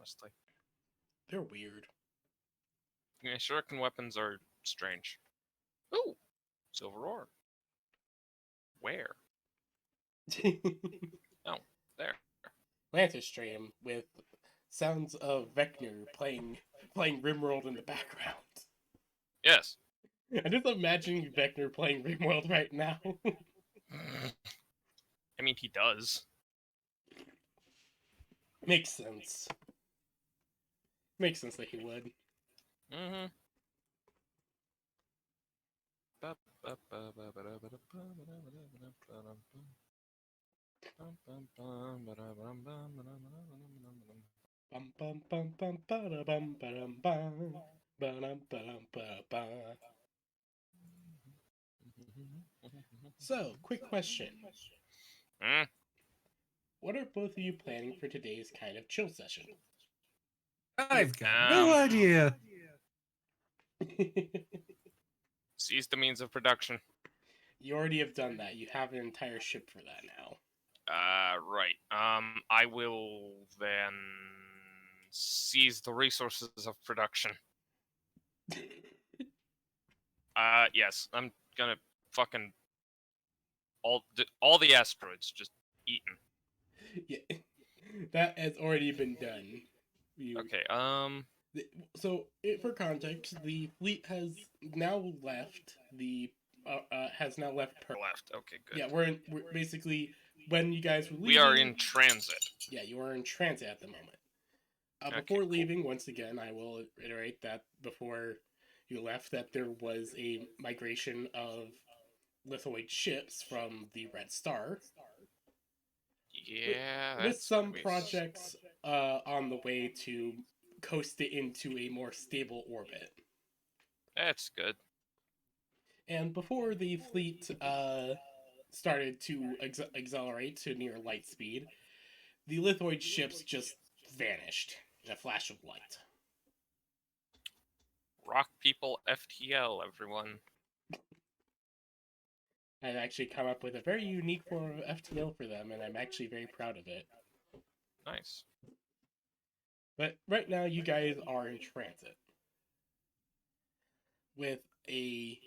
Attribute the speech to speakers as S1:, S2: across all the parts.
S1: honestly.
S2: They're weird.
S1: Yeah, shuriken weapons are strange. Ooh, silver ore. Where? Oh, there.
S2: Lancer stream with sounds of Vecna playing Rimworld in the background.
S1: Yes.
S2: I'm just imagining Vecna playing Rimworld right now.
S1: I mean, he does.
S2: Makes sense. Makes sense that he would.
S1: Mm-hmm.
S2: Bum bum bum bum ba bum ba bum ba-dum ba-dum ba-ba. So, quick question.
S1: Mm.
S2: What are both of you planning for today's kind of chill session?
S3: I've got no idea.
S1: Seize the means of production.
S2: You already have done that. You have an entire ship for that now.
S1: Right. I will then seize the resources of production. Yes, I'm gonna fucking all the asteroids just eaten.
S2: Yeah, that has already been done.
S1: Okay.
S2: So, for context, the fleet has now left the has now left Perth.
S1: Left. Okay, good.
S2: Yeah, we're basically when you guys were leaving.
S1: We are in transit.
S2: Yeah, you are in transit at the moment.
S1: Okay,
S2: Before
S1: cool.
S2: leaving, once again, I will reiterate that before you left, that there was a migration of lithoid ships from the Red Star.
S1: Yeah,
S2: with
S1: that's
S2: some
S1: gonna be
S2: projects on the way to coast it into a more stable orbit.
S1: That's good.
S2: And before the fleet started to accelerate to near light speed, the lithoid ships just vanished in a flash of light.
S1: Rock people FTL, everyone.
S2: I've actually come up with a very unique form of FTL for them, and I'm actually very proud of it.
S1: Nice.
S2: But right now, you guys are in transit with a.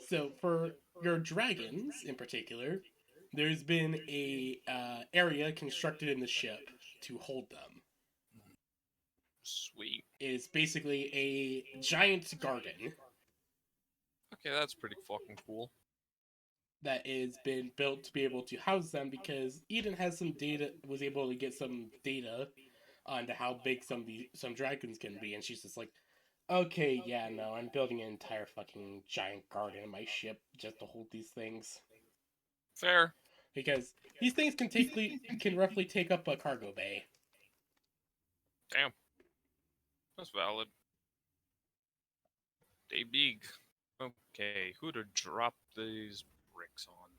S2: So for your dragons in particular, there's been a area constructed in the ship to hold them.
S1: Sweet.
S2: It is basically a giant garden
S1: Okay, that's pretty fucking cool.
S2: that has been built to be able to house them because Eden has some data, was able to get some data onto how big some dragons can be, and she's just like, okay, yeah, no, I'm building an entire fucking giant garden in my ship just to hold these things.
S1: Fair.
S2: Because these things can roughly take up a cargo bay.
S1: Damn. That's valid. They big. Okay, who to drop these bricks on?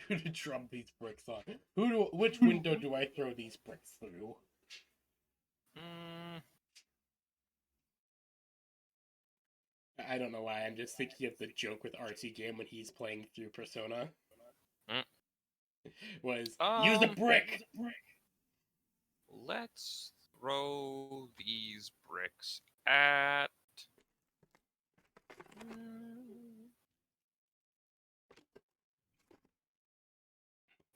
S2: Who to drop these bricks on? Which window do I throw these bricks through?
S1: Mm,
S2: I don't know why. I'm just thinking of the joke with RT Game when he's playing through Persona.
S1: Mm.
S2: Was use a brick.
S1: Let's throw these bricks at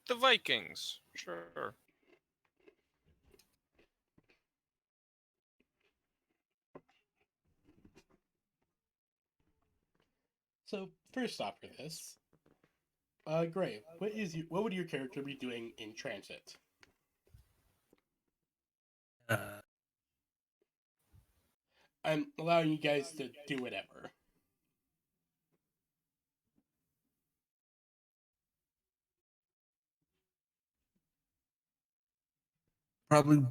S1: the Vikings. Sure.
S2: So first off for this, Gray, what would your character be doing in transit? I'm allowing you guys to do whatever.
S3: Probably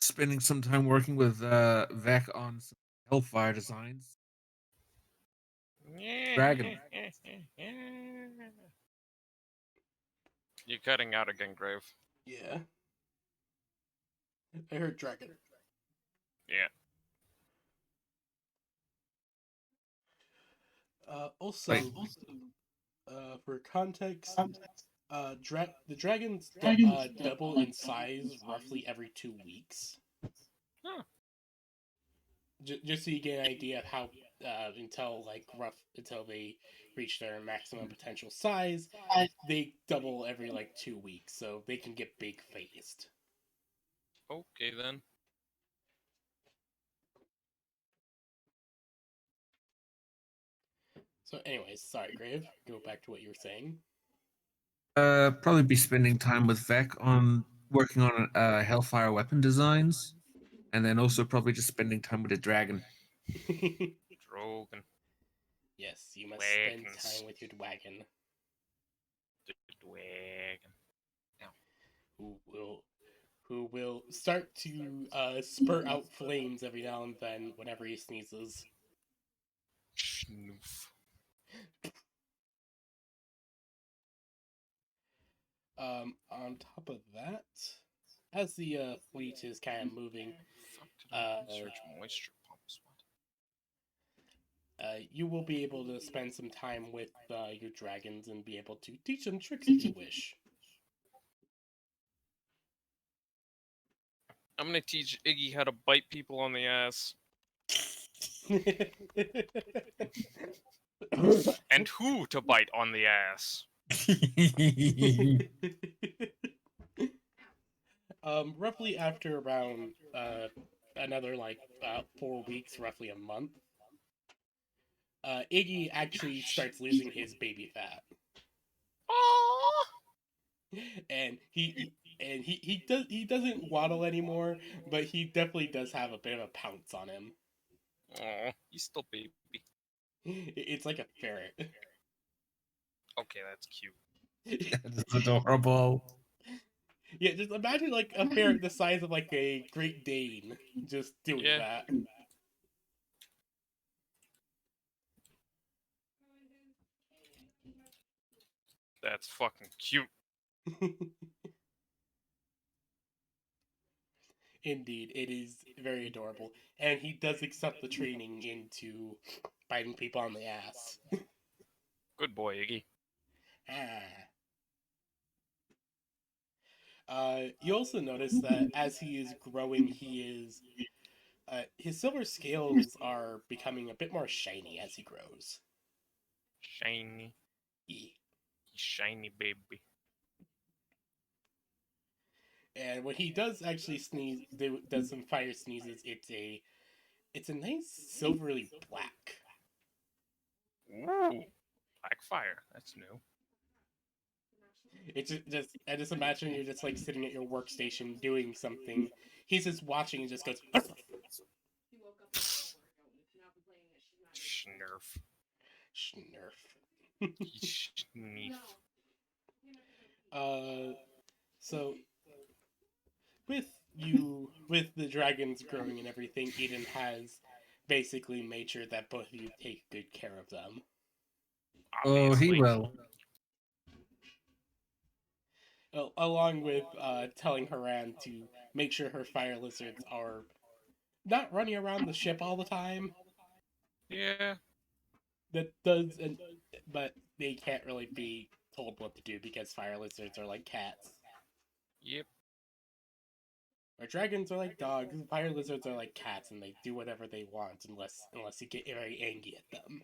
S3: spending some time working with Vec on some Hellfire designs. Dragon.
S1: You're cutting out again, Grave.
S2: Yeah. I heard dragon.
S1: Yeah.
S2: Also,
S3: Wait.
S2: for context, the dragons double in size roughly every 2 weeks. just so you get an idea of how until they reach their maximum potential size, they double every like 2 weeks, so they can get big phased.
S1: Okay then.
S2: So, anyways, sorry, Grave. Go back to what you were saying.
S3: Probably be spending time with Vec on working on Hellfire weapon designs, and then also probably just spending time with the dragon.
S1: Drogon.
S2: Yes, you must spend
S1: Wagons.
S2: time with your wagon,
S1: The wagon.
S2: who will start to spurt out flames every now and then whenever he sneezes.
S1: Schnoof.
S2: On top of that, as the fleet is kind of moving,
S1: Fuck did I search moisture pumps? What?
S2: you will be able to spend some time with your dragons and be able to teach them tricks if you wish.
S1: I'm gonna teach Iggy how to bite people on the ass. And who to bite on the ass.
S2: Roughly after around another 4 weeks, roughly a month, Iggy actually starts losing his baby fat, and he doesn't waddle anymore, but he definitely does have a bit of a pounce on him.
S1: Aw, he's still baby.
S2: It's like a ferret.
S1: Okay, that's cute.
S3: That's adorable.
S2: Yeah, just imagine like a ferret the size of like a Great Dane just doing
S1: Yeah.
S2: that.
S1: That's fucking cute.
S2: Indeed, it is very adorable, and he does accept the training into biting people on the ass.
S1: Good boy, Iggy.
S2: You also notice that as he is growing, his silver scales are becoming a bit more shiny as he grows.
S1: Shiny.
S2: Yeah.
S1: Shiny baby.
S2: And when he does actually sneeze, does some fire sneezes. It's a nice silvery black.
S1: Ooh. Black fire. That's new.
S2: It's just I just imagine you're just like sitting at your workstation doing something. He's just watching and just goes
S1: Snurf.
S2: Schnurf.
S1: Schneef.
S2: So with the dragons growing and everything, Eden has basically made sure that both of you take good care of them.
S3: Oh, he
S1: Obviously.
S3: will.
S2: Along with telling Haran to make sure her fire lizards are not running around the ship all the time.
S1: Yeah.
S2: That does, but they can't really be told what to do because fire lizards are like cats.
S1: Yep.
S2: Or dragons are like dogs. Fire lizards are like cats, and they do whatever they want unless you get very angry at them.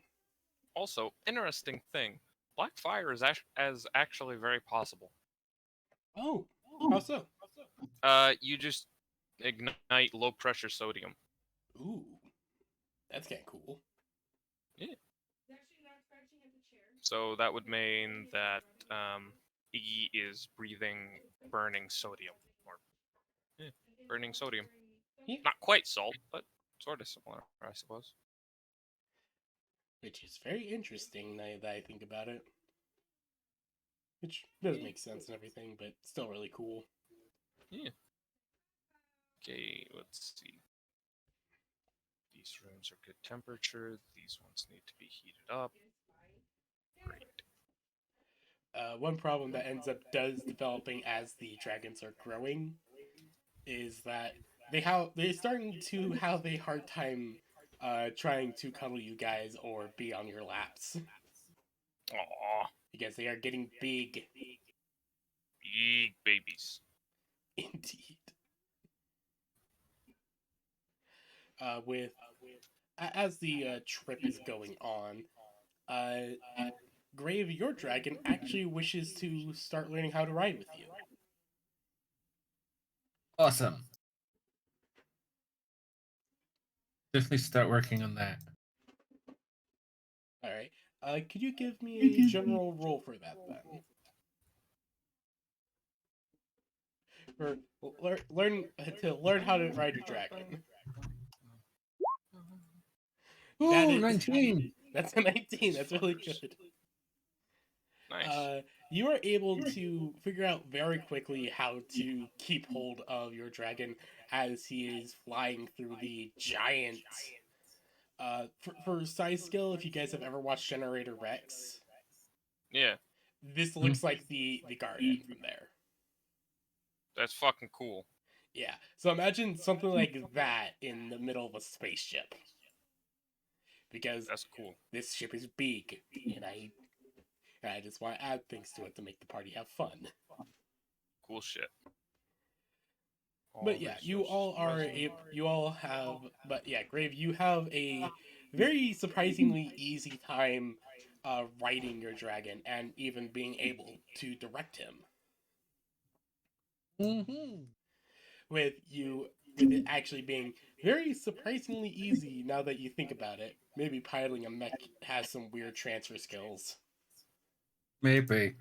S1: Also, interesting thing. Black fire is actually very possible.
S2: Oh, how so?
S1: You just ignite low pressure sodium.
S2: Ooh, that's kind of cool.
S1: Yeah. So that would mean that Iggy is breathing burning sodium, or burning sodium.
S2: Yeah.
S1: Not quite salt, but sort of similar, I suppose.
S2: Which is very interesting now that I think about it. Which does make sense and everything, but still really cool.
S1: Yeah. Okay, let's see. These rooms are good temperature. These ones need to be heated up. Great.
S2: One problem that ends up developing as the dragons are growing is that they're starting to have a hard time trying to cuddle you guys or be on your laps
S1: Aww.
S2: because they are getting big.
S1: Big babies.
S2: Indeed. with as the trip is going on, uh, Grave, your dragon actually wishes to start learning how to ride with you.
S3: Awesome. Definitely start working on that.
S2: All right. Could you give me a general roll for that then? For learn how to ride your dragon. That
S3: Ooh,
S2: is
S3: 19.
S2: that's a 19. That's really good.
S1: Nice.
S2: You are able to figure out very quickly how to keep hold of your dragon as he is flying through the giant. For size scale, if you guys have ever watched Generator Rex,
S1: Yeah,
S2: this looks like the garden from there.
S1: that's fucking cool.
S2: Yeah. So imagine something like that in the middle of a spaceship. Because
S1: That's cool.
S2: this ship is big, and I just want to add things to it to make the party have fun.
S1: Cool shit.
S2: But yeah, you all are you all have but yeah, Grave, you have a very surprisingly easy time riding your dragon and even being able to direct him.
S3: Mm-hmm.
S2: With it actually being very surprisingly easy now that you think about it. Maybe piloting a mech has some weird transfer skills.
S3: Maybe.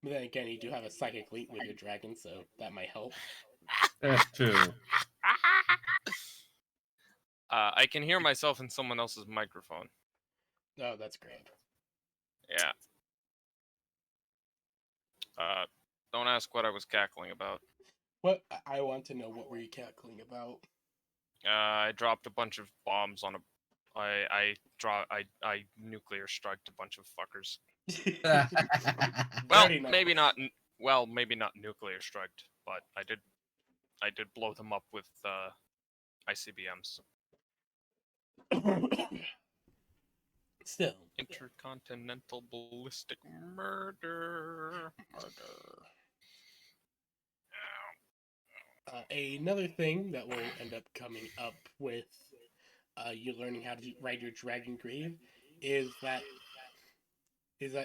S2: But then again, you do have a psychic link with your dragon, so that might help.
S3: That's true.
S1: I can hear myself in someone else's microphone.
S2: Oh, that's great.
S1: Yeah. Don't ask what I was cackling about.
S2: What I want to know, what were you cackling about?
S1: I dropped a bunch of bombs on a. I nuclear striked a bunch of fuckers. Well,
S2: Very nice.
S1: maybe not. Well, maybe not nuclear striked, but I did blow them up with ICBMs.
S2: Still,
S1: Intercontinental ballistic murder.
S2: murder. Another thing that will end up coming up with you learning how to ride your dragon grave is that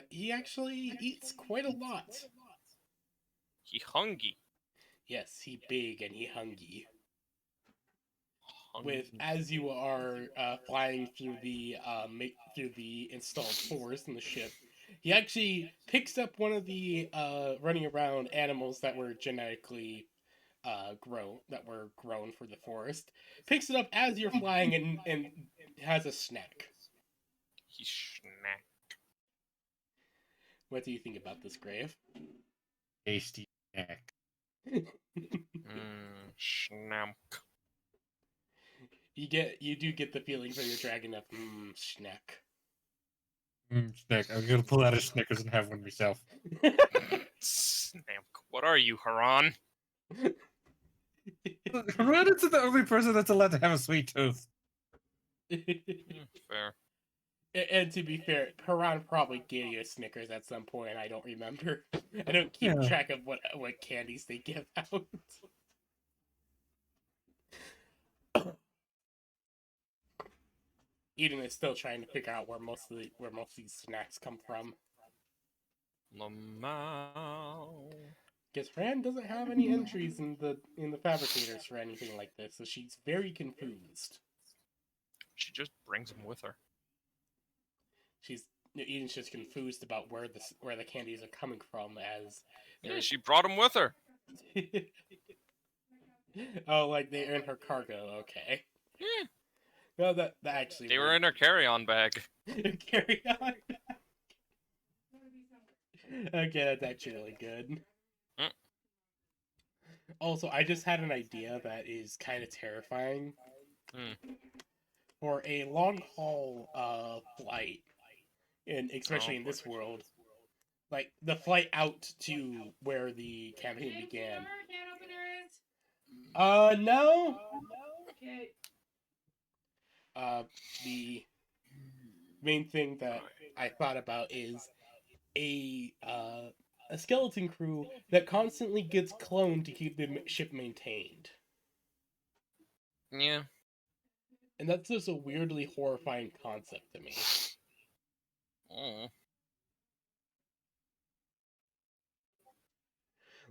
S2: he actually eats quite a lot.
S1: He hungry.
S2: Yes, he big and he hungry. With
S1: Hungry.
S2: as you are flying through the installed forest in the ship, he actually picks up one of the running around animals that were genetically grown for the forest. Picks it up as you're flying and has a snack.
S1: He snack.
S2: What do you think about this, Grave?
S3: Tasty snack.
S1: Snamp.
S2: You do get the feeling for your dragon of snack.
S3: Snack. I'm gonna pull out a Snickers and have one myself.
S1: Snamp. What are you, Haran?
S3: Red is the only person that's allowed to have a sweet tooth.
S1: Fair.
S2: And to be fair, Haran probably gave you a Snickers at some point. I don't remember. I don't keep
S3: Yeah.
S2: track of what candies they give out. Eden is still trying to figure out where most of these snacks come from.
S1: Lamau.
S2: Because Fran doesn't have any entries in the fabricators for anything like this, so she's very confused.
S1: She just brings them with her.
S2: Eden's just confused about where the candies are coming from, as
S1: Yeah, she brought them with her.
S2: oh, like they're in her cargo. Okay.
S1: Yeah.
S2: No, that actually
S1: They were in her carry-on bag.
S2: carry on. Okay, that's actually really good.
S1: Mm.
S2: Also, I just had an idea that is kind of terrifying. For a long haul flight, and especially in this world, like the flight out to where the campaign began. No.
S4: Okay.
S2: The main thing that I thought about is a skeleton crew that constantly gets cloned to keep the ship maintained.
S1: Yeah.
S2: And that's just a weirdly horrifying concept to me.
S1: Mm.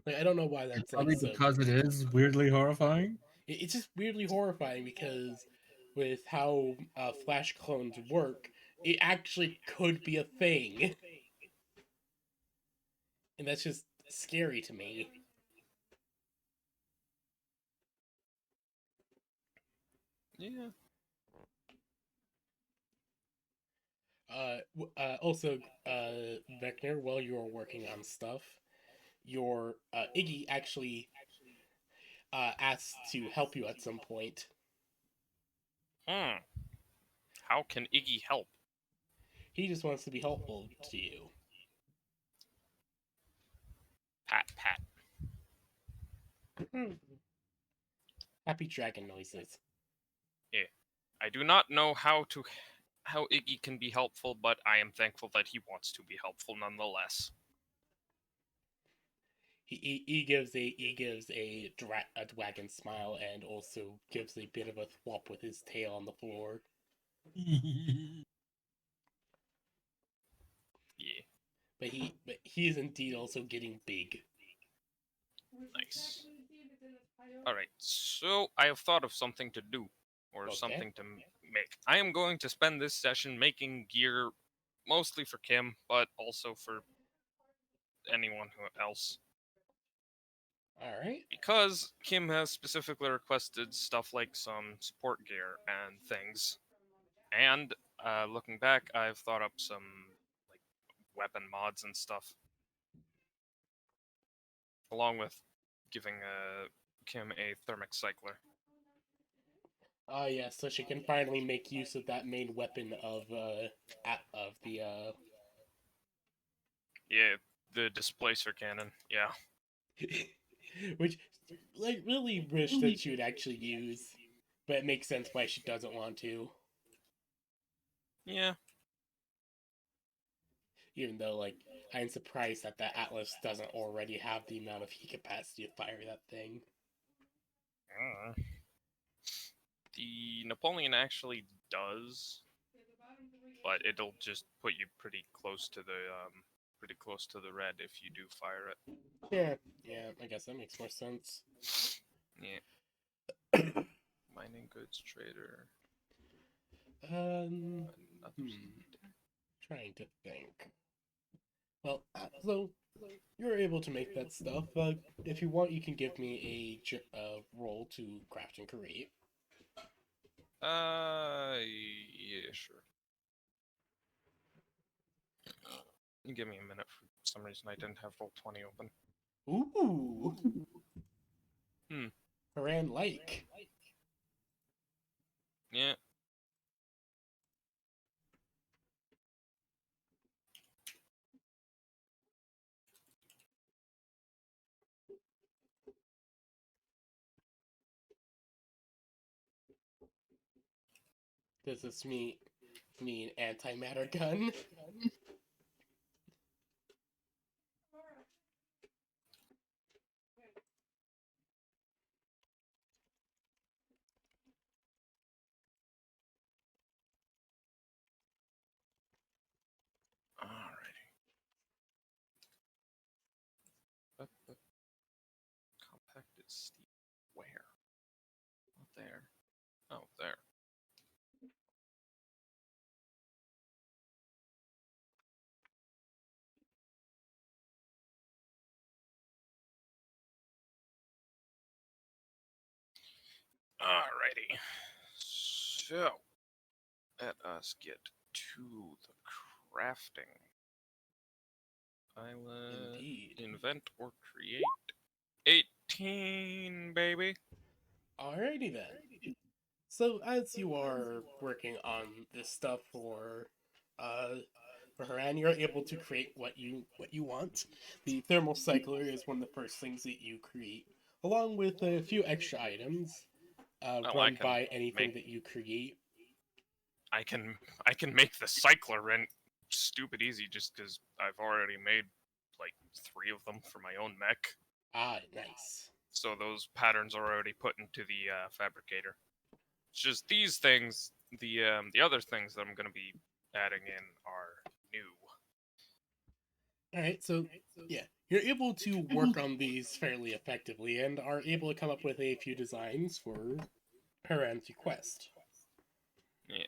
S2: Like, I don't know why that's like
S3: Probably
S2: so.
S3: because it is weirdly horrifying.
S2: It's just weirdly horrifying because with how Flash clones work, it actually could be a thing, and that's just scary to me.
S1: Yeah.
S2: Also, Vector, while you are working on stuff, your Iggy actually asked to help you at some point.
S1: Hmm. How can Iggy help?
S2: He just wants to be helpful to you.
S1: Pat, pat.
S2: Happy dragon noises.
S1: Yeah. I do not know how Iggy can be helpful, but I am thankful that he wants to be helpful nonetheless.
S2: He gives a dragon smile and also gives a bit of a thwop with his tail on the floor.
S1: Yeah.
S2: But he is indeed also getting big.
S1: Nice. Alright, so I have thought of something to do, or
S2: Okay.
S1: something to make. I am going to spend this session making gear mostly for Kim, but also for anyone else.
S2: Alright.
S1: Because Kim has specifically requested stuff like some support gear and things. And looking back, I've thought up some like weapon mods and stuff, along with giving Kim a thermic cycler.
S2: Ah, yes, so she can finally make use of that main weapon of the
S1: Yeah, the displacer cannon. Yeah.
S2: which like really wish that she would actually use, but it makes sense why she doesn't want to.
S1: Yeah.
S2: Even though like I'm surprised that the Atlas doesn't already have the amount of heat capacity to fire that thing.
S1: Uh, the Napoleon actually does, but it'll just put you pretty close to the red if you do fire it.
S2: Yeah, I guess that makes more sense.
S1: Yeah. Mining goods trader.
S2: Um,
S1: Another
S2: hmm, trying to think. Well, so you're able to make that stuff. If you want, you can give me a roll to craft and create.
S1: Yeah, sure. Give me a minute. For some reason, I didn't have Roll20 open.
S2: Ooh,
S1: Hmm.
S2: Haran like.
S1: Yeah.
S2: Does this mean antimatter gun?
S1: Alrighty. Compacted steel. Where? Not there. Oh, there. Alrighty. So, let us get to the crafting. I will
S2: Indeed.
S1: invent or create 18, baby.
S2: Alrighty then. So as you are working on this stuff uh for Haran, you're able to create what you want. The thermal cycler is one of the first things that you create, along with a few extra items.
S1: Well, I
S2: Run
S1: can
S2: by anything
S1: make
S2: that you create.
S1: I can make the cycler and stupid easy just because I've already made like 3 of them for my own mech.
S2: Ah, nice.
S1: So those patterns are already put into the fabricator. It's just these things, the other things that I'm gonna be adding in are new.
S2: All right, so yeah, you're able to work on these fairly effectively and are able to come up with a few designs for her empty quest.
S1: Yeah.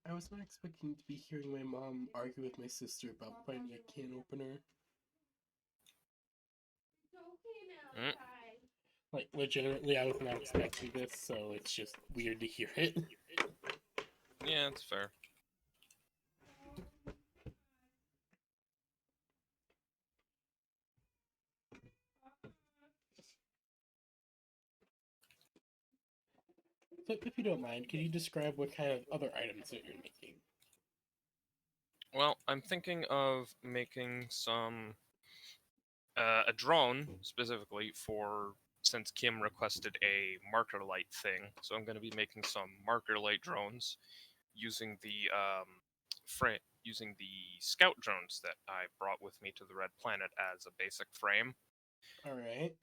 S2: I was not expecting to be hearing my mom argue with my sister about finding a can opener.
S1: Mm,
S2: Like, legitimately, I was not expecting this, so it's just weird to hear it.
S1: yeah, it's fair.
S2: So, if you don't mind, can you describe what kind of other items that you're making?
S1: Well, I'm thinking of making some a drone specifically for since Kim requested a marker light thing, so I'm going to be making some marker light drones using the using the scout drones that I brought with me to the Red Planet as a basic frame.
S2: All right.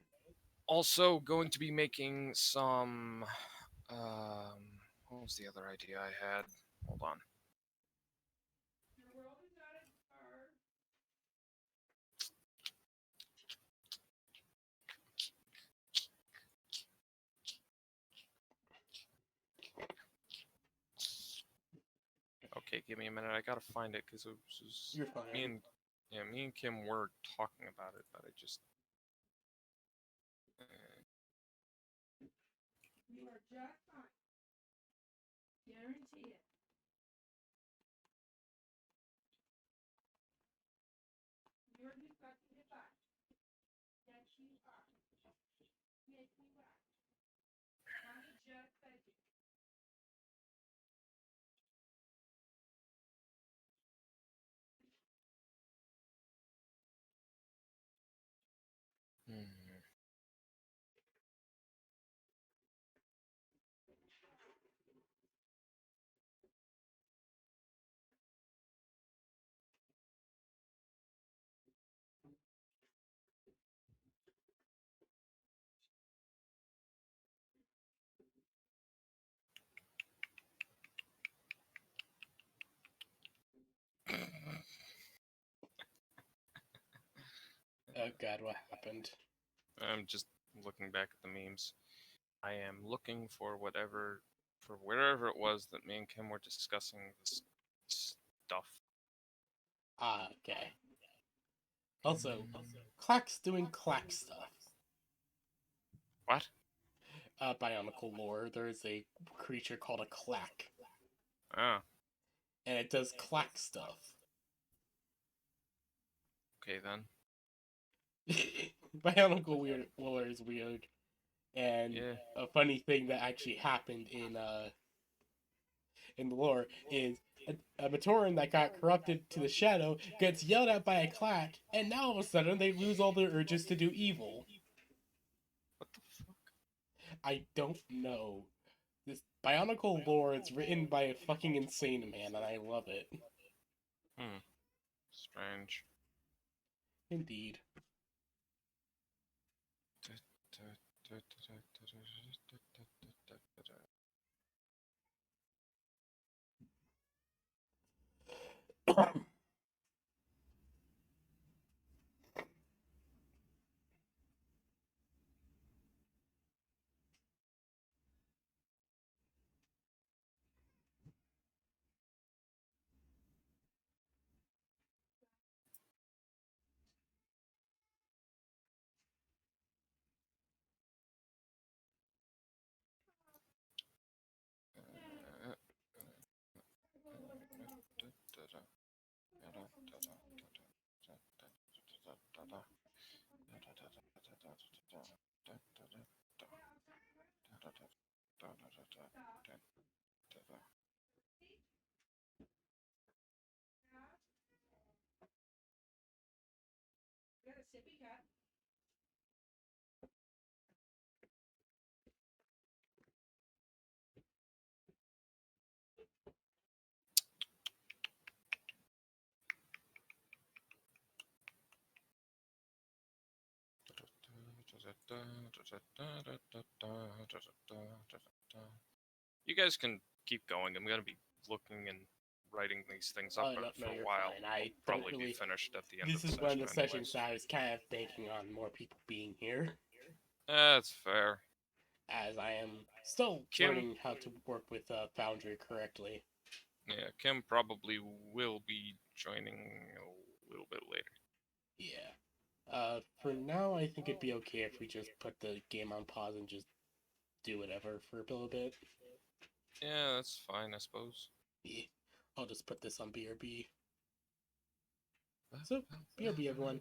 S1: Also, going to be making some. What was the other idea I had? Hold on. Okay, give me a minute. I gotta find it because it was
S2: You're
S1: me
S2: fine.
S1: and me and Kim were talking about it, but I just. Hmm.
S2: Oh God, what happened?
S1: I'm just looking back at the memes. I am looking for wherever it was that me and Kim were discussing this stuff.
S2: Ah, okay. Also, Clack's doing Clack stuff.
S1: What?
S2: Bionicle lore, there is a creature called a Clack,
S1: Oh,
S2: and it does Clack stuff.
S1: okay then.
S2: Bionicle lore is weird, and
S1: Yeah.
S2: a funny thing that actually happened in the lore is a Matoran that got corrupted to the shadow gets yelled at by a Clack, and now all of a sudden they lose all their urges to do evil.
S1: What the fuck?
S2: I don't know. This Bionicle lore is written by a fucking insane man, and I love it.
S1: Hmm. Strange.
S2: Indeed.
S1: You guys can keep going. I'm gonna be looking and writing these things up
S2: Oh no,
S1: for a
S2: you're
S1: while.
S2: fine.
S1: We'll
S2: I don't
S1: probably be
S2: really.
S1: finished at the end of
S2: This
S1: the
S2: is one of
S1: session,
S2: the sessions
S1: anyways.
S2: that I was kind of banking on more people being here,
S1: That's fair.
S2: as I am still
S1: Kim,
S2: learning how to work with Foundry correctly.
S1: yeah, Kim probably will be joining a little bit later.
S2: Yeah. For now, I think it'd be okay if we just put the game on pause and just do whatever for a little bit.
S1: Yeah, that's fine, I suppose.
S2: Yeah. I'll just put this on BRB. So, BRB, everyone.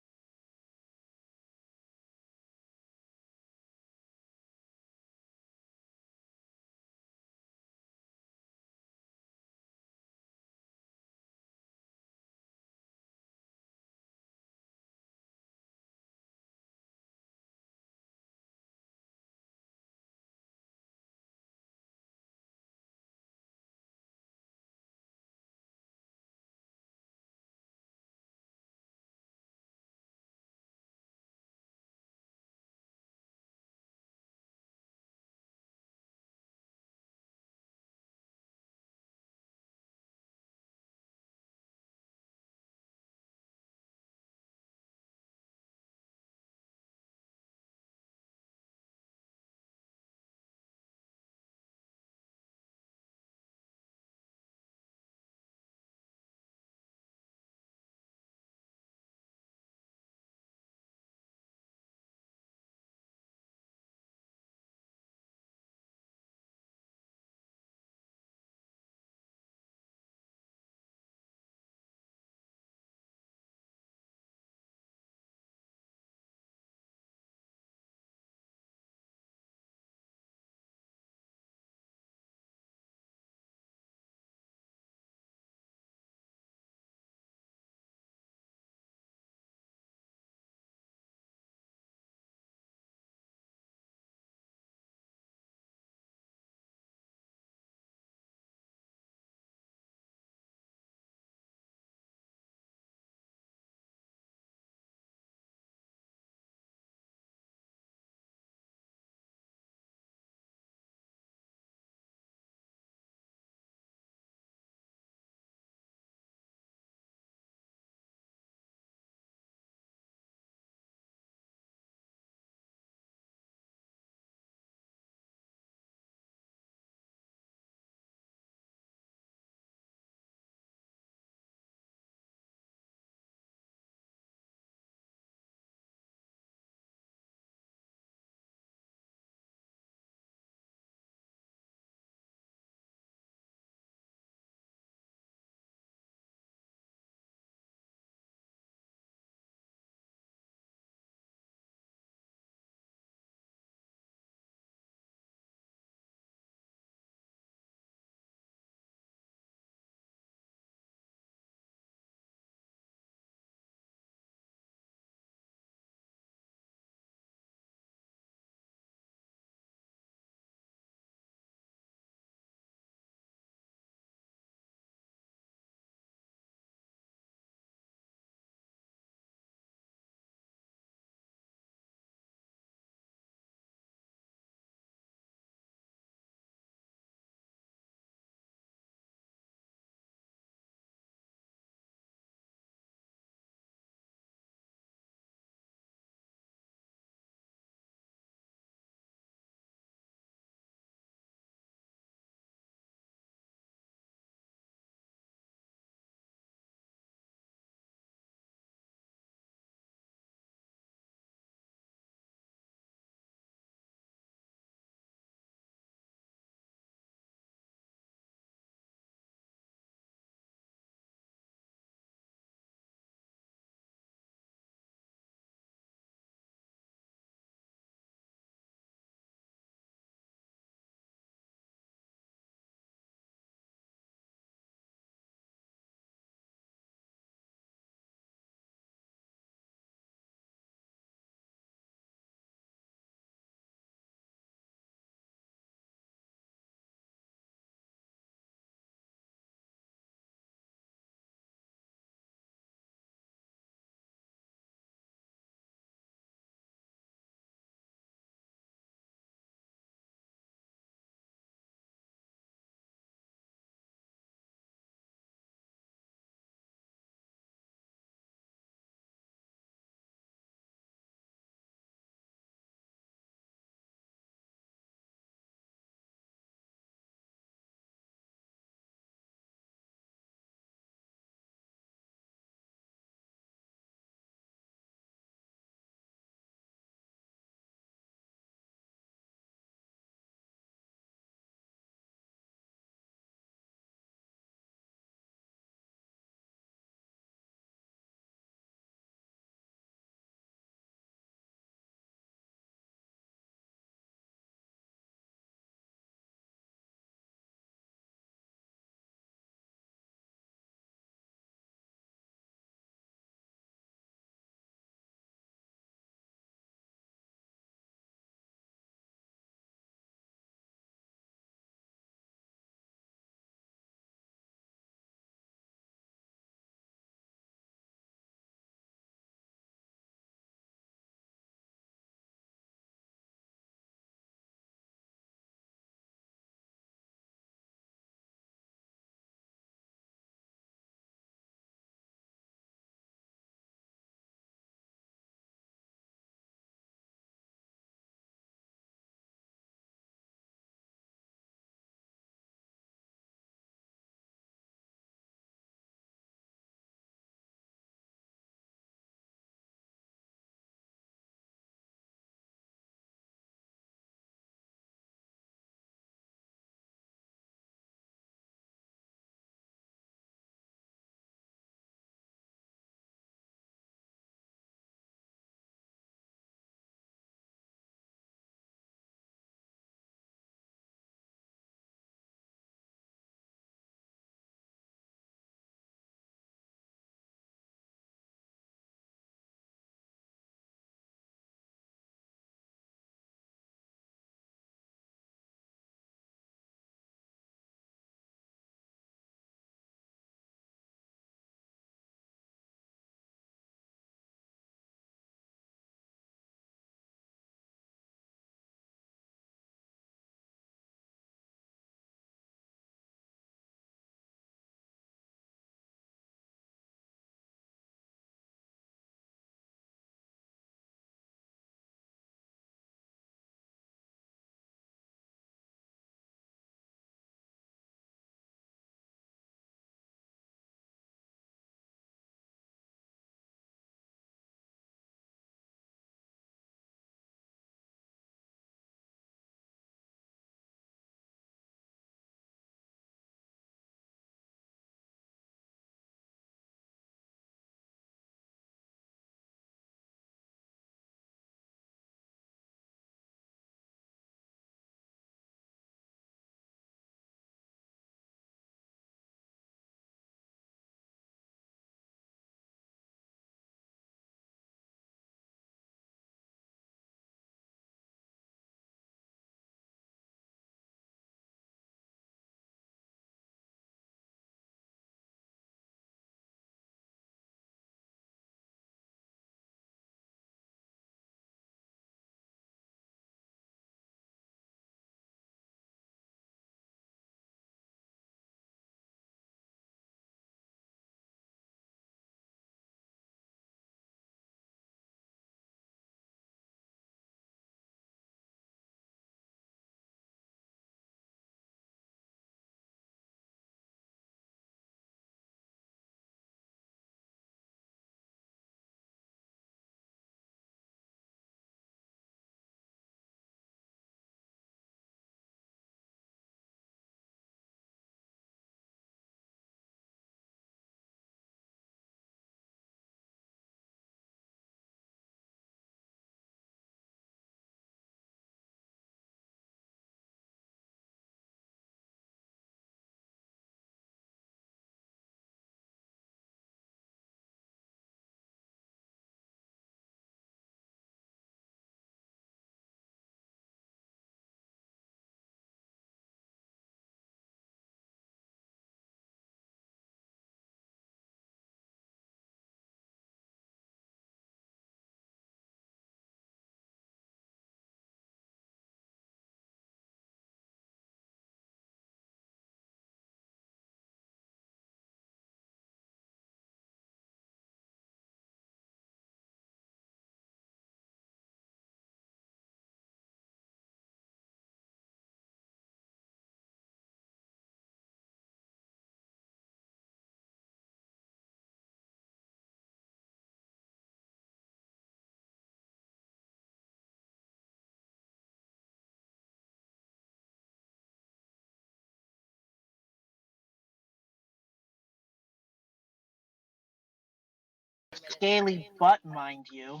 S4: scaly butt, mind you.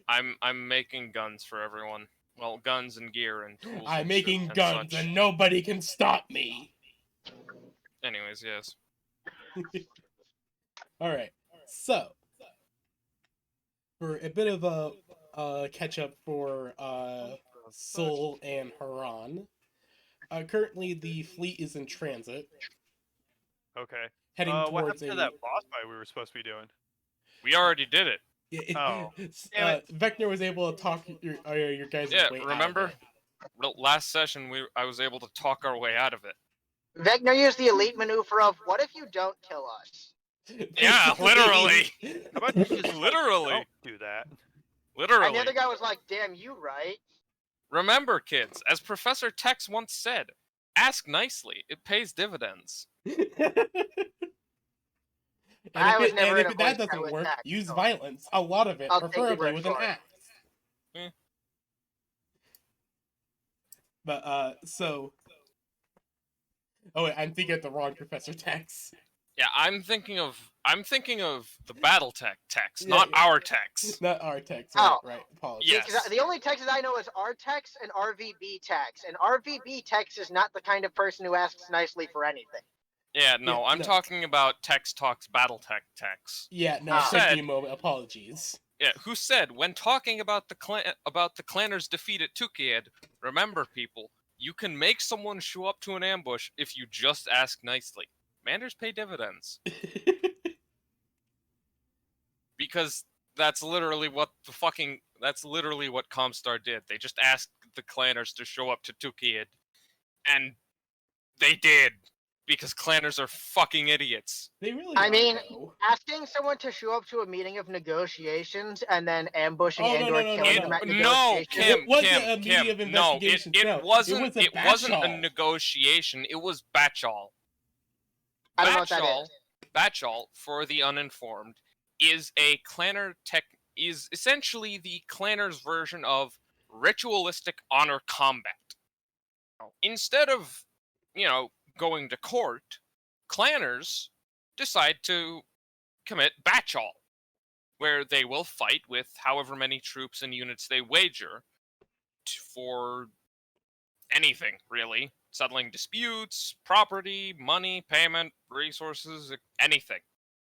S1: I'm making guns for everyone. Well, guns and gear and tools.
S2: I'm
S1: and
S2: making
S1: and
S2: guns
S1: such.
S2: and nobody can stop me.
S1: Anyways, yes.
S2: Alright, so for a bit of a catch up for Seoul and Haran. Currently, the fleet is in transit,
S5: Okay.
S2: heading
S5: What
S2: towards
S5: happened to that boss fight we were supposed to be doing?
S1: We already did it.
S5: Oh. Damn it.
S2: Vector was able to talk your guys'
S1: Yeah,
S2: way
S1: remember?
S2: out of
S1: Last session, I was able to talk our way out of it.
S4: Vecna used the elite maneuver of, what if you don't kill us?
S2: it.
S1: Yeah, literally.
S5: How about you just
S1: Literally.
S5: don't do that?
S1: Literally.
S4: And the other guy was like, damn, you right.
S1: Remember, kids, as Professor Tex once said, ask nicely. It pays dividends.
S4: I was never in a
S2: if
S4: voice
S2: that
S4: chat
S2: doesn't
S4: with
S2: work,
S4: Tex,
S2: use
S4: so
S2: violence. A lot of it,
S4: I'll take your
S2: preferably
S4: word
S2: with an
S4: for it.
S2: axe. But so. Oh wait, I'm thinking of the wrong Professor Tex.
S1: Yeah, I'm thinking of the battle Tex,
S2: Yeah,
S1: not
S2: yeah.
S1: our Tex.
S2: Not our Tex,
S4: Oh.
S2: right? Apologies.
S1: Yeah. Yes.
S4: The only Tex I know is R-Tex and RVB Tex. And RVB Tex is not the kind of person who asks nicely for anything.
S1: Yeah, no,
S2: Yeah,
S1: I'm
S2: no.
S1: talking about Tex Talks Battle Tex.
S2: Yeah, no,
S4: Ah.
S2: take me
S1: Said-
S2: a moment. Apologies.
S1: Yeah, who said when talking about the clanners' defeat at Tukiad, remember people, you can make someone show up to an ambush if you just ask nicely. Manders pay dividends. Because that's literally what Comstar did. They just asked the clanners to show up to Tukiad, and they did. Because clanners are fucking idiots.
S2: They really
S4: I
S2: are,
S4: mean,
S2: though.
S4: asking someone to show up to a meeting of negotiations and then ambushing
S2: Oh, no,
S4: and
S2: no,
S4: or
S2: no,
S4: killing
S2: no,
S4: them
S2: no.
S4: at
S1: No,
S4: negotiations.
S1: Kim,
S2: It wasn't
S1: Kim,
S2: a meeting
S1: Kim,
S2: of
S1: no,
S2: investigations,
S1: it
S2: no.
S1: wasn't.
S2: It was a
S1: It wasn't a
S2: batch-all.
S1: negotiation. It was batch-all.
S4: I don't know what that is.
S1: Batch-all, for the uninformed, is essentially the clanner's version of ritualistic honor combat. Instead of, going to court, clanners decide to commit batch-all, where they will fight with however many troops and units they wager for anything, really. Settling disputes, property, money, payment, resources, anything.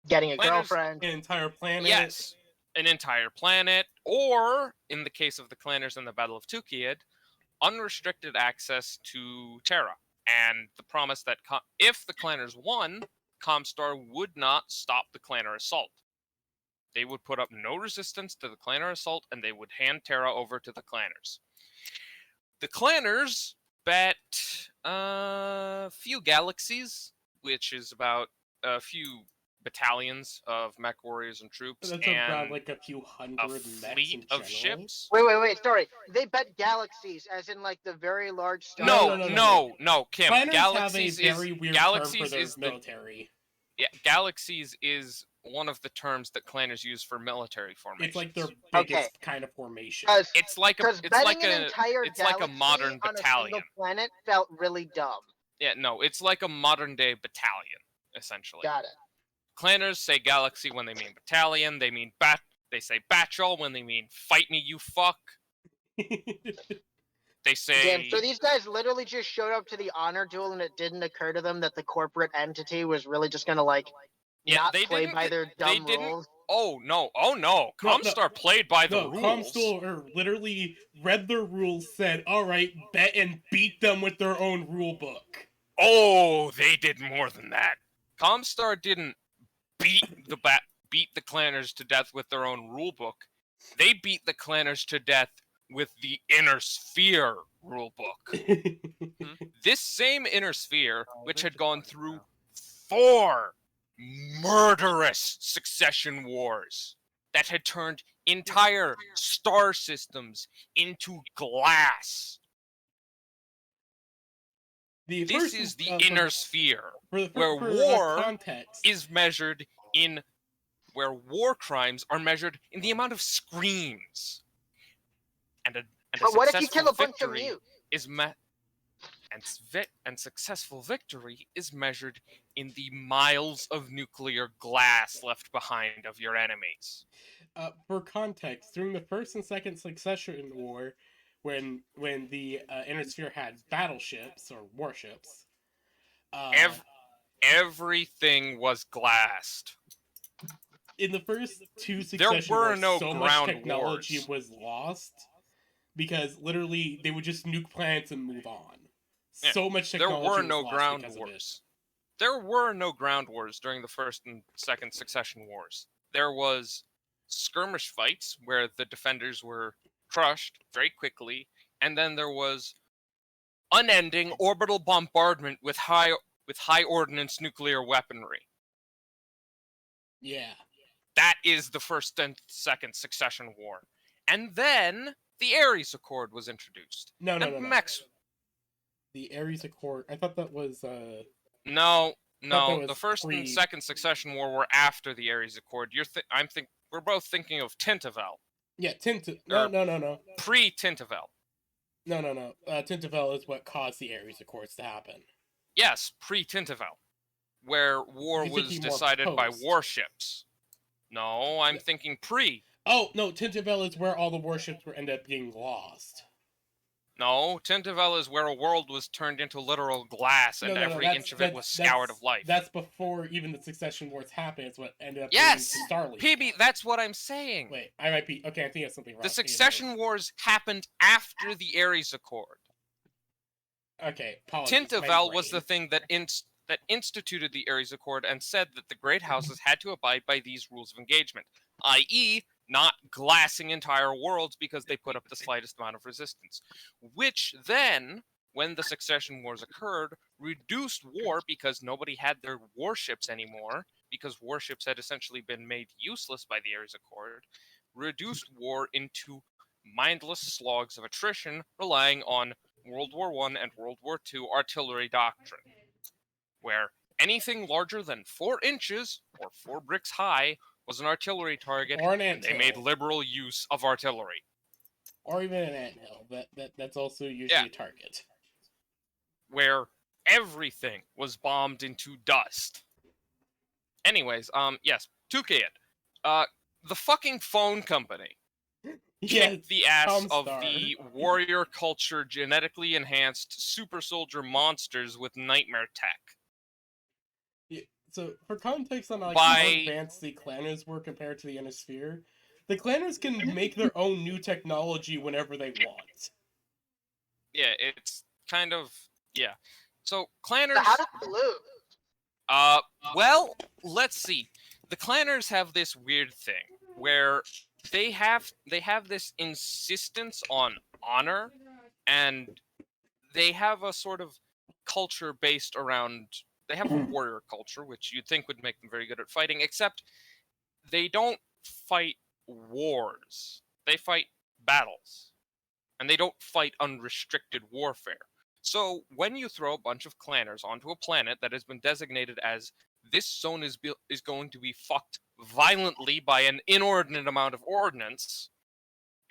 S4: Getting a
S1: Planners-
S4: girlfriend.
S2: An entire planet.
S1: Yes, an entire planet, or, in the case of the clanners in the Battle of Tukiad, unrestricted access to Terra, and the promise that if the clanners won, Comstar would not stop the clanner assault. They would put up no resistance to the clanner assault, and they would hand Terra over to the clanners. The clanners bet a few galaxies, which is about a few battalions of mech warriors and troops,
S2: That's
S1: and
S2: around like a few
S1: a
S2: hundred mechs
S1: fleet
S2: in
S1: of
S2: general.
S1: ships.
S4: Wait, sorry. They bet galaxies, as in like the very large star.
S1: No, Kim.
S2: Planners
S1: Galaxies
S2: have a very
S1: is
S2: weird
S1: galaxies
S2: term for their
S1: is the
S2: military.
S1: galaxies is one of the terms that clanners use for military formations.
S2: It's like their
S4: Okay.
S2: biggest kind of formation.
S1: It's like
S4: Because
S1: it's
S4: betting
S1: like
S4: an
S1: a
S4: entire
S1: it's like a
S4: galaxy
S1: modern
S4: on a
S1: battalion.
S4: single planet felt really dumb.
S1: Yeah, no, it's like a modern day battalion, essentially.
S4: Got it.
S1: Clanners say galaxy when they mean battalion. They mean They say batchall when they mean fight me, you fuck. They say.
S4: Damn, so these guys literally just showed up to the honor duel and it didn't occur to them that the corporate entity was really just gonna not
S1: they
S4: play
S1: didn't-
S4: by their
S1: they
S4: dumb
S1: didn't-
S4: rules.
S1: Oh no! Comstar played by the rules.
S2: Comstar literally read their rules, said, "Alright, bet and beat them with their own rule book."
S1: Oh, they did more than that. Comstar didn't beat the clanners to death with their own rulebook. They beat the clanners to death with the Inner Sphere rulebook. This same Inner Sphere, which had gone through 4 murderous succession wars that had turned entire star systems into glass. This is the Inner Sphere, where war
S2: context.
S1: is measured in where war crimes are measured in the amount of screams. And a
S4: But what if you kill
S1: successful
S4: a bunch of
S1: victory
S4: mutes?
S1: is met. and successful victory is measured in the miles of nuclear glass left behind of your enemies.
S2: For context, during the First and Second Succession War, when the Inner Sphere had battleships or warships,
S1: Everything was glassed.
S2: in the first two
S1: There
S2: Succession
S1: were
S2: Wars,
S1: no
S2: so much
S1: ground
S2: technology
S1: wars.
S2: was lost because literally they would just nuke planets and move on.
S1: Yeah,
S2: So much
S1: there
S2: technology
S1: were
S2: was
S1: no
S2: lost
S1: ground
S2: because of it.
S1: wars. There were no ground wars during the First and Second Succession Wars. There was skirmish fights where the defenders were crushed very quickly, and then there was unending orbital bombardment with high ordnance nuclear weaponry.
S2: Yeah.
S1: That is the First and Second Succession War. And then the Ares Accord was introduced.
S2: No.
S1: Mex.
S2: The Ares Accord. I thought that was
S1: No,
S2: that was
S1: the First and
S2: pre-
S1: Second Succession War were after the Ares Accord. We're both thinking of Tintavel.
S2: Yeah, No.
S1: Pre-Tintavel.
S2: No. Tintavel is what caused the Ares Accords to happen.
S1: Yes, pre-Tintavel, where war
S2: You're
S1: was
S2: thinking more
S1: decided by
S2: post.
S1: warships. No, I'm thinking pre.
S2: Oh no, Tintavel is where all the warships were end up getting lost.
S1: No, Tintavel is where a world was turned into literal glass and every inch of it was scoured of life.
S2: That's before even the Succession Wars happened. It's what ended up
S1: Yes!
S2: leading to Starleaf.
S1: PB, that's what I'm saying.
S2: Wait, I might be... Okay, I think that's something wrong.
S1: The Succession Wars happened after the Ares Accord.
S2: Okay, apologies.
S1: Tintavel was the thing that instituted the Ares Accord and said that the great houses had to abide by these rules of engagement, i.e., not glassing entire worlds because they put up the slightest amount of resistance. Which then, when the Succession Wars occurred, reduced war because nobody had their warships anymore, because warships had essentially been made useless by the Ares Accord, reduced war into mindless slogs of attrition relying on World War I and World War II artillery doctrine, where anything larger than 4 inches or 4 bricks high was an artillery target,
S2: or an
S1: and they made liberal use of artillery.
S2: Or even an anthill. That's also usually a target.
S1: Where everything was bombed into dust. Anyways, yes, Tukid. The fucking phone company kicked the ass of the warrior culture genetically enhanced super soldier monsters with nightmare tech.
S2: Yeah, so, for context on how advanced the Clanners were compared to the Inner Sphere, the Clanners can make their own new technology whenever they want.
S1: Yeah, it's kind of... Yeah. So, Clanners...
S4: So how did they lose?
S1: Well, let's see. The Clanners have this weird thing where they have this insistence on honor, and they have a sort of culture based around... They have a warrior culture, which you'd think would make them very good at fighting, except they don't fight wars. They fight battles. And they don't fight unrestricted warfare. So when you throw a bunch of clanners onto a planet that has been designated as this zone is going to be fucked violently by an inordinate amount of ordnance,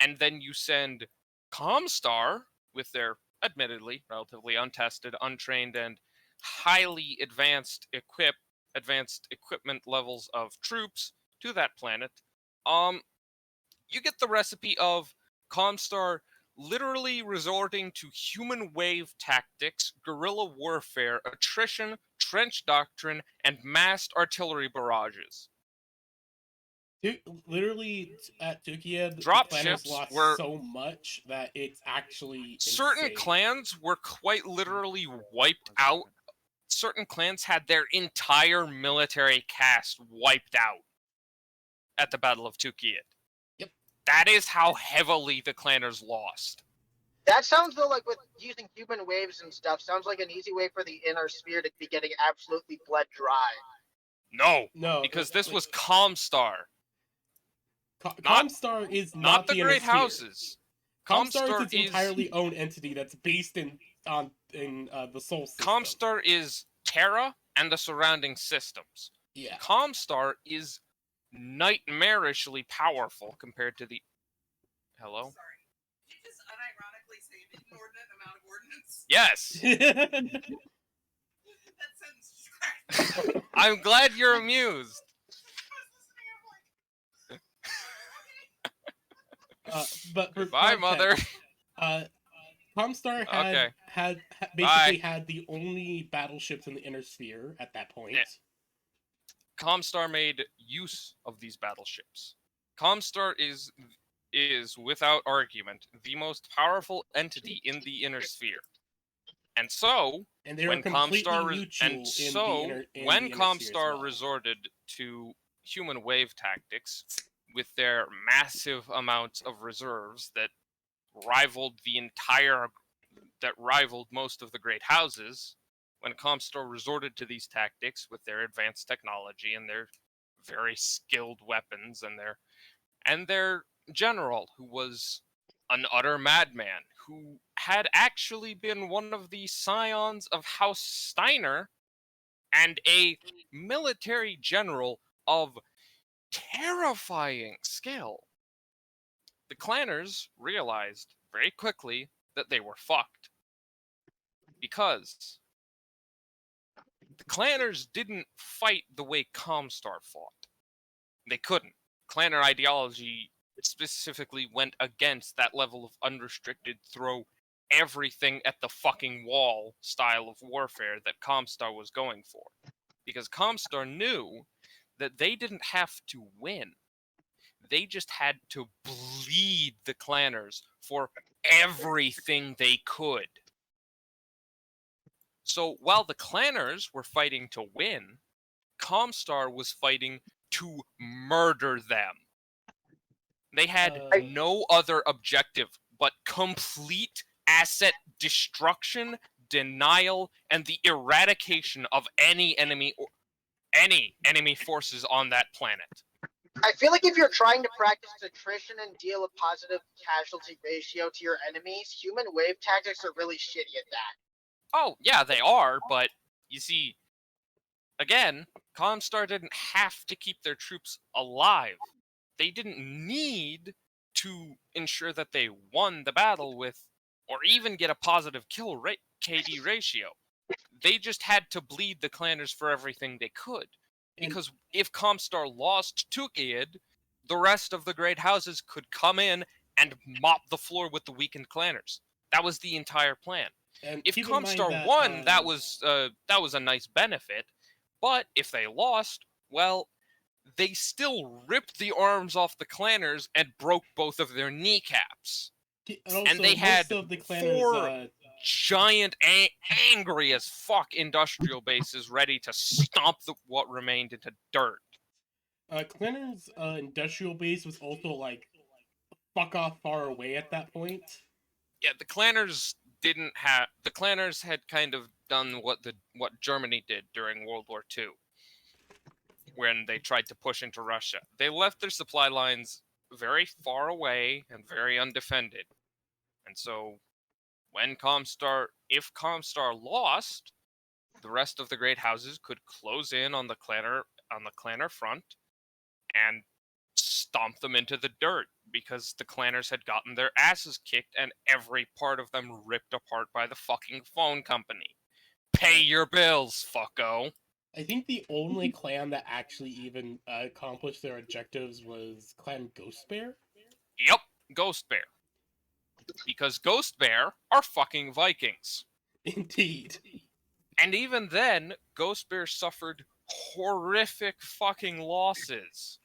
S1: and then you send Comstar with their admittedly relatively untested, untrained, and highly advanced equipment levels of troops to that planet, you get the recipe of Comstar literally resorting to human wave tactics, guerrilla warfare, attrition, trench doctrine, and massed artillery barrages.
S2: Literally, at Tukia,
S1: Drop
S2: the clanners
S1: ships
S2: lost
S1: were
S2: so much that it's actually
S1: certain
S2: insane.
S1: clans were quite literally wiped out. Certain clans had their entire military cast wiped out at the Battle of Tukid.
S2: Yep.
S1: That is how heavily the clanners lost.
S4: That sounds though like with using human waves and stuff, sounds like an easy way for the Inner Sphere to be getting absolutely bled dry.
S1: No, because this was Comstar.
S2: Comstar is not
S1: the great houses.
S2: Comstar is its entirely own entity that's based in the Sol system.
S1: Comstar is Terra and the surrounding systems.
S2: Yeah.
S1: Comstar is nightmarishly powerful compared to the... Hello?
S6: Sorry. Did you just unironically say an inordinate amount of ordnance?
S1: Yes. I'm glad you're amused.
S2: But for
S1: Bye, mother.
S2: Comstar
S1: Okay.
S2: basically had the only battleships in the inner sphere at that point.
S1: Yeah. Comstar made use of these battleships. Comstar is without argument the most powerful entity in the inner sphere. And so,
S2: And they were
S1: when
S2: completely
S1: Comstar
S2: neutral in the inner sphere as
S1: Comstar
S2: well.
S1: resorted to human wave tactics with their massive amounts of reserves that rivaled most of the great houses, when Comstar resorted to these tactics with their advanced technology and their very skilled weapons and their general, who was an utter madman, who had actually been one of the scions of House Steiner and a military general of terrifying skill. The clanners realized very quickly that they were fucked, because the clanners didn't fight the way Comstar fought. They couldn't. Clanner ideology specifically went against that level of unrestricted throw everything at the fucking wall style of warfare that Comstar was going for. Because Comstar knew that they didn't have to win. They just had to bleed the clanners for everything they could. So while the clanners were fighting to win, Comstar was fighting to murder them. They had no other objective but complete asset destruction, denial, and the eradication of any enemy forces on that planet.
S4: I feel like if you're trying to practice attrition and deal a positive casualty ratio to your enemies, human wave tactics are really shitty at that.
S1: Oh, yeah, they are, but you see, again, Comstar didn't have to keep their troops alive. They didn't need to ensure that they won the battle with, or even get a positive kill KD ratio. They just had to bleed the clanners for everything they could. Because if Comstar lost Tukiad, the rest of the great houses could come in and mop the floor with the weakened clanners. That was the entire plan.
S2: And
S1: if Comstar won, that was a nice benefit. But if they lost, well, they still ripped the arms off the clanners and broke both of their kneecaps.
S2: And they had
S1: four giant, angry as fuck industrial bases ready to stomp what remained into dirt.
S2: Clanner's industrial base was also like fuck off far away at that point.
S1: Yeah, the clanners had kind of done what Germany did during World War II, when they tried to push into Russia. They left their supply lines very far away and very undefended. And so if Comstar lost, the rest of the great houses could close in on the clanner front and stomp them into the dirt, because the clanners had gotten their asses kicked and every part of them ripped apart by the fucking phone company. Pay your bills, fucko.
S2: I think the only clan that actually even accomplished their objectives was Clan Ghost Bear.
S1: Yep, Ghost Bear. Because Ghost Bear are fucking Vikings.
S2: Indeed.
S1: And even then, Ghost Bear suffered horrific fucking losses.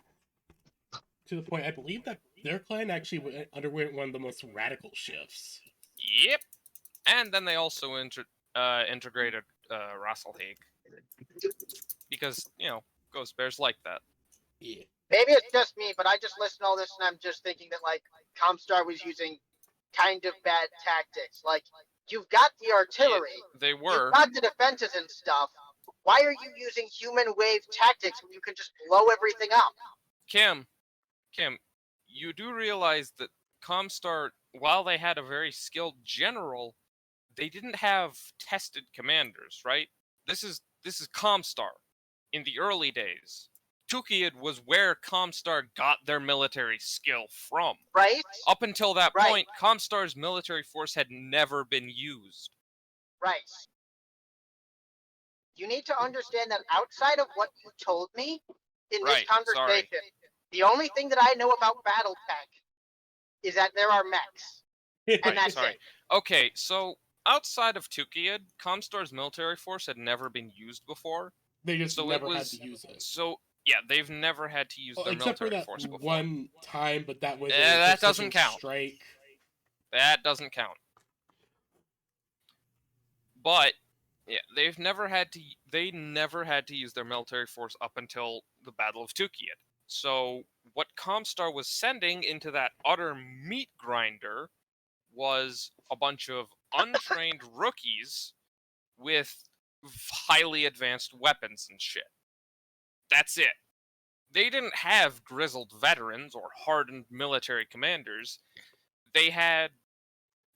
S2: To the point, I believe that their clan actually underwent one of the most radical shifts.
S1: Yep. And then they also integrated Rasselhag. Because, Ghost Bear's like that.
S2: Yeah.
S4: Maybe it's just me, but I just listen to all this and I'm just thinking that, like, Comstar was using kind of bad tactics. Like, you've got the artillery.
S1: Yeah, they were.
S4: You've got the defenses and stuff. Why are you using human wave tactics when you can just blow everything up?
S1: Kim, you do realize that Comstar, while they had a very skilled general, they didn't have tested commanders, right? This is Comstar in the early days. Tukiad was where Comstar got their military skill from.
S4: Right?
S1: Up until that point, Comstar's military force had never been used.
S4: Rice. You need to understand that outside of what you told me in this
S1: Right,
S4: conversation,
S1: sorry.
S4: the only thing that I know about BattleTech is that there are mechs. And
S1: Right,
S4: that's
S1: sorry.
S4: it.
S1: Okay, so outside of Tukiyid, Comstar's military force had never been used before.
S2: They just
S1: So
S2: never
S1: it
S2: had
S1: was
S2: to use it.
S1: so yeah, they've never had to use their
S2: Except for
S1: military
S2: that
S1: force before.
S2: one time, but that was a
S1: That
S2: precision
S1: doesn't count.
S2: strike.
S1: That doesn't count. But yeah, they never had to use their military force up until the Battle of Tukiyid. So what Comstar was sending into that utter meat grinder was a bunch of untrained rookies with highly advanced weapons and shit. That's it. They didn't have grizzled veterans or hardened military commanders. They had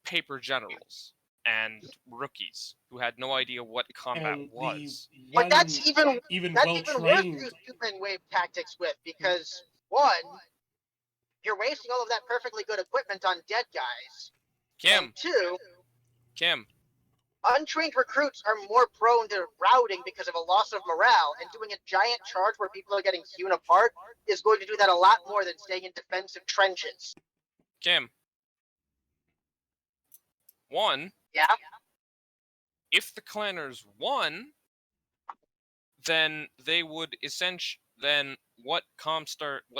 S1: paper generals and rookies who had no idea what combat
S2: And
S1: was.
S4: But that's even
S2: well
S4: worse to
S2: trained.
S4: use human wave tactics with, because one, you're wasting all of that perfectly good equipment on dead guys.
S1: Kim,
S4: And two, untrained recruits are more prone to routing because of a loss of morale, and doing a giant charge where people are getting hewn apart is going to do that a lot more than staying in defensive trenches.
S1: Kim. One,
S4: Yeah?
S1: if the clanners won, then they would then what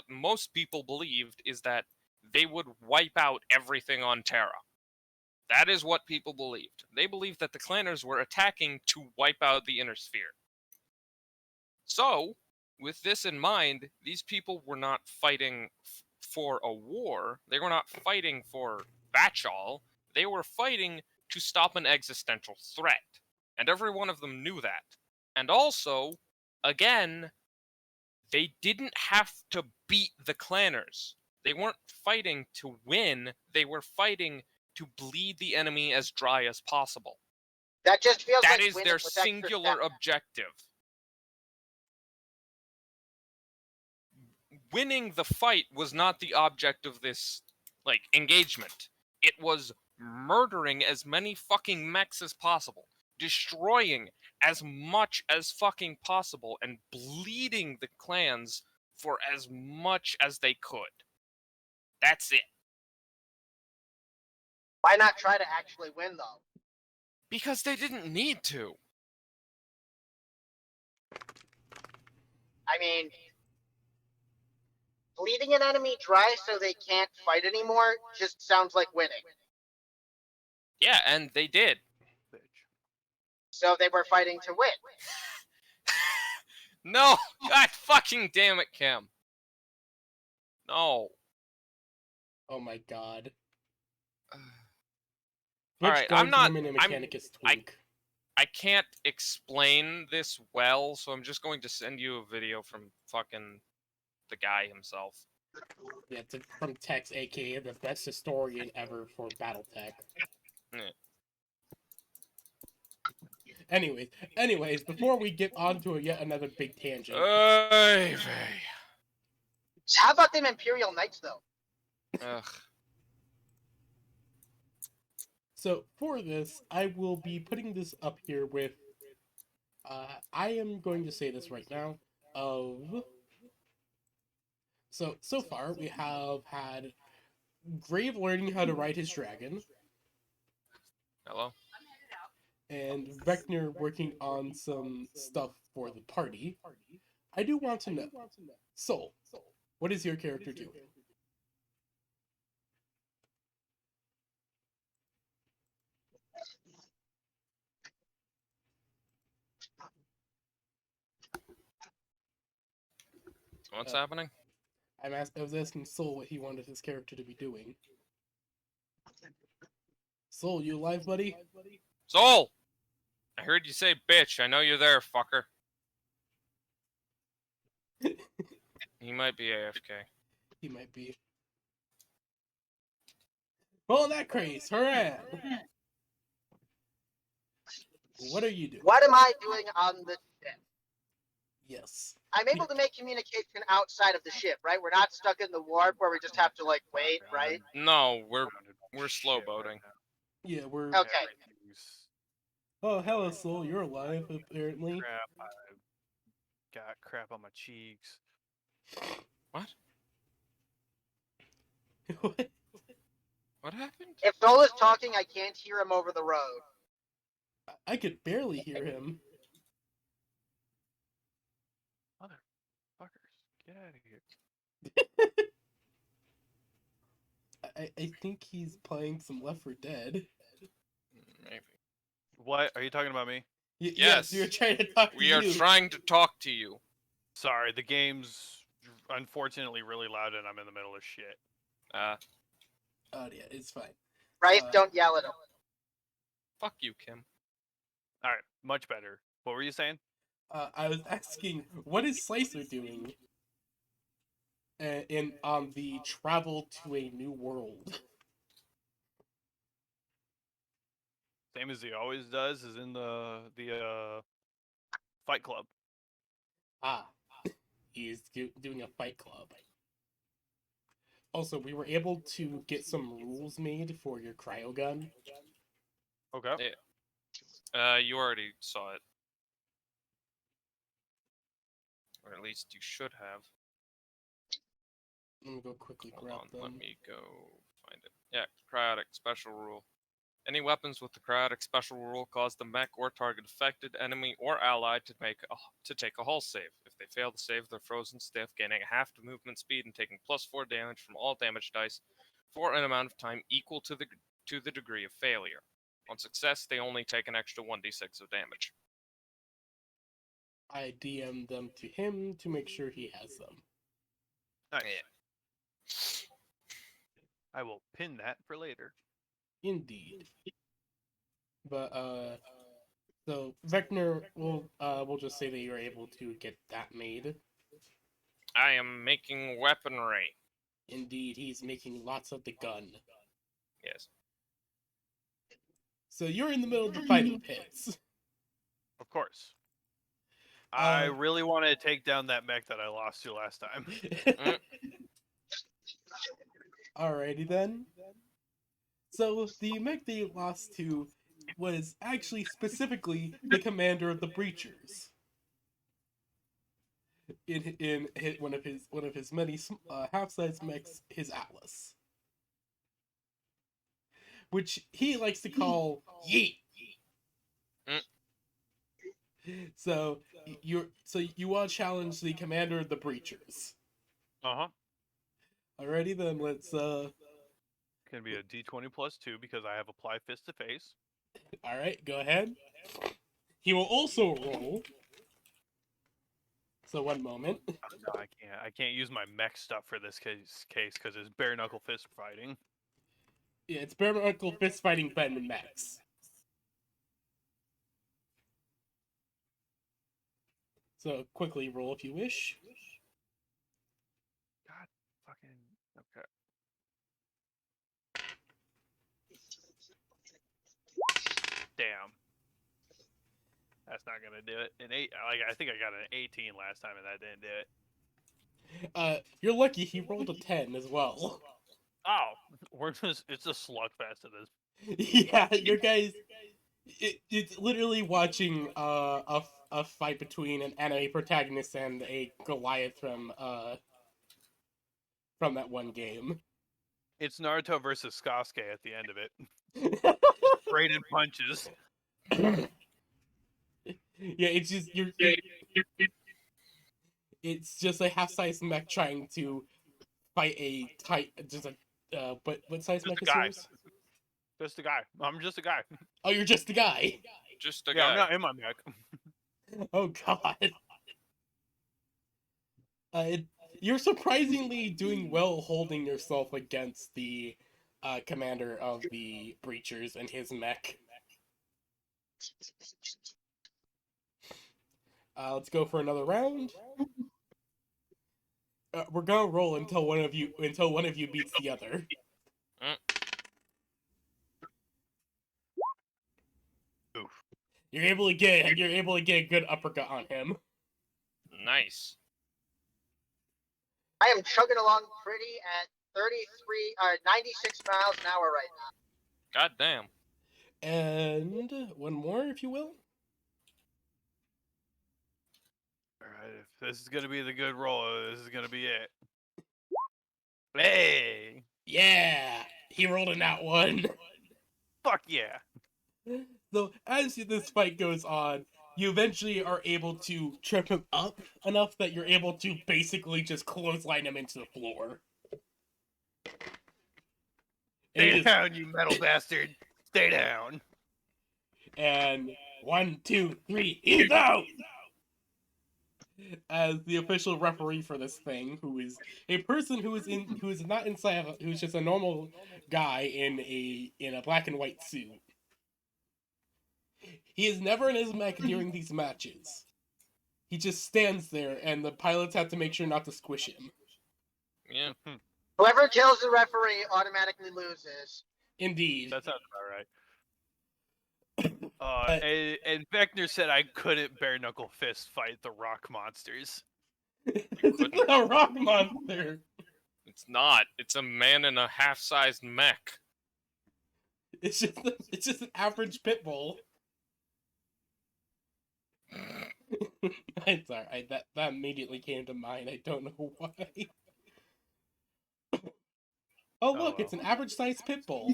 S1: most people believed is that they would wipe out everything on Terra. That is what people believed. They believed that the clanners were attacking to wipe out the inner sphere. So, with this in mind, these people were not fighting for a war. They were not fighting for Batchal. They were fighting to stop an existential threat. And every one of them knew that. And also, again, they didn't have to beat the clanners. They weren't fighting to win. They were fighting to bleed the enemy as dry as possible.
S4: That just feels
S1: That
S4: like
S1: is
S4: winning
S1: their
S4: with extra
S1: singular
S4: stamina.
S1: objective. Winning the fight was not the object of this, engagement. It was murdering as many fucking mechs as possible, destroying as much as fucking possible, and bleeding the clans for as much as they could. That's it.
S4: Why not try to actually win, though?
S1: Because they didn't need to.
S4: I mean, bleeding an enemy dry so they can't fight anymore just sounds like winning.
S1: Yeah, and they did.
S4: So they were fighting to win.
S1: No! God fucking damn it, Cam. No.
S2: Oh my god.
S1: Alright, I'm not...
S2: I
S1: can't explain this well, so I'm just going to send you a video from fucking the guy himself.
S2: Yeah, it's from Tex, aka the best historian ever for BattleTech.
S1: Yeah.
S2: Anyways, before we get on to yet another big tangent.
S1: How
S4: about them Imperial Knights, though?
S1: Ugh.
S2: So, for this, I will be putting this up here with, I am going to say this right now, So far, we have had Grave learning how to ride his dragon.
S1: Hello?
S2: And Vector working on some stuff for the party. I do want to know, Soul, what is your character doing?
S1: What's happening?
S2: I was asking Soul what he wanted his character to be doing. Soul, you alive, buddy?
S1: Soul! I heard you say bitch. I know you're there, fucker. He might be AFK.
S2: He might be. Well, that craze, hooray! What are you doing?
S4: What am I doing on the ship?
S2: Yes.
S4: I'm able to make communication outside of the ship, right? We're not stuck in the warp where we just have to, wait, right?
S1: No, we're slow boating.
S2: Yeah, we're...
S4: Okay.
S2: Oh, hello, Soul. You're alive, apparently.
S5: Crap, I got crap on my cheeks.
S1: What?
S2: What?
S1: What happened?
S4: If Soul is talking, I can't hear him over the road.
S2: I could barely hear him.
S5: Motherfuckers, get out of here.
S2: I think he's playing some Left 4 Dead.
S1: Maybe.
S5: What? Are you talking about me?
S2: Yes, you're
S1: Yes.
S2: trying to talk to
S1: We are
S2: you.
S1: trying to talk to you.
S5: Sorry, the game's unfortunately really loud and I'm in the middle of shit.
S2: Oh yeah, it's fine.
S4: Bryce, don't yell at him.
S1: Fuck you, Kim.
S5: Alright, much better. What were you saying?
S2: I was asking, what is Slicer doing? In on the travel to a new world.
S5: Same as he always does, is in the Fight Club.
S2: Ah, he is doing a fight club. Also, we were able to get some rules made for your cryo gun.
S5: Okay.
S1: You already saw it. Or at least you should have.
S2: Let me go quickly
S1: Hold
S2: grab
S1: on,
S2: them.
S1: let me go find it. Yeah, cryotic special rule. Any weapons with the cryotic special rule cause the mech or target affected, enemy or ally to take a hull save. If they fail to save, they're frozen stiff, gaining a half to movement speed and taking +4 damage from all damage dice for an amount of time equal to the degree of failure. On success, they only take an extra 1d6 of damage.
S2: I DM them to him to make sure he has them.
S5: Nice.
S1: Yeah.
S5: I will pin that for later.
S2: Indeed. But so Vector we'll just say that you're able to get that made.
S1: I am making weaponry.
S2: Indeed, he's making lots of the gun.
S1: Yes.
S2: So you're in the middle of the fighting pits.
S5: Of course. I really want to take down that mech that I lost to last time.
S2: Alrighty then. So the mech they lost to was actually specifically the commander of the Breachers. In one of his many half-size mechs, his Atlas, which he likes to call Yeet. So you want to challenge the commander of the Breachers.
S5: Uh-huh.
S2: Alrighty then, let's
S5: It's gonna be a D20 plus 2 because I have apply fist to face.
S2: Alright, go ahead. He will also roll. So one moment.
S5: Oh, no, I can't use my mech stuff for this case because it's bare knuckle fist fighting.
S2: Yeah, it's bare knuckle fist fighting Ben and Max. So quickly roll if you wish.
S5: God fucking okay. Damn. That's not gonna do it. I think I got an 18 last time and that didn't do it.
S2: You're lucky he rolled a 10 as well.
S5: Oh, it's a slugfest at this.
S2: Yeah, your guys. It's literally watching a fight between an anime protagonist and a Goliath from that one game.
S5: It's Naruto versus Sasuke at the end of it. Braided punches.
S2: Yeah, it's just it's just a half-sized mech trying to fight a what size mech is
S5: guy.
S2: yours?
S5: Just a guy. I'm just a guy.
S2: Oh, you're just a guy.
S1: Just a
S5: Yeah,
S1: guy.
S5: I'm not in my mech.
S2: Oh god. You're surprisingly doing well holding yourself against the commander of the Breachers and his mech. Let's go for another round. We're gonna roll until one of you beats the other.
S5: Oof.
S2: You're able to get a good uppercut on him.
S1: Nice.
S4: I am chugging along pretty at 96 miles an hour right now.
S1: God damn.
S2: And one more, if you will.
S5: Alright, if this is gonna be the good roll, this is gonna be it. Hey!
S2: Yeah, he rolled a nat one.
S5: Fuck yeah!
S2: So as this fight goes on, you eventually are able to trip him up enough that you're able to basically just clothesline him into the floor. And,
S5: Stay down, you metal bastard! Stay down!
S2: and 1, 2, 3, he's out! As the official referee for this thing, who is a person who is not inside of, who's just a normal guy in a black and white suit. He is never in his mech during these matches. He just stands there, and the pilots have to make sure not to squish him.
S1: Yeah.
S4: Whoever kills the referee automatically loses.
S2: Indeed.
S5: That sounds about right. And Vector said I couldn't bare knuckle fist fight the rock monsters.
S2: It's a rock monster.
S1: It's not. It's a man in a half-sized mech.
S2: It's just an average pit bull. I'm sorry, that immediately came to mind. I don't know why. Oh look, it's an average sized pit bull.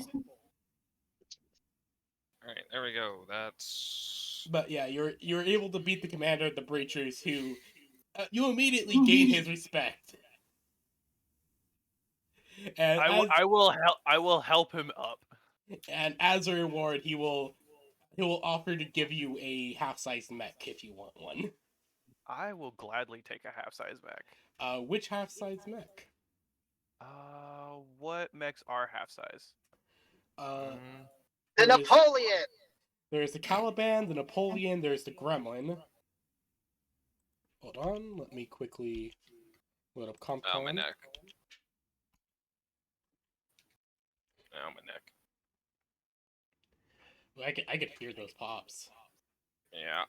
S1: Alright, there we go. That's...
S2: But yeah, you're able to beat the commander of the Breachers, who you immediately gain his respect. And
S5: I will help him up.
S2: And as a reward, he will offer to give you a half-sized mech if you want one.
S5: I will gladly take a half-size mech.
S2: Which half-sized mech?
S5: What mechs are half-size?
S4: The
S2: There's-
S4: Napoleon!
S2: There's the Caliban, the Napoleon, there's the Gremlin. Hold on, let me quickly load up Comp.
S1: Oh, my neck. Oh, my neck.
S2: I could hear those pops.
S1: Yeah.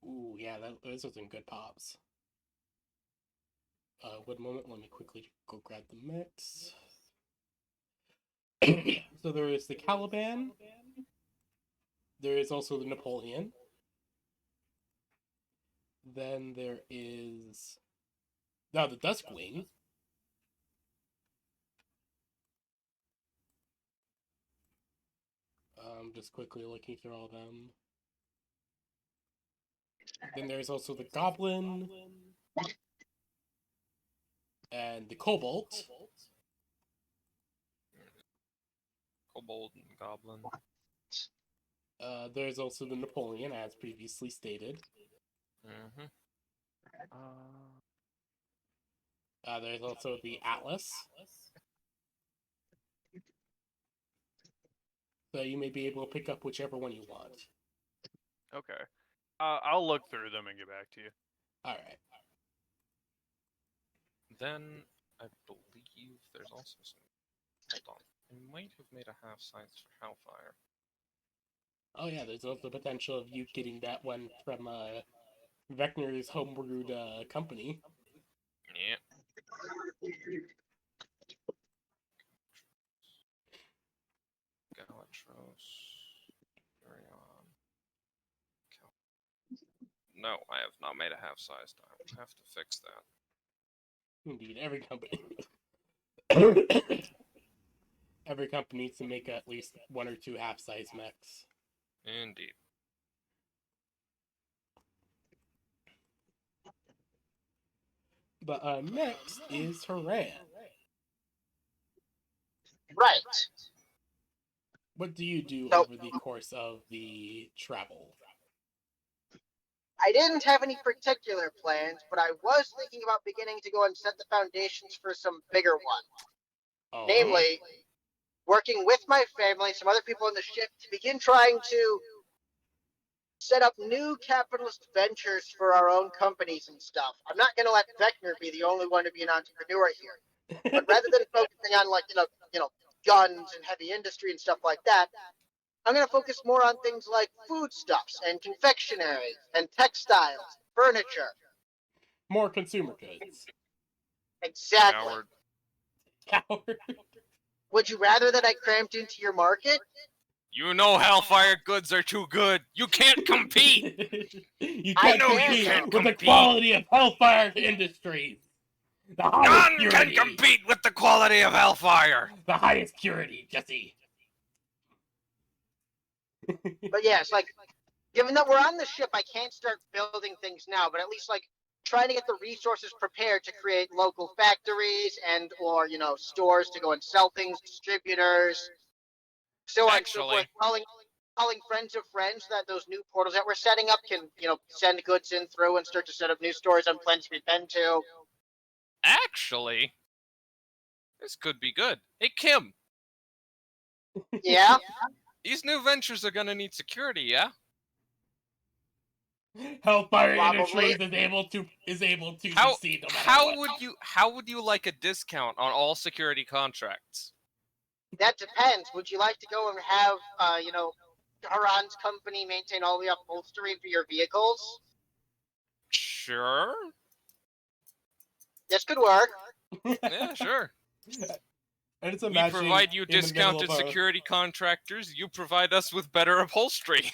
S2: Ooh, yeah, those are some good pops. One moment, let me quickly go grab the mix. So there is the Caliban. There is also the Napoleon. Then there is now the Duskwing. Just quickly looking through all of them. Then there's also the Goblin and the Cobalt.
S1: Kobold and Goblin.
S2: There's also the Napoleon, as previously stated.
S1: Mm-hmm.
S2: There's also the Atlas. So you may be able to pick up whichever one you want.
S5: Okay. I'll look through them and get back to you.
S2: Alright.
S1: Then, I believe there's also some... Hold on. I might have made a half-size for Hellfire.
S2: Oh yeah, there's also the potential of you getting that one from Vector's homebrewed company.
S1: Yeah. Galatros. Furion. No, I have not made a half-sized. I will have to fix that.
S2: Indeed, every company. Every company needs to make at least one or two half-size mechs.
S1: Indeed.
S2: But next is Haran.
S4: Right.
S2: What do you do
S4: So-
S2: over the course of the travel?
S4: I didn't have any particular plans, but I was thinking about beginning to go and set the foundations for some bigger ones.
S2: Oh,
S4: Namely, working with my family, some other people on the ship, to begin trying to set up new capitalist ventures for our own companies and stuff. I'm not going to let Vector be the only one to be an entrepreneur here. But rather than focusing on guns and heavy industry and stuff like that, I'm going to focus more on things like foodstuffs and confectionery and textiles, furniture.
S2: more consumer goods.
S4: Exactly.
S1: Coward.
S2: Coward.
S4: Would you rather that I cramped into your market?
S1: You know Hellfire goods are too good. You can't compete.
S2: You
S4: I
S2: can't
S1: know you
S2: compete
S1: can't
S2: with the
S1: compete.
S2: quality of Hellfire Industries. The highest
S1: None
S2: purity.
S1: can compete with the quality of Hellfire.
S2: The highest purity, Jesse.
S4: But yeah, it's like, given that we're on the ship, I can't start building things now, but at least like trying to get the resources prepared to create local factories and or stores to go and sell things, distributors, so on and so forth.
S1: Actually,
S4: Calling friends of friends that those new portals that we're setting up can send goods in through and start to set up new stores on planets we've been to.
S1: actually, this could be good. Hey, Kim,
S4: Yeah.
S1: these new ventures are gonna need security, yeah?
S2: Hellfire
S4: Probably.
S2: Industries is able to
S1: How
S2: succeed no matter
S1: how
S2: what.
S1: would you like a discount on all security contracts?
S4: That depends. Would you like to go and have Haran's company maintain all the upholstery for your vehicles?
S1: Sure.
S4: This could work.
S1: Yeah, sure.
S2: And it's
S1: We provide you discounted
S2: a...
S1: security contractors. You provide us with better upholstery.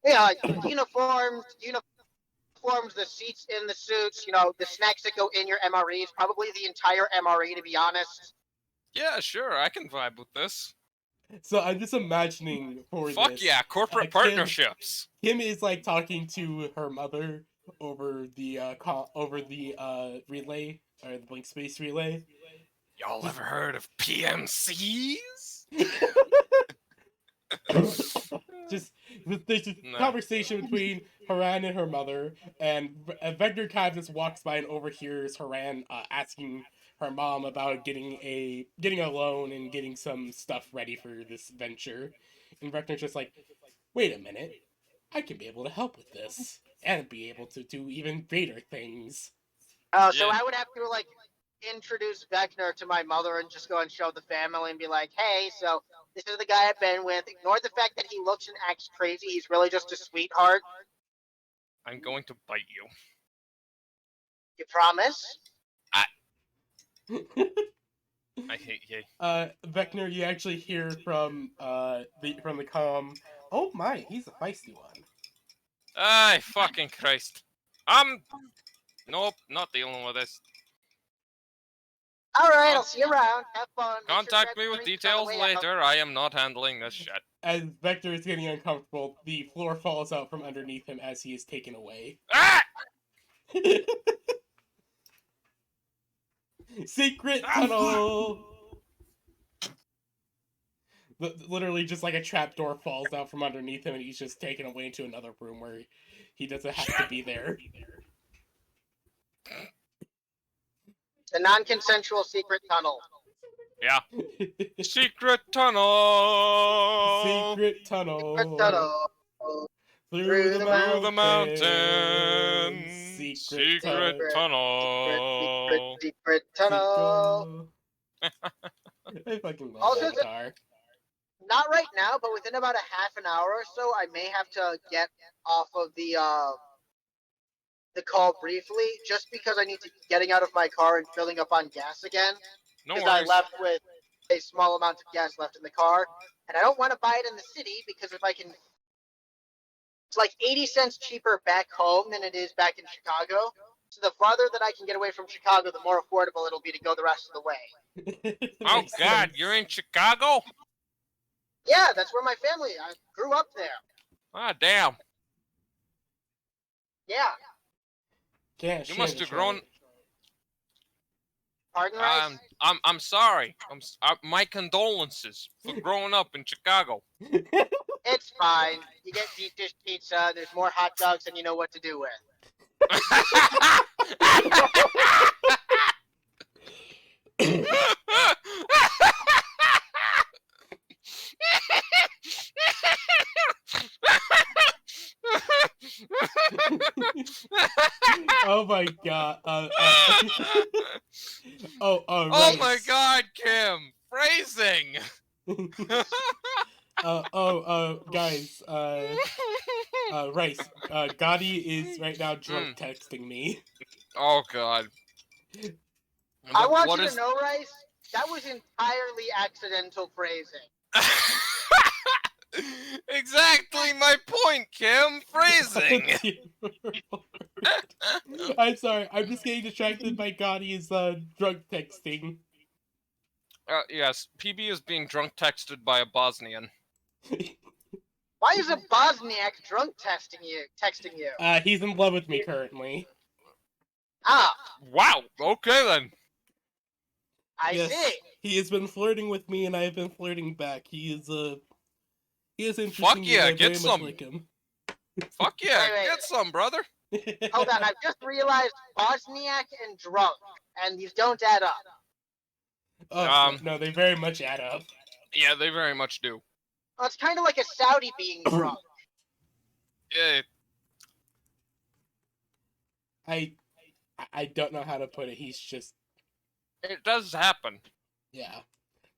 S4: Yeah, like uniforms, the seats in the suits, the snacks that go in your MREs, probably the entire MRE, to be honest.
S1: Yeah, sure. I can vibe with this.
S2: So I'm just imagining for
S1: Fuck
S2: this.
S1: yeah, corporate partnerships.
S2: Kim is like talking to her mother over the relay or the blink space relay.
S1: Y'all ever heard of PMCs?
S2: Just there's a
S1: No.
S2: conversation between Haran and her mother, and Vector kind of just walks by and overhears Haran asking her mom about getting a loan and getting some stuff ready for this venture, and Vector's just like, wait a minute, I can be able to help with this and be able to do even greater things.
S4: So
S1: Yeah.
S4: I would have to introduce Vector to my mother and just go and show the family and be like, hey, so this is the guy I've been with. Ignore the fact that he looks and acts crazy. He's really just a sweetheart.
S1: I'm going to bite you.
S4: You promise?
S1: I hate you.
S2: Vector, you actually hear from the comm. Oh my, he's a feisty one.
S1: Ay, fucking Christ. Nope, not dealing with this.
S4: All right, I'll see you around. Have fun. Make sure to
S1: Contact
S4: grab
S1: me
S4: your
S1: with
S4: drinks on the
S1: details
S4: way out.
S1: later. I am not handling this shit.
S2: As Vector is getting uncomfortable, the floor falls out from underneath him as he is taken away.
S1: Ah!
S2: Secret tunnel! Literally, just like a trapdoor falls out from underneath him, and he's just taken away into another room where he doesn't have to be there.
S4: The non-consensual secret tunnel.
S1: Yeah. Secret tunnel.
S2: Secret tunnel.
S4: Secret tunnel.
S2: Through the mountains.
S1: Secret
S2: tunnel.
S1: tunnel.
S4: Secret tunnel.
S2: I fucking love
S4: Also,
S2: that guitar.
S4: Not right now, but within about a half an hour or so, I may have to get off of the call briefly, just because I need to be getting out of my car and filling up on gas again.
S1: No
S4: Because I
S1: worries.
S4: left with a small amount of gas left in the car, and I don't want to buy it in the city because if I can, it's like 80 cents cheaper back home than it is back in Chicago. So the farther that I can get away from Chicago, the more affordable it'll be to go the rest of the way.
S1: Oh
S2: Makes
S1: God,
S2: sense.
S1: you're in Chicago?
S4: Yeah, that's where my family. I grew up there.
S1: Ah, damn.
S4: Yeah.
S2: Can't
S1: You must have grown.
S4: Pardon, Rice?
S1: I'm sorry. My condolences for growing up in Chicago.
S4: It's fine. You get deep dish pizza. There's more hot dogs than you know what to do with.
S2: Oh my God.
S1: Oh
S2: Rice.
S1: my God, Kim! Phrasing.
S2: Guys. Rice, Gotti is right now drunk texting me.
S1: Oh god.
S4: I want
S1: What
S4: you
S1: is...
S4: to know, Rice, that was entirely accidental phrasing.
S1: Exactly my point, Kim. Phrasing.
S2: I'm sorry, I'm just getting distracted by Gotti's drunk texting.
S1: Yes, PB is being drunk texted by a Bosnian.
S4: Why is a Bosniak drunk texting you?
S2: He's in love with me currently.
S4: Ah,
S1: Wow. Okay then.
S4: I
S2: Yes,
S4: see.
S2: he has been flirting with me, and I have been flirting back. He is interesting.
S1: Fuck
S2: and
S1: yeah,
S2: I
S1: get
S2: very
S1: some.
S2: much like him.
S1: Fuck yeah,
S4: Wait.
S1: get some, brother.
S4: Hold on, I've just realized Bosniak and drunk, and these don't add up.
S2: Oh, no, they very much add up.
S1: Yeah, they very much do.
S4: Well, it's kind of like a Saudi being drunk.
S1: Yeah.
S2: I don't know how to put it. He's just...
S1: It does happen.
S2: Yeah.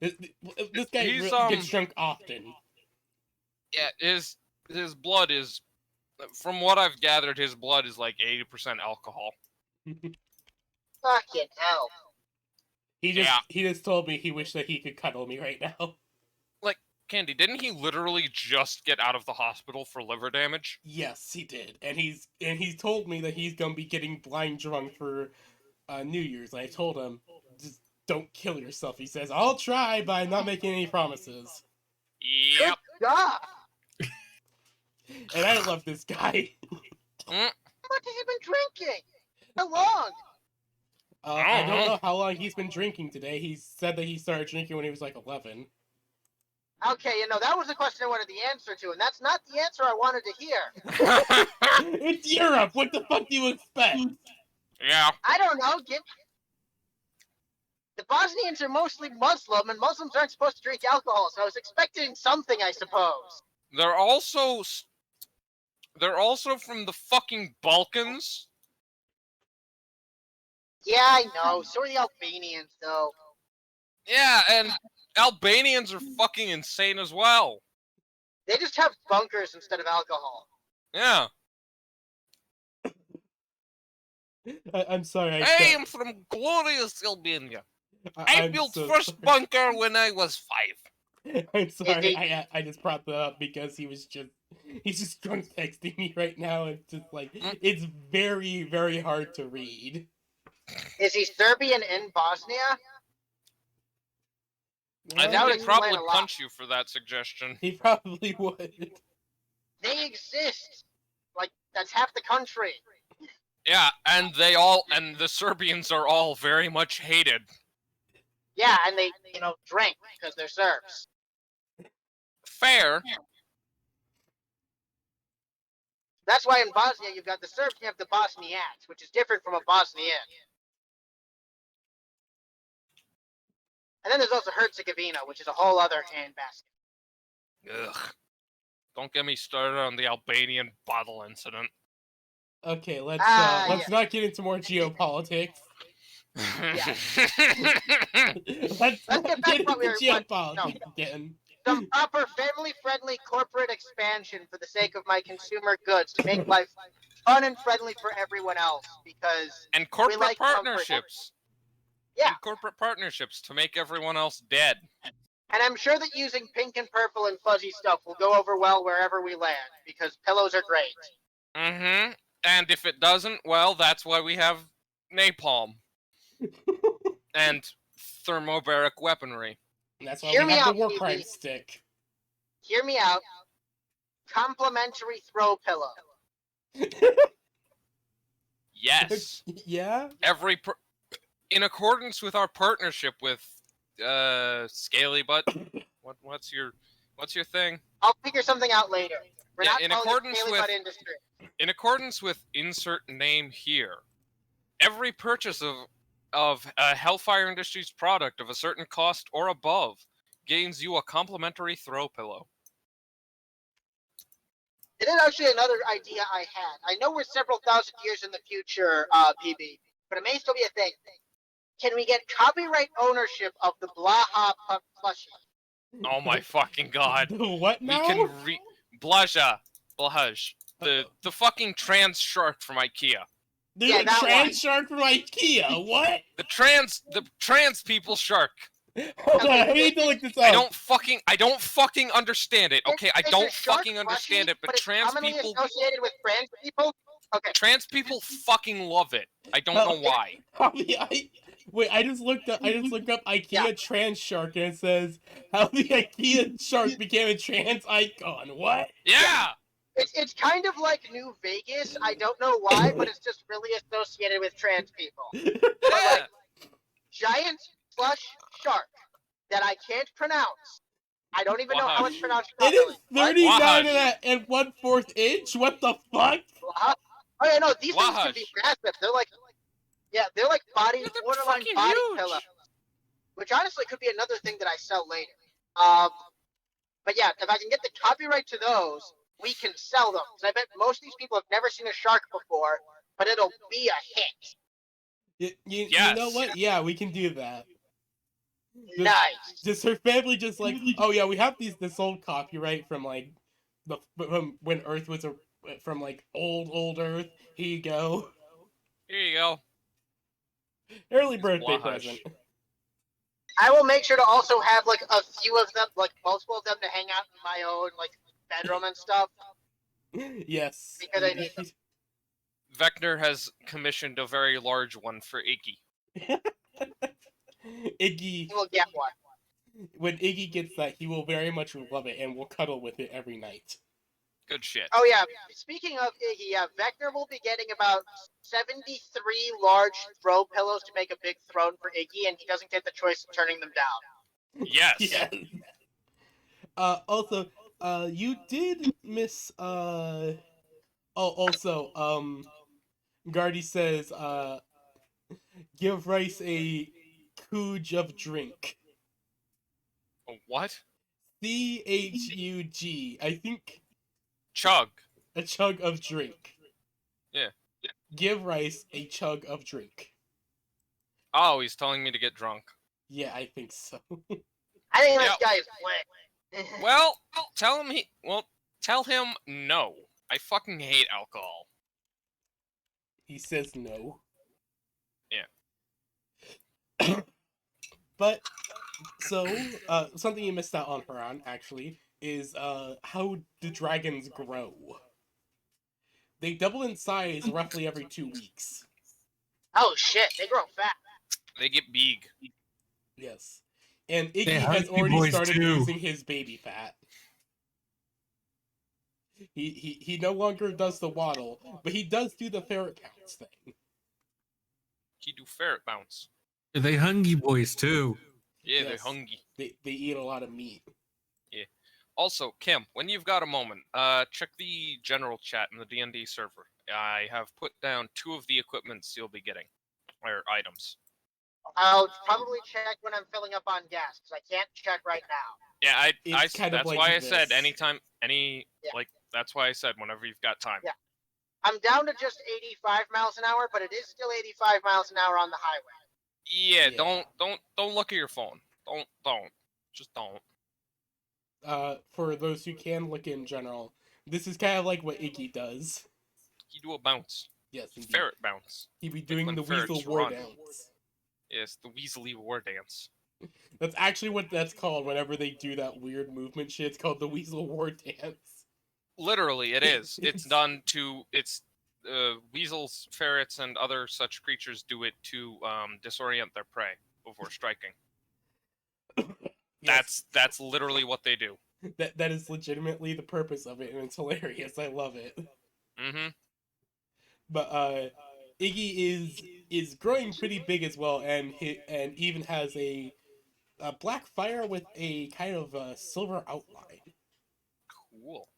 S2: This guy
S1: He's,
S2: gets drunk often.
S1: Yeah, his blood is, from what I've gathered, his blood is like 80% alcohol.
S4: Fucking hell.
S2: He just told me he wished that he could cuddle me right now.
S1: Like, Candy, didn't he literally just get out of the hospital for liver damage?
S2: Yes, he did, and he's told me that he's gonna be getting blind drunk for New Year's. And I told him, just don't kill yourself. He says, I'll try, but I'm not making any promises.
S1: Yep.
S4: God.
S2: And I love this guy.
S4: How much has he been drinking? How long?
S2: I don't know how long he's been drinking today. He said that he started drinking when he was like 11.
S4: Okay, that was the question I wanted the answer to, and that's not the answer I wanted to hear.
S2: It's Europe! What the fuck do you expect?
S1: Yeah.
S4: I don't know. The Bosnians are mostly Muslim, and Muslims aren't supposed to drink alcohol, so I was expecting something, I suppose.
S1: They're also from the fucking Balkans.
S4: Yeah, I know. So are the Albanians, though.
S1: Yeah, and Albanians are fucking insane as well.
S4: They just have bunkers instead of alcohol.
S1: Yeah.
S2: I'm sorry.
S1: I am from glorious Albania. I built first bunker when I was 5.
S2: I'm sorry. I just brought that up because he's just drunk texting me right now. It's just like it's very, very hard to read.
S4: Is he Serbian in Bosnia?
S1: I think he'd probably punch you for that suggestion.
S2: He probably would.
S4: They exist. Like, that's half the country.
S1: Yeah, and the Serbians are all very much hated.
S4: Yeah, and they, drink because they're Serbs.
S1: Fair.
S4: That's why in Bosnia you've got the Serbs and you have the Bosniaks, which is different from a Bosnian. And then there's also Herzegovina, which is a whole other handbasket.
S1: Ugh. Don't get me started on the Albanian bottle incident.
S2: Okay, let's not get into more geopolitics. let's get back to geopolitics again.
S4: Some proper family-friendly corporate expansion for the sake of my consumer goods to make life fun and friendly for everyone else, because
S1: and corporate
S4: like
S1: partnerships.
S4: Yeah.
S1: And corporate partnerships to make everyone else dead.
S4: And I'm sure that using pink and purple and fuzzy stuff will go over well wherever we land, because pillows are great.
S1: Mm-hmm. And if it doesn't, well, that's why we have napalm. And thermobaric weaponry.
S2: And that's why we have the war crime stick.
S4: Hear me out. Complimentary throw pillow.
S1: Yes.
S2: Yeah?
S1: In accordance with our partnership with Scaly Butt. What's your thing?
S4: I'll figure something out later. We're not
S1: in
S4: calling
S1: accordance
S4: it Scaly
S1: with
S4: Butt Industry.
S1: In accordance with insert name here, every purchase of a Hellfire Industries product of a certain cost or above gains you a complimentary throw pillow.
S4: It is actually another idea I had. I know we're several thousand years in the future, PB, but it may still be a thing. Can we get copyright ownership of the Blaha plushie?
S1: Oh my fucking god.
S2: What now?
S1: We can Blaja. Blahaj. The fucking trans shark from IKEA.
S2: There's
S4: Yeah,
S2: a
S4: that
S2: trans
S4: one.
S2: shark from IKEA. What?
S1: The trans people shark.
S2: Hold on,
S4: Okay,
S2: I need to look this up.
S1: I don't fucking understand it. Okay, I
S4: It's a
S1: don't
S4: shark
S1: fucking understand
S4: plushie,
S1: it, but
S4: it's
S1: trans
S4: commonly
S1: people
S4: associated with trans people. Okay.
S1: trans people fucking love it. I don't know why.
S2: Wait, I just looked up IKEA
S4: Yeah.
S2: trans shark and it says how the IKEA shark became a trans icon. What?
S1: Yeah.
S4: It's kind of like New Vegas. I don't know why, but it's just really associated with trans people. But
S1: Yeah.
S4: like giant plush shark that I can't pronounce. I don't even know how it's pronounced
S2: It
S4: properly.
S2: is
S4: What?
S2: 39
S1: Wahash.
S2: and 1/4 inch. What the fuck?
S4: Oh yeah, no, these things can be
S1: Wahash.
S4: massive. They're like body,
S1: Yeah, they're
S4: borderline
S1: fucking
S4: body
S1: huge.
S4: pillow. Which honestly could be another thing that I sell later. But yeah, if I can get the copyright to those, we can sell them. Because I bet most of these people have never seen a shark before, but it'll be a hit.
S2: You know what? Yeah, we can do that.
S4: Nice.
S2: Just her family just like, oh yeah, we have this old copyright from like from when Earth was from like old Earth. Here you go.
S1: Here you go.
S2: Early birthday
S1: Wahash.
S2: present.
S4: I will make sure to also have like a few of them, like multiple of them, to hang out in my own like bedroom and stuff.
S2: Yes.
S4: Because I need them.
S1: Vector has commissioned a very large one for Iggy.
S2: Iggy,
S4: You will get one.
S2: when Iggy gets that, he will very much love it and will cuddle with it every night.
S1: Good shit.
S4: Oh yeah. Speaking of Iggy, Vector will be getting about 73 large throw pillows to make a big throne for Iggy, and he doesn't get the choice of turning them down.
S1: Yes.
S2: Yes. Also, you did miss, also, Gardy says, give Rice a cooge of drink.
S1: A what?
S2: CHUG. I think
S1: Chug.
S2: a chug of drink.
S1: Yeah.
S2: Give Rice a chug of drink.
S1: Oh, he's telling me to get drunk.
S2: Yeah, I think so.
S4: I think this
S1: Yep.
S4: guy is lit.
S1: Well, tell him no. I fucking hate alcohol.
S2: He says no.
S1: Yeah.
S2: But so, something you missed out on, Haran, actually, is how the dragons grow. They double in size roughly every 2 weeks.
S4: Oh shit, they grow fat.
S1: They get big.
S2: Yes. And Iggy
S3: They're
S2: has
S3: hungry
S2: already
S3: boys
S2: started
S3: too.
S2: using his baby fat. He no longer does the waddle, but he does do the ferret pounce thing.
S1: He do ferret bounce.
S3: They hungry boys too.
S1: Yeah, they're
S2: Yes.
S1: hungry.
S2: They eat a lot of meat.
S1: Also, Kim, when you've got a moment, check the general chat in the D&D server. I have put down 2 of the equipments you'll be getting, or items.
S4: I'll probably check when I'm filling up on gas, because I can't check right now.
S1: Yeah,
S2: It's kind of
S1: that's
S2: like
S1: why I said
S2: this.
S1: that's why I said whenever you've got time.
S4: Yeah. I'm down to just 85 miles an hour, but it is still 85 miles an hour on the highway.
S1: Yeah,
S2: Yeah.
S1: don't look at your phone. Just don't.
S2: For those who can look in general, this is kind of like what Iggy does.
S1: You do a bounce.
S2: Yes, indeed.
S1: Ferret bounce.
S2: He'd be
S1: Like
S2: doing
S1: when
S2: the
S1: ferrets
S2: weasel war
S1: run.
S2: dance.
S1: Yes, the Weasley war dance.
S2: That's actually what that's called whenever they do that weird movement shit. It's called the weasel war dance.
S1: Literally, it is. It's done to weasels, ferrets, and other such creatures do it to disorient their prey before striking.
S2: Yes,
S1: That's literally what they do.
S2: that is legitimately the purpose of it, and it's hilarious. I love it.
S1: Mm-hmm.
S2: But Iggy is growing pretty big as well, and even has a black fire with a kind of silver outline.
S1: Cool.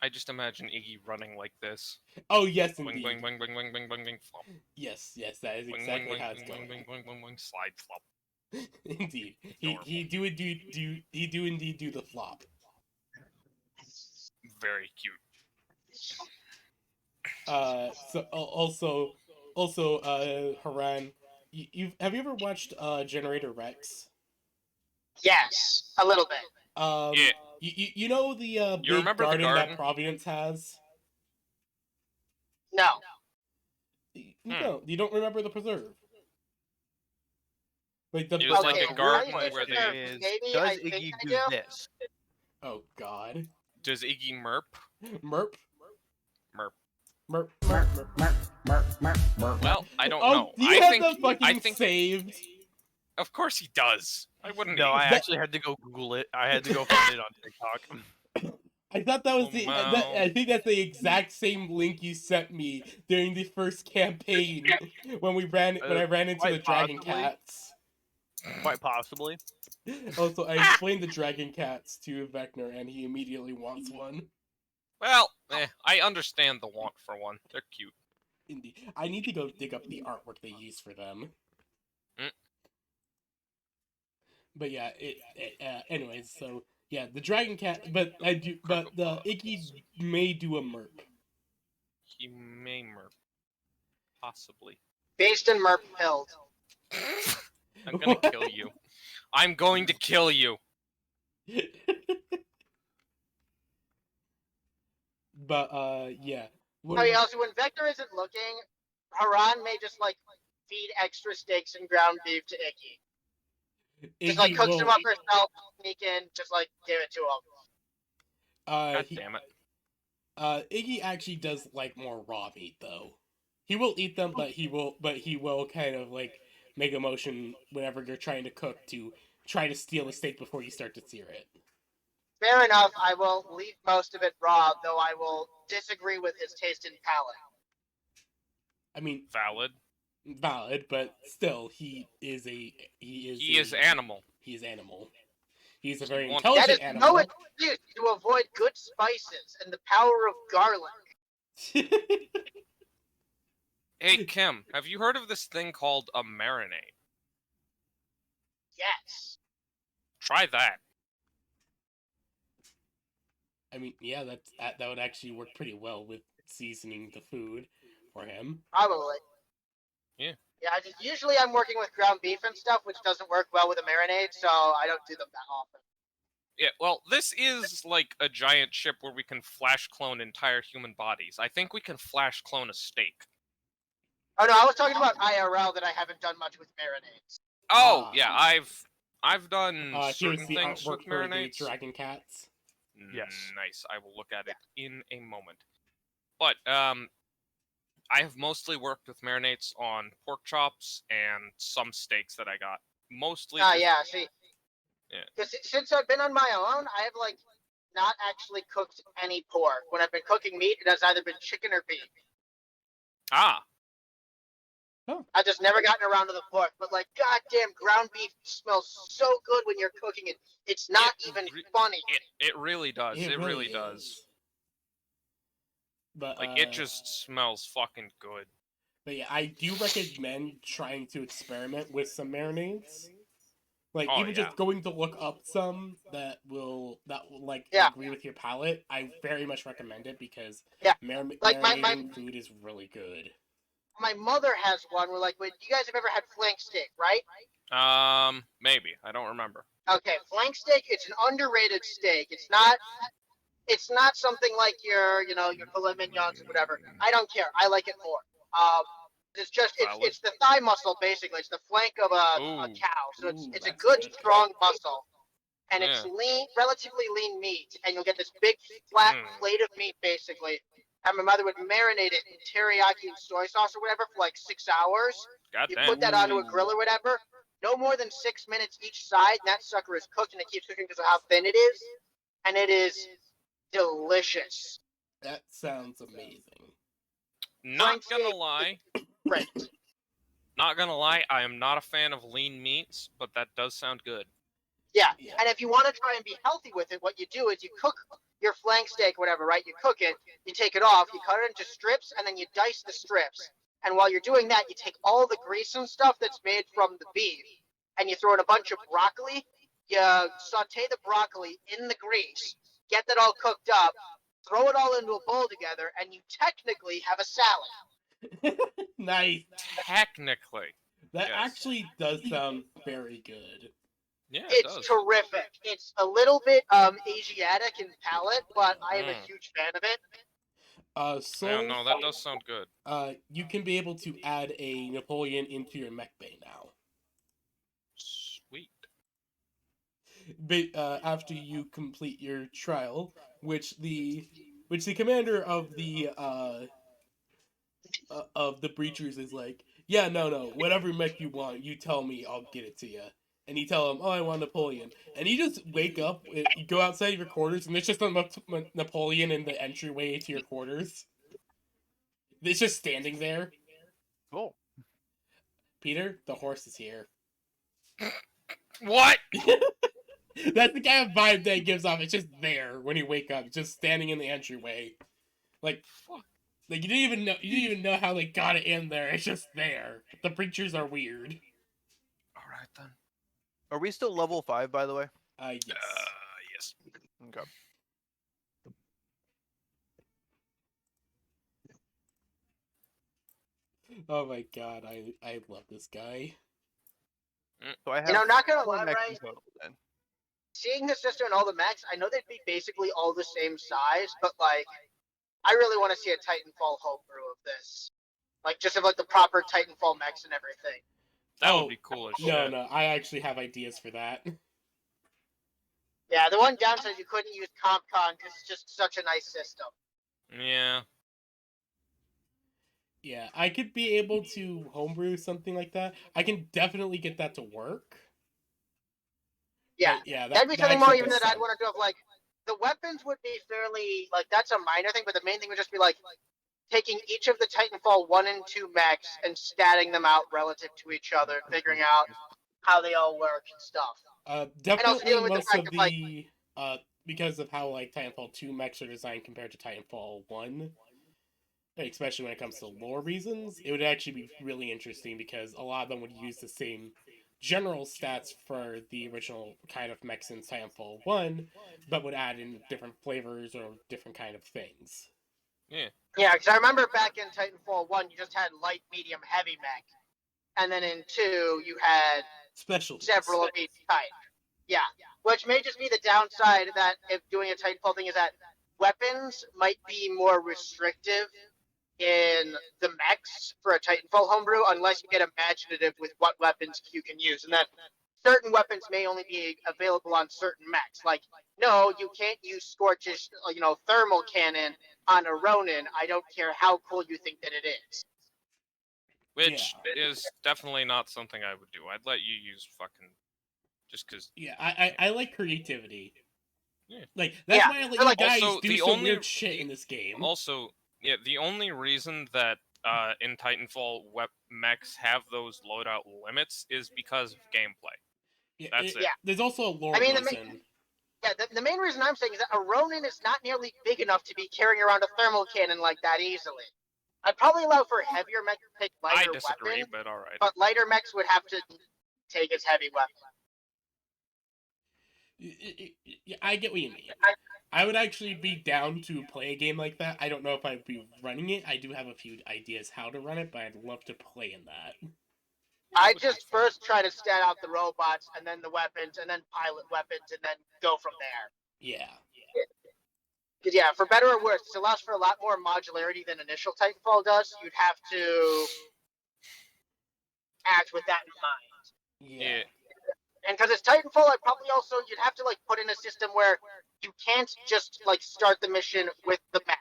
S1: I just imagine Iggy running like this.
S2: Oh yes,
S1: Wing,
S2: indeed.
S1: wing, wing, wing, wing, wing, wing, wing, flop.
S2: Yes, that is
S1: Wing,
S2: exactly
S1: wing,
S2: how
S1: wing,
S2: it's
S1: wing,
S2: going.
S1: wing, wing, wing, wing, slide, flop.
S2: Indeed,
S1: Adorable.
S2: he do indeed do the flop.
S1: Very cute.
S2: So Haran, have you ever watched Generator Rex?
S4: Yes, a little bit.
S1: Yeah.
S2: You know the
S1: You
S2: big
S1: remember the
S2: garden that
S1: garden?
S2: Providence has?
S4: No.
S2: No, you don't remember the preserve. Like the
S1: It was like
S4: Okay,
S1: a
S4: I
S1: garden
S4: think
S1: where
S4: there-
S1: they...
S5: Is,
S4: maybe
S5: does
S4: I think
S5: Iggy
S4: I
S5: do
S4: do.
S5: this?
S2: Oh God,
S1: Does Iggy merp?
S2: Merp,
S1: Merp.
S2: Merp, Merp, Merp.
S1: Well, I don't
S2: Oh,
S1: know.
S2: do you
S1: I
S2: have
S1: think...
S2: the fucking
S1: I think...
S2: saved?
S1: Of course he does. Why wouldn't
S5: No,
S1: he?
S5: I
S2: That-
S5: actually had to go Google it. I had to go find it on TikTok.
S2: I thought that was
S1: Oh,
S2: the.
S1: wow.
S2: I think that's the exact same link you sent me during the first campaign when I ran into
S5: quite
S2: the dragon
S5: possibly.
S2: cats.
S5: Quite possibly.
S2: Also, I explained the dragon cats to Vector, and he immediately wants one.
S1: Well, I understand the want for one. They're cute.
S2: Indeed, I need to go dig up the artwork they use for them.
S1: Mm.
S2: But yeah, anyways, so yeah, the dragon cat. But the Icky may do a merp.
S1: He may merp. Possibly.
S4: Based in Merp Hill.
S1: I'm gonna kill you. I'm going to kill you.
S2: But yeah.
S4: Oh yeah, also when Vector isn't looking, Haran may just like feed extra steaks and ground beef to Icky. Just like cooks them up herself, sneak in, just like give it to him.
S1: God damn it.
S2: Iggy actually does like more raw meat though. He will eat them, but he will kind of like make a motion whenever you're trying to cook to try to steal the steak before you start to sear it.
S4: Fair enough, I will leave most of it raw, though I will disagree with his taste in palate.
S2: I mean,
S1: Valid.
S2: valid, but still, he is
S1: animal.
S2: He is animal. He's a very
S1: He wants-
S2: intelligent
S4: That is
S2: animal.
S4: no excuse to avoid good spices and the power of garlic.
S1: Hey, Kim, have you heard of this thing called a marinade?
S4: Yes.
S1: Try that.
S2: I mean, yeah, that would actually work pretty well with seasoning the food for him.
S4: Probably.
S1: Yeah.
S4: Yeah, usually I'm working with ground beef and stuff, which doesn't work well with a marinade, so I don't do them that often.
S1: Yeah, well, this is like a giant ship where we can flash clone entire human bodies. I think we can flash clone a steak.
S4: Oh no, I was talking about IRL that I haven't done much with marinades.
S1: Oh, yeah, I've done
S2: Here's
S1: certain
S2: the
S1: things with
S2: artwork for the
S1: marinades.
S2: dragon cats.
S5: Yes.
S1: Nice. I will look at it in a moment. But I have mostly worked with marinades on pork chops and some steaks that I got. Mostly.
S4: Yeah, see.
S1: Yeah.
S4: Because since I've been on my own, I have like not actually cooked any pork. When I've been cooking meat, it has either been chicken or beef.
S1: Ah.
S4: I just never gotten around to the pork. But like, goddamn, ground beef smells so good when you're cooking it. It's not even funny.
S1: It really does. It really
S2: is.
S1: does.
S2: But
S1: Like, it just smells fucking good.
S2: But yeah, I do recommend trying to experiment with some marinades. Like just going to look up some that will like agree with your palate. I very much recommend it because marinating food is really good.
S4: My mother has one where like, wait, you guys have ever had flank steak, right?
S1: Maybe. I don't remember.
S4: Okay, flank steak, it's an underrated steak. It's not something like your filet mignons or whatever. I don't care. I like it more. It's the thigh muscle basically. It's the flank of a cow. So it's a good strong muscle, and it's relatively lean meat. And you'll get this big flat plate of meat basically. And my mother would marinate it in teriyaki and soy sauce or whatever for like 6 hours. You put that onto a grill or whatever. No more than 6 minutes each side, and that sucker is cooked, and it keeps cooking because of how thin it is. And it is delicious.
S2: That sounds amazing.
S1: Not gonna lie.
S4: Great.
S1: Not gonna lie, I am not a fan of lean meats, but that does sound good.
S4: Yeah, and if you want to try and be healthy with it, what you do is you cook your flank steak, whatever, right? You cook it, you take it off, you cut it into strips, and then you dice the strips. And while you're doing that, you take all the grease and stuff that's made from the beef, and you throw in a bunch of broccoli. You saute the broccoli in the grease, get that all cooked up, throw it all into a bowl together, and you technically have a salad.
S2: Nice.
S1: Technically.
S2: That actually does sound very good.
S1: Yeah, it
S4: It's
S1: does.
S4: terrific. It's a little bit Asiatic in palette, but I am a huge fan of it.
S1: Yeah,
S2: Soul,
S1: no, that does sound good.
S2: you can be able to add a Napoleon into your mech bay now.
S1: Sweet.
S2: But after you complete your trial, which the commander of the breachers is like, yeah, no, whatever mech you want, you tell me, I'll get it to you. And you tell him, oh, I want Napoleon. And you just wake up, you go outside your quarters, and there's just a Napoleon in the entryway to your quarters. It's just standing there.
S5: Cool.
S2: Peter, the horse is here.
S1: What?
S2: That's the kind of vibe that it gives off. It's just there when you wake up, just standing in the entryway. Like,
S1: Fuck.
S2: you didn't even know how they got it in there. It's just there. The preachers are weird.
S1: All right then.
S5: Are we still level 5, by the way?
S2: Yes.
S1: Yes.
S5: Okay.
S2: Oh my god, I love this guy.
S5: So I have
S4: Not gonna
S5: 4
S4: lie,
S5: mechs
S4: right?
S5: in total then.
S4: Seeing his sister and all the mechs, I know they'd be basically all the same size, but like, I really want to see a Titanfall homebrew of this. Like, just have like the proper Titanfall mechs and everything.
S1: That
S2: Oh,
S1: would be cool as
S2: No,
S1: shit.
S2: no, I actually have ideas for that.
S4: Yeah, the one downside is you couldn't use CompCon because it's just such a nice system.
S1: Yeah.
S2: Yeah, I could be able to homebrew something like that. I can definitely get that to work.
S4: Yeah,
S2: But yeah,
S4: that'd be
S2: that
S4: something more
S2: actually
S4: even
S2: does
S4: that I'd
S2: sound-
S4: want to do. Of like, the weapons would be fairly like that's a minor thing, but the main thing would just be like taking each of the Titanfall 1 and 2 mechs and statting them out relative to each other, figuring out how they all work and stuff. And also
S2: Definitely
S4: dealing with the
S2: most
S4: fact
S2: of
S4: of like,
S2: the because of how like Titanfall 2 mechs are designed compared to Titanfall 1, especially when it comes to lore reasons, it would actually be really interesting because a lot of them would use the same general stats for the original kind of mechs in Titanfall 1, but would add in different flavors or different kind of things.
S1: Yeah.
S4: yeah, because I remember back in Titanfall 1, you just had light, medium, heavy mech, and then in 2 you had
S2: Specialties.
S4: several of each type. Yeah, which may just be the downside of that if doing a Titanfall thing is that weapons might be more restrictive in the mechs for a Titanfall homebrew unless you get imaginative with what weapons you can use. And then certain weapons may only be available on certain mechs. Like, no, you can't use Scorch's, thermal cannon on a Ronin. I don't care how cool you think that it is.
S1: Which is definitely not something I would do. I'd let you use fucking just because.
S2: Yeah, I like creativity.
S1: Yeah.
S2: Like that's
S4: Yeah,
S2: why I let
S4: but,
S2: you
S4: like,
S2: guys
S1: also,
S2: do
S1: the
S2: some
S1: only-
S2: weird shit in this game.
S1: Also, yeah, the only reason that in Titanfall mechs have those loadout limits is because of gameplay. That's it.
S4: Yeah.
S2: There's also a lore
S4: I mean,
S2: reason.
S4: the main reason I'm saying is that a Ronin is not nearly big enough to be carrying around a thermal cannon like that easily. I'd probably allow for heavier mechs to take
S1: I
S4: lighter
S1: disagree,
S4: weapons,
S1: but alright.
S4: but lighter mechs would have to take its heavy weapon.
S2: Yeah, I get what you mean. I would actually be down to play a game like that. I don't know if I'd be running it. I do have a few ideas how to run it, but I'd love to play in that.
S4: I just first try to stat out the robots, and then the weapons, and then pilot weapons, and then go from there.
S2: Yeah.
S4: Because, yeah, for better or worse, this allows for a lot more modularity than initial Titanfall does. You'd have to act with that in mind.
S2: Yeah.
S4: And because it's Titanfall, you'd have to, like, put in a system where you can't just, like, start the mission with the mech.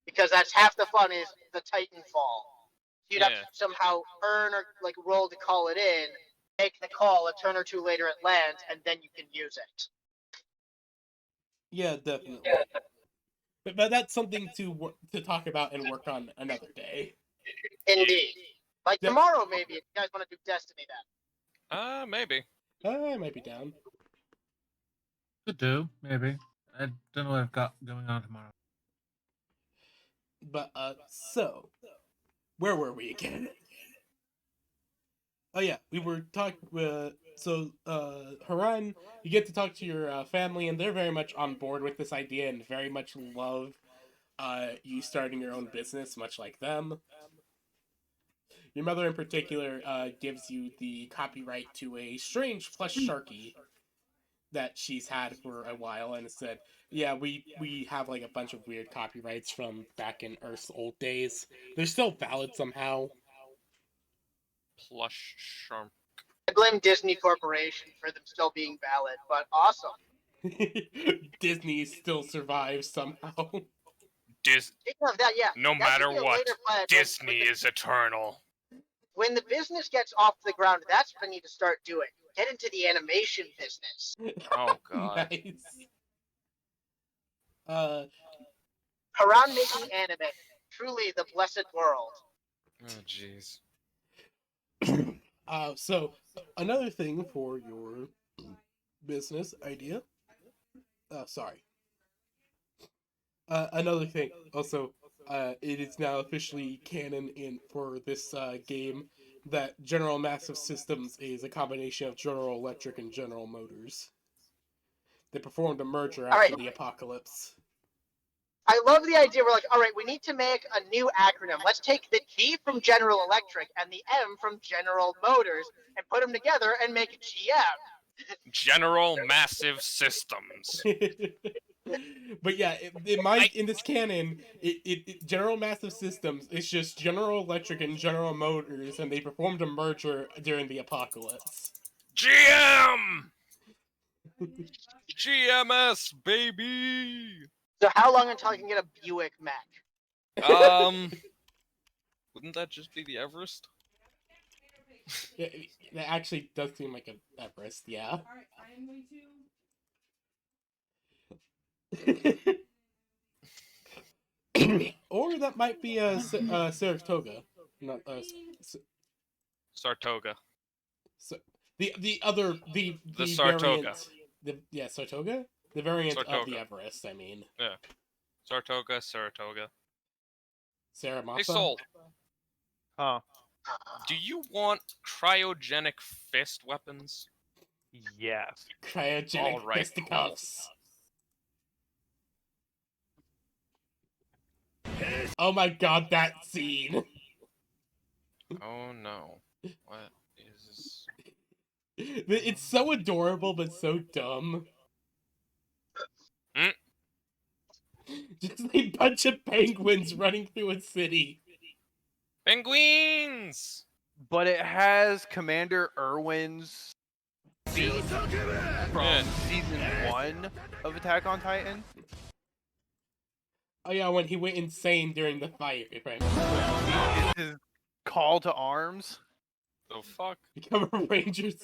S4: Because that's half the fun is the Titanfall. You'd have to somehow earn or, like, roll to call it in, make the call, a turn or two later it lands, and then you can use it.
S2: Yeah, definitely. But that's something to talk about and work on another day.
S4: Indeed. Like, tomorrow, maybe, if you guys want to do Destiny then.
S1: Maybe.
S2: I might be down.
S3: Could do, maybe. I don't know what I've got going on tomorrow.
S2: But, so, where were we again? Oh yeah, we were talking, Haran, you get to talk to your family, and they're very much on board with this idea and very much love you starting your own business, much like them. Your mother, in particular, gives you the copyright to a strange plush sharky that she's had for a while, and said, "Yeah, we have like a bunch of weird copyrights from back in Earth's old days. They're still valid somehow."
S1: Plush shark.
S4: I blame Disney Corporation for them still being valid, but awesome.
S2: Disney still survives somehow.
S4: Speaking of that, yeah,
S1: No
S4: that
S1: matter
S4: should be a
S1: what,
S4: later plan.
S1: Disney is eternal.
S4: When the business gets off the ground, that's what I need to start doing. Get into the animation business.
S1: Oh god.
S2: Nice.
S4: Around making anime, truly the blessed world.
S1: Oh jeez.
S2: So another thing for your business idea. Sorry. Another thing. Also, it is now officially canon in for this game that General Massive Systems is a combination of General Electric and General Motors. They performed a merger after the apocalypse.
S4: I love the idea. We're like, all right, we need to make a new acronym. Let's take the G from General Electric and the M from General Motors and put them together and make GM.
S1: General Massive Systems.
S2: But yeah, in this canon, General Massive Systems is just General Electric and General Motors, and they performed a merger during the apocalypse.
S1: GM! GMS, baby!
S4: So how long until I can get a Buick mech?
S1: Wouldn't that just be the Everest?
S2: Yeah, that actually does seem like an Everest, yeah.
S6: Alright, I am going to.
S2: Or that might be a Saratoga. Not
S1: Sartoga.
S2: the other the
S1: Sartoga.
S2: variant. Sartoga. The variant of
S1: Sartoga.
S2: the Everest. I mean,
S1: Sartoga, Saratoga.
S2: Saramapa.
S1: Hey, Soul.
S5: Huh.
S1: Do you want cryogenic fist weapons?
S5: Yes.
S2: Cryogenic
S1: All right,
S2: fisticuffs. Oh my god, that scene!
S1: Oh no. What is...
S2: It's so adorable, but so dumb.
S1: Hmm?
S2: Just a bunch of penguins running through a city.
S1: Penguins!
S5: But it has Commander Irwin's scene from season 1 of Attack on Titan.
S2: Oh yeah, when he went insane during the fight, if I remember.
S5: It's his call to arms.
S1: The fuck?
S2: Become a Rangers.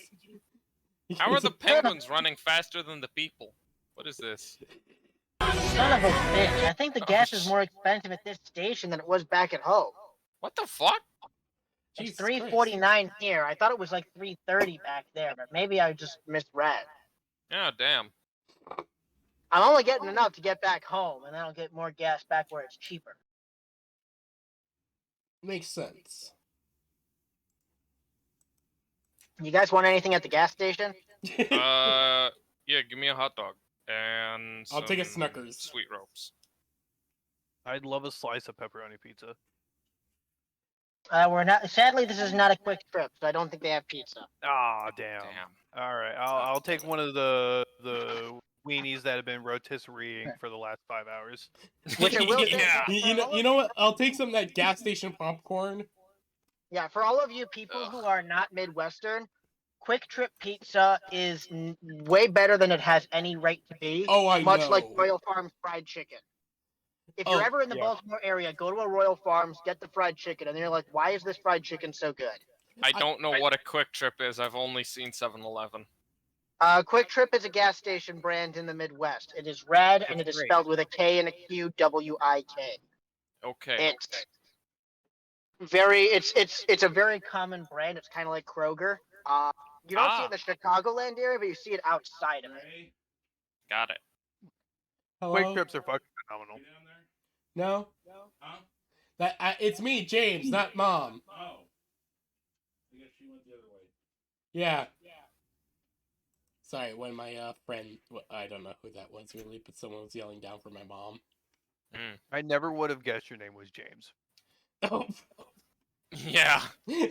S1: How are the penguins running faster than the people? What is this?
S4: Son of a bitch. I think the gas is more expensive at this station than it was back at home.
S1: What the fuck?
S4: It's
S2: Jesus Christ.
S4: $3.49 here. I thought it was like $3.30 back there, but maybe I just misread.
S1: Yeah, damn.
S4: I'm only getting enough to get back home, and then I'll get more gas back where it's cheaper.
S2: Makes sense.
S4: You guys want anything at the gas station?
S1: Yeah, give me a hot dog. And
S2: I'll take a
S1: some
S2: Snuckers.
S1: Sweet ropes.
S5: I'd love a slice of pepperoni pizza.
S4: We're not. Sadly, this is not a quick trip, so I don't think they have pizza.
S5: Ah, damn.
S1: Damn.
S5: All right, I'll take one of the weenies that have been rotisserieing for the last 5 hours.
S4: Which I will say,
S1: Yeah.
S2: You know what? I'll take some of that gas station popcorn.
S4: Yeah, for all of you people who are not Midwestern, Quick Trip Pizza is way better than it has any right to be.
S2: Oh, I
S4: much
S2: know.
S4: like Royal Farms fried chicken. If you're
S2: Oh,
S4: ever in the
S5: yeah.
S4: Baltimore area, go to a Royal Farms, get the fried chicken, and you're like, why is this fried chicken so good?
S1: I don't know what a Quick Trip is. I've only seen 7-Eleven.
S4: Quick Trip is a gas station brand in the Midwest. It is red, and it is
S5: great.
S4: spelled with a K and a Q, W-I-K.
S1: Okay.
S4: It's a very common brand. It's kind of like Kroger. You don't see it in the Chicagoland area, but you see it outside of it.
S1: Got it.
S2: Hello?
S5: Quick trips are fucking phenomenal.
S2: No? That it's me, James, not Mom.
S6: Oh. I guess she went the other way.
S2: Yeah. Sorry, when my friend, I don't know who that was really, but someone was yelling down for my mom.
S5: I never would have guessed your name was James.
S2: Oh,
S1: Yeah.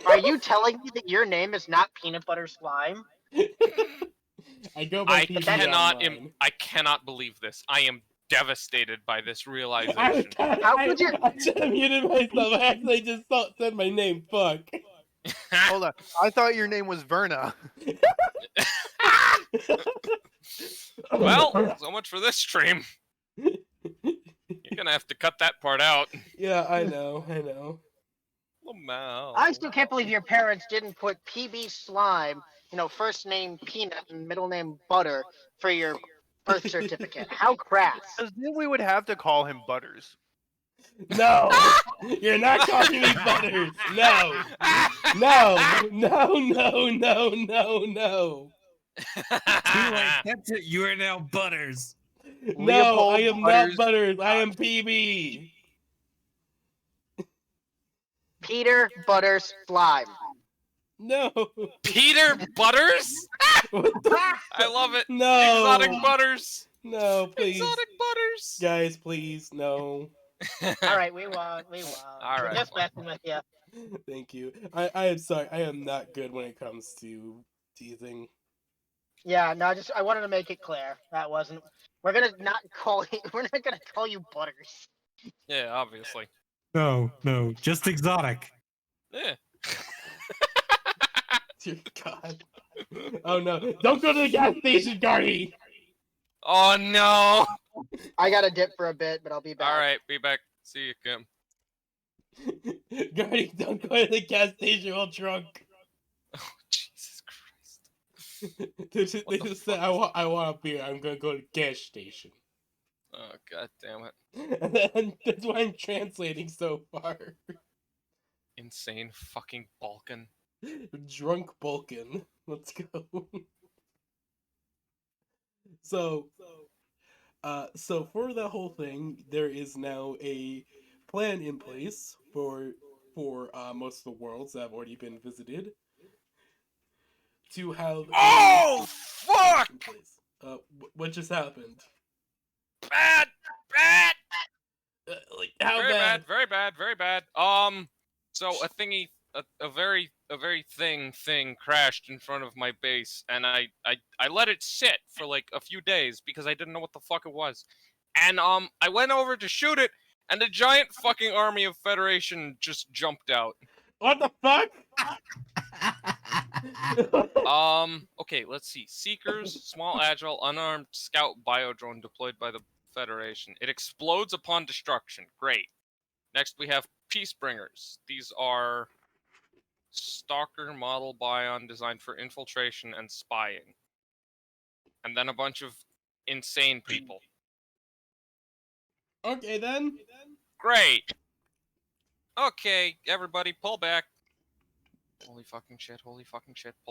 S4: Are you telling me that your name is not Peanut Butter Slime?
S2: I go by PB online.
S1: I cannot believe this. I am devastated by this
S2: I,
S1: realization.
S4: How could you?
S2: I should have muted myself. I actually just said my name. Fuck.
S5: Hold on. I thought your name was Verna.
S1: Well, so much for this stream. You're gonna have to cut that part out.
S2: Yeah, I know.
S1: Lamau.
S4: I still can't believe your parents didn't put PB Slime, first name Peanut and middle name Butter for your birth certificate. How crass.
S5: Because then we would have to call him Butters.
S2: No, you're not calling me Butters. No.
S3: Too late. That's it. You are now Butters.
S2: No,
S5: Leopold
S2: I am
S5: Butters.
S2: not Butters. I am PB.
S4: Peter Butters Slime.
S2: No.
S1: Peter Butters?
S2: What the?
S1: I love it.
S2: No.
S1: Exotic Butters.
S2: No, please.
S1: Exotic Butters.
S2: Guys, please, no.
S4: All right, we won.
S1: All
S4: We're
S1: right,
S4: just
S1: fine.
S4: messing with you.
S2: Thank you. I am sorry. I am not good when it comes to teasing.
S4: Yeah, no, I wanted to make it clear that wasn't. We're not gonna call you Butters.
S1: Yeah, obviously.
S7: No, just exotic.
S1: Yeah.
S2: Dear God. Oh no! Don't go to the gas station, Gardy.
S1: Oh no.
S4: I gotta dip for a bit, but I'll be back.
S1: All right, be back. See you, Kim.
S2: Gardy, don't go to the gas station while drunk.
S1: Oh, Jesus Christ.
S2: They
S1: the
S2: just said,
S1: fuck
S2: I want a beer. I'm gonna go to the gas station.
S1: Oh, god damn it.
S2: And then, that's why I'm translating so far.
S1: Insane fucking Balkan.
S2: Drunk Balkan. Let's go. So for the whole thing, there is now a plan in place for most of the worlds that have already been visited to have.
S1: Oh, fuck!
S2: In place. What just happened?
S1: Bad!
S2: Like how
S1: Very
S2: bad?
S1: bad, very bad, very bad. So a thingy, a very thing crashed in front of my base, and I let it sit for like a few days because I didn't know what the fuck it was. And I went over to shoot it, and a giant fucking army of Federation just jumped out.
S2: What the fuck?
S1: Okay, let's see. Seekers, small, agile, unarmed scout biodrone deployed by the Federation. It explodes upon destruction. Great. Next, we have Peacebringers. These are stalker model bion designed for infiltration and spying. And then a bunch of insane people.
S2: Okay then.
S1: Great. Okay, everybody, pull back. Holy fucking shit, pull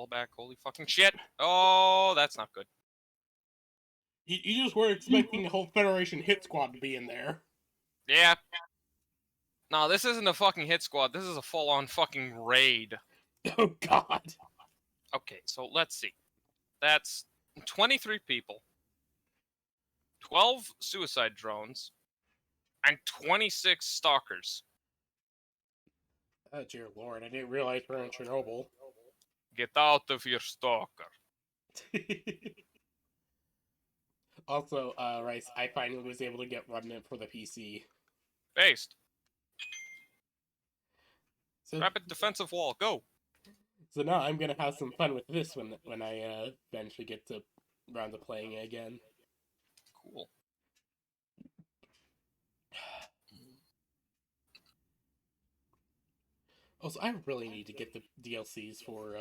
S1: back, holy fucking shit. Oh, that's not good.
S2: You just were expecting the whole Federation hit squad to be in there.
S1: Yeah. No, this isn't a fucking hit squad, this is a full-on fucking raid.
S2: Oh god.
S1: Okay, so let's see. That's 23 people, 12 suicide drones, and 26 stalkers.
S2: Oh dear lord, I didn't realize we're in Chernobyl.
S1: Get out of here, stalker.
S2: Also, Rice, I finally was able to get Remnant for the PC.
S1: Based.
S2: So,
S1: Rapid defensive wall, go.
S2: so now I'm gonna have some fun with this when I eventually get to round to playing it again.
S1: Cool.
S2: Also, I really need to get the DLCs for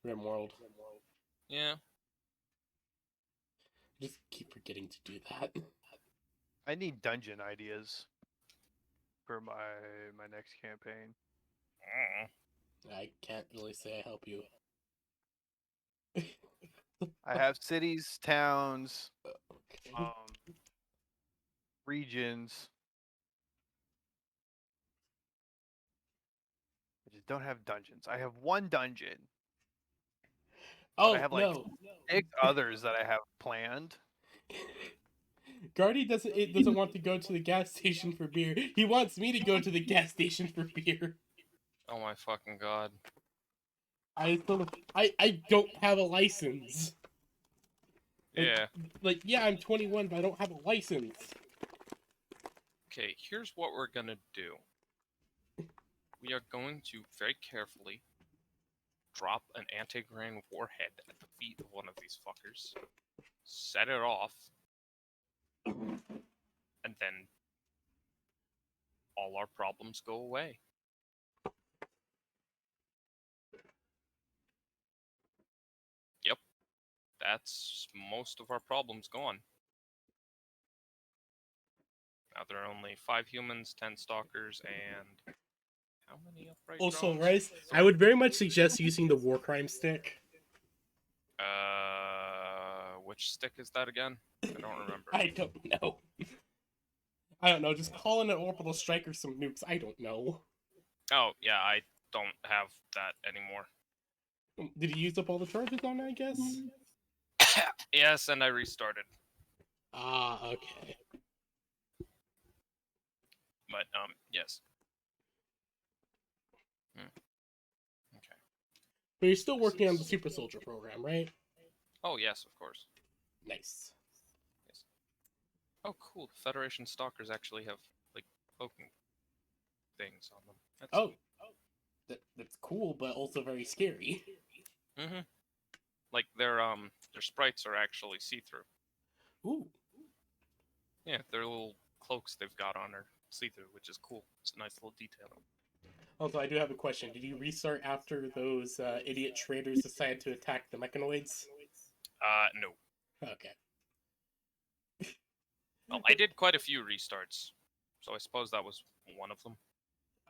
S2: RimWorld.
S1: Yeah.
S2: I just keep forgetting to do that.
S5: I need dungeon ideas for my next campaign.
S2: I can't really say I help you.
S5: I have cities, towns,
S2: Okay.
S5: regions. I just don't have dungeons. I have one dungeon.
S2: Oh
S5: I have like
S2: no,
S5: 6 others that I have planned.
S2: Guardy doesn't want to go to the gas station for beer. He wants me to go to the gas station for beer.
S1: Oh my fucking god.
S2: I don't have a license.
S1: Yeah.
S2: Yeah, I'm 21, but I don't have a license.
S1: Okay, here's what we're gonna do. We are going to very carefully drop an anti-grain warhead at the feet of one of these fuckers, set it off, and then all our problems go away. Yep, that's most of our problems gone. Now there are only 5 humans, 10 stalkers, and how many upright
S2: Also,
S1: drones?
S2: Rice, I would very much suggest using the war crime stick.
S1: Which stick is that again? I don't remember.
S2: I don't know. I don't know. Just call in an orbital strike or some nukes. I don't know.
S1: Oh, yeah, I don't have that anymore.
S2: Did you use up all the charges on it, I guess?
S1: Yes, and I restarted.
S2: Ah, okay.
S1: But, yes. Okay.
S2: But you're still working on the Super Soldier program, right?
S1: Oh, yes, of course.
S2: Nice.
S1: Yes. Oh, cool. The Federation Stalkers actually have, like, cloaking things on them. That's
S2: Oh,
S1: neat.
S2: that's cool, but also very scary.
S1: Mm-hmm. Like, their sprites are actually see-through.
S2: Ooh.
S1: Yeah, their little cloaks they've got on are see-through, which is cool. It's a nice little detail.
S2: Also, I do have a question. Did you restart after those idiot traders decided to attack the mechanoids?
S1: No.
S2: Okay.
S1: Well, I did quite a few restarts, so I suppose that was one of them.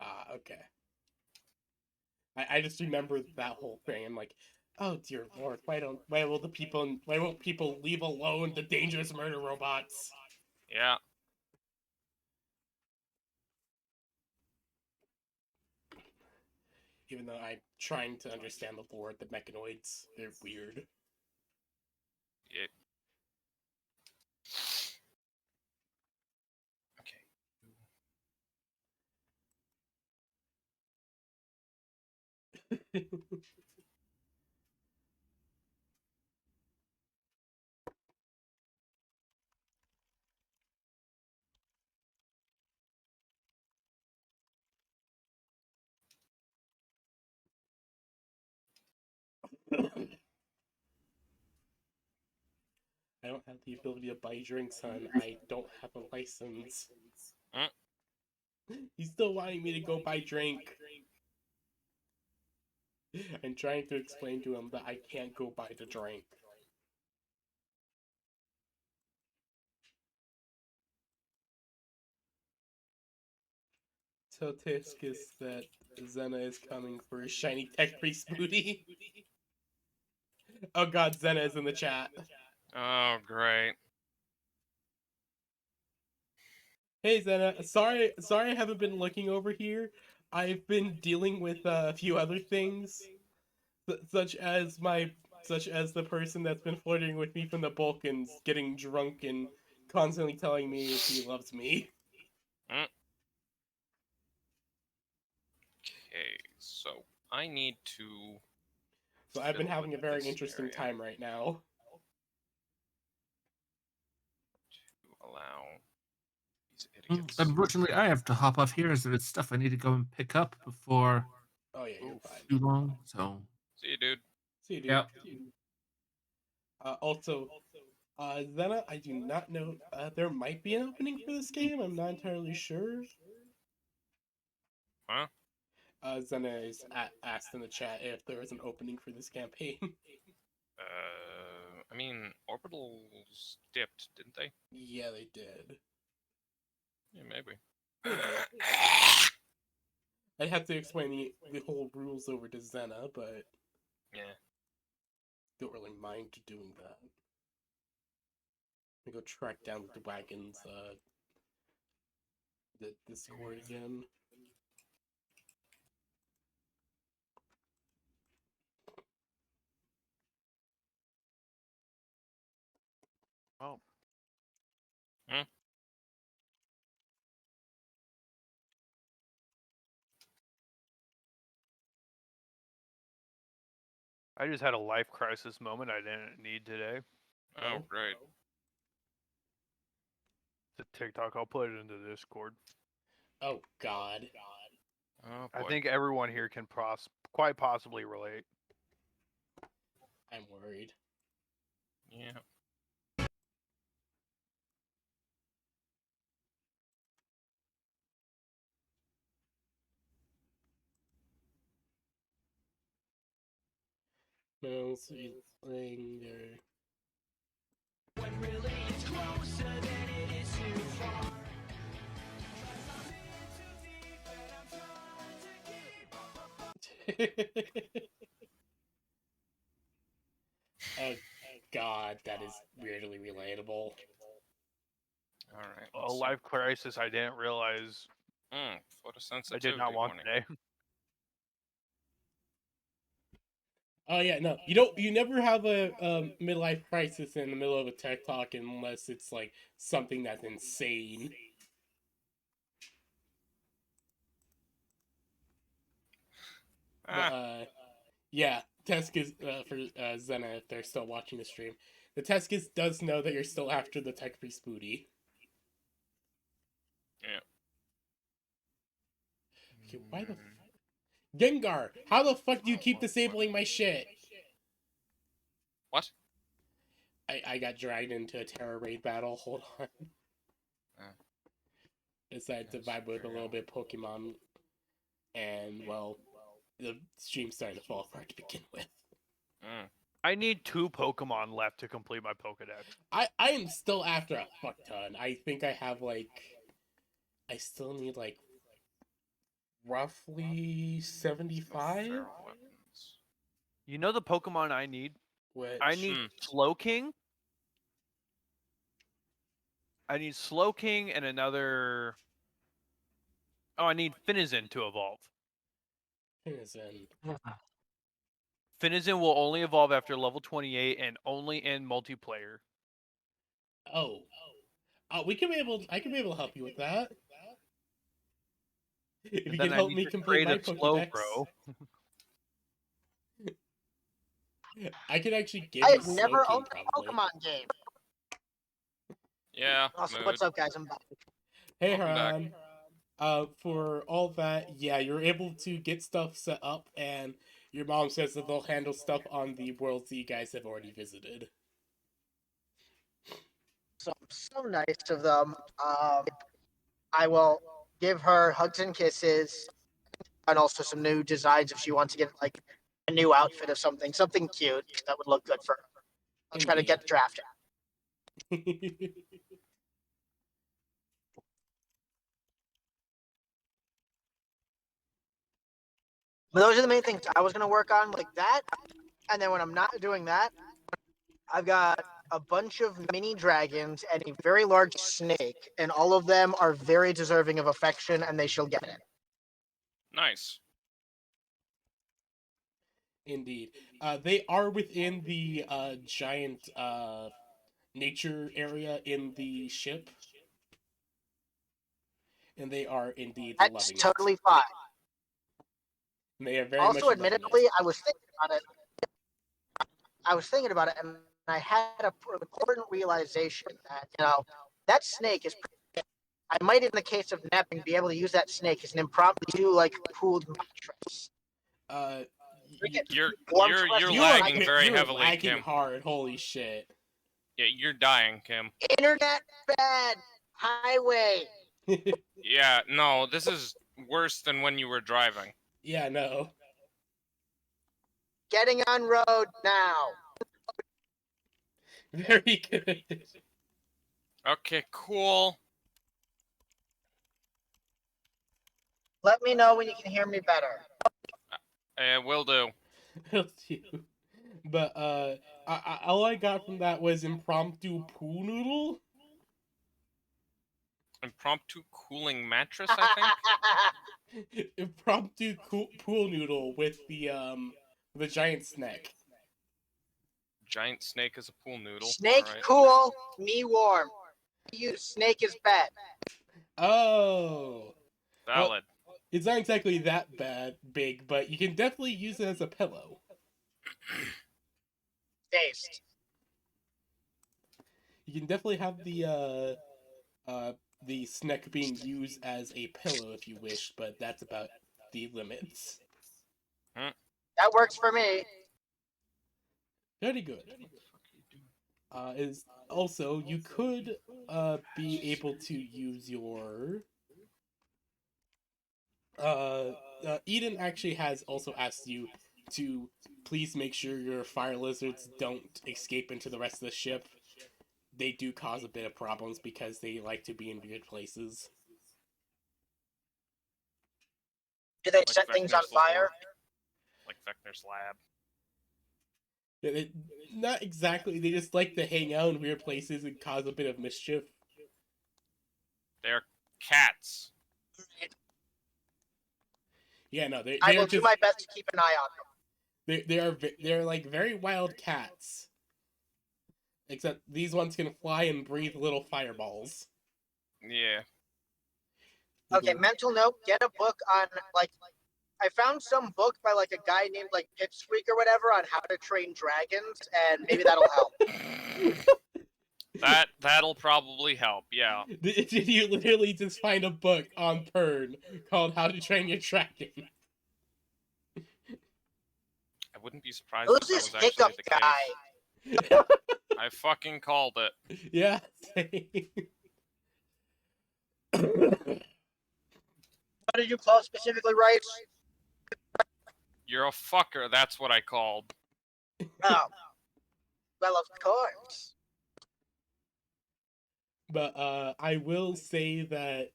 S2: Ah, okay. I just remember that whole thing. I'm like, oh dear lord, why won't people leave alone the dangerous murder robots?
S1: Yeah.
S2: Even though I'm trying to understand the lore of the mechanoids, they're weird.
S1: Yeah. Okay.
S2: I don't have the ability to buy drinks, son. I don't have a license.
S1: Mm.
S2: He's still wanting me to go buy drink. I'm trying to explain to him that I can't go buy the drink. Tell Tiskus that Zena is coming for a shiny tech priest booty. Oh god, Zena is in the chat.
S1: Oh, great.
S2: Hey Zena, sorry I haven't been looking over here. I've been dealing with a few other things, such as the person that's been flirting with me from the Balkans, getting drunk and constantly telling me if he loves me.
S1: Mm. Okay, so I need to
S2: So I've been
S1: fill
S2: having a
S1: with
S2: very
S1: this
S2: interesting
S1: area
S2: time right now.
S1: to allow these
S3: Mm,
S1: idiots.
S3: Unfortunately, I have to hop off here as it's stuff I need to go and pick up before
S2: Oh yeah, you're
S1: Oof.
S2: fine.
S3: too long. So,
S1: See you, dude.
S2: See you, dude.
S3: yeah.
S2: Also, Zena, I do not know. There might be an opening for this game. I'm not entirely sure.
S1: Huh?
S2: Zena is asked in the chat if there is an opening for this campaign.
S1: I mean, orbitals dipped, didn't they?
S2: Yeah, they did.
S1: Yeah, maybe.
S2: I have to explain the whole rules over to Zena, but
S1: Yeah.
S2: don't really mind doing that. Let me go track down the wagons, the Discord again.
S5: Oh.
S1: Hmm?
S5: I just had a life crisis moment I didn't need today.
S1: Oh,
S2: Oh.
S1: great.
S5: It's a TikTok. I'll put it into Discord.
S2: Oh God.
S1: Oh
S5: I
S1: boy.
S5: think everyone here can quite possibly relate.
S2: I'm worried.
S1: Yeah.
S2: Mills linger. Oh God, that is weirdly relatable.
S1: All right.
S5: A
S1: Let's see.
S5: life crisis I didn't realize
S1: Photosensitivity
S5: I did not want
S1: warning.
S5: today.
S2: Oh yeah, no, you don't. You never have a midlife crisis in the middle of a tech talk unless it's like something that's insane. But
S1: Ah,
S2: yeah, Teskis for Zena if they're still watching the stream. The Teskis does know that you're still after the tech priest booty.
S1: yeah.
S2: Okay, why the Gengar? How the fuck do you keep disabling my shit?
S1: What?
S2: I got dragged into a terror raid battle. Hold on. Decided to
S1: Yes,
S2: vibe with a
S1: very
S2: little
S1: well.
S2: bit of Pokemon, and well, the stream's starting to fall apart to begin with.
S1: Mm.
S5: I need 2 Pokemon left to complete my Pokedex.
S2: I am still after a fuck ton. I think I have like, I still need like roughly
S1: No
S2: 75.
S1: feral weapons.
S5: You know the Pokemon I need?
S2: Which
S5: I need
S1: Hmm.
S5: Slowking. I need Slowking and another. Oh, I need Finizen to evolve.
S2: is in.
S5: Finizen will only evolve after level 28 and only in multiplayer.
S2: Oh, we can be able. I can be able to help you with that. If
S5: And
S2: you
S5: then
S2: can
S5: I
S2: help
S5: need
S2: me
S5: to
S2: complete
S5: trade
S2: my
S5: a slow
S2: Pokedex,
S5: bro.
S2: I could actually give
S4: I
S2: you
S4: have never
S2: Slowking
S4: owned a
S2: probably.
S4: Pokemon game.
S1: Yeah.
S4: Also,
S1: Mood.
S4: what's up, guys? I'm back.
S2: Hey,
S1: Welcome back.
S2: Haran. For all that, yeah, you're able to get stuff set up, and your mom says that they'll handle stuff on the worlds that you guys have already visited.
S4: So nice of them. I will give her hugs and kisses, and also some new designs if she wants to get like a new outfit of something cute that would look good for her. I'll try to
S2: Indeed.
S4: get drafted. But those are the main things I was gonna work on, like that. And then when I'm not doing that, I've got a bunch of mini dragons and a very large snake, and all of them are very deserving of affection, and they shall get it.
S1: Nice.
S2: Indeed. They are within the giant nature area in the ship, and they are indeed
S4: That's
S2: loving it.
S4: totally fine.
S2: And they are very
S4: Also,
S2: much loving
S4: admittedly,
S2: it.
S4: I was thinking about it. And I had an important realization that that snake is. I might, in the case of napping, be able to use that snake as an impromptu like pooled mattress.
S2: Uh,
S4: Drink it
S1: You're
S4: warm
S1: you're
S4: to us
S1: you're
S2: you are
S4: and I
S1: lagging
S4: get
S1: very
S2: you're
S1: heavily,
S2: lagging
S1: Kim.
S2: hard. Holy shit.
S1: Yeah, you're dying, Kim.
S4: internet bad highway.
S1: Yeah, no, this is worse than when you were driving.
S2: Yeah, no.
S4: Getting on road now.
S2: Very good.
S1: Okay, cool.
S4: Let me know when you can hear me better.
S1: Will do.
S2: But all I got from that was impromptu pool noodle.
S1: Impromptu cooling mattress, I think.
S2: Impromptu pool noodle with the giant snake.
S1: Giant snake is a pool noodle.
S4: Snake
S1: All right.
S4: cool, me warm. You snake is bad.
S2: Oh. Well,
S1: Valid.
S2: it's not exactly that big, but you can definitely use it as a pillow.
S4: Taste.
S2: You can definitely have the snack being used as a pillow if you wish, but that's about the limits.
S4: That works for me.
S2: Very good. Is also you could be able to use your Eden actually has also asked you to please make sure your fire lizards don't escape into the rest of the ship. They do cause a bit of problems because they like to be in weird places.
S4: Do they
S1: Like
S4: set things on
S1: Vecna's
S4: fire?
S1: lore. Like Vecna's lab.
S2: Not exactly. They just like to hang out in weird places and cause a bit of mischief.
S1: They're cats.
S2: Yeah, no,
S4: I
S2: they are
S4: will do
S2: just
S4: my best to keep an eye on them.
S2: they're like very wild cats. Except these ones can fly and breathe little fireballs.
S1: Yeah.
S4: Okay, mental note: get a book on like. I found some book by like a guy named like Pipsqueak or whatever on how to train dragons, and maybe that'll help.
S1: That'll probably help, yeah.
S2: Did you literally just find a book on Pern called How to Train Your Dragon?
S1: I wouldn't be surprised
S4: Who's
S1: if that
S4: this
S1: was actually
S4: hiccup
S1: the case.
S4: guy?
S1: I fucking called it.
S2: Yeah.
S4: What did you call specifically, Rice?
S1: You're a fucker, that's what I called.
S4: Oh, well, of course.
S2: But I will say that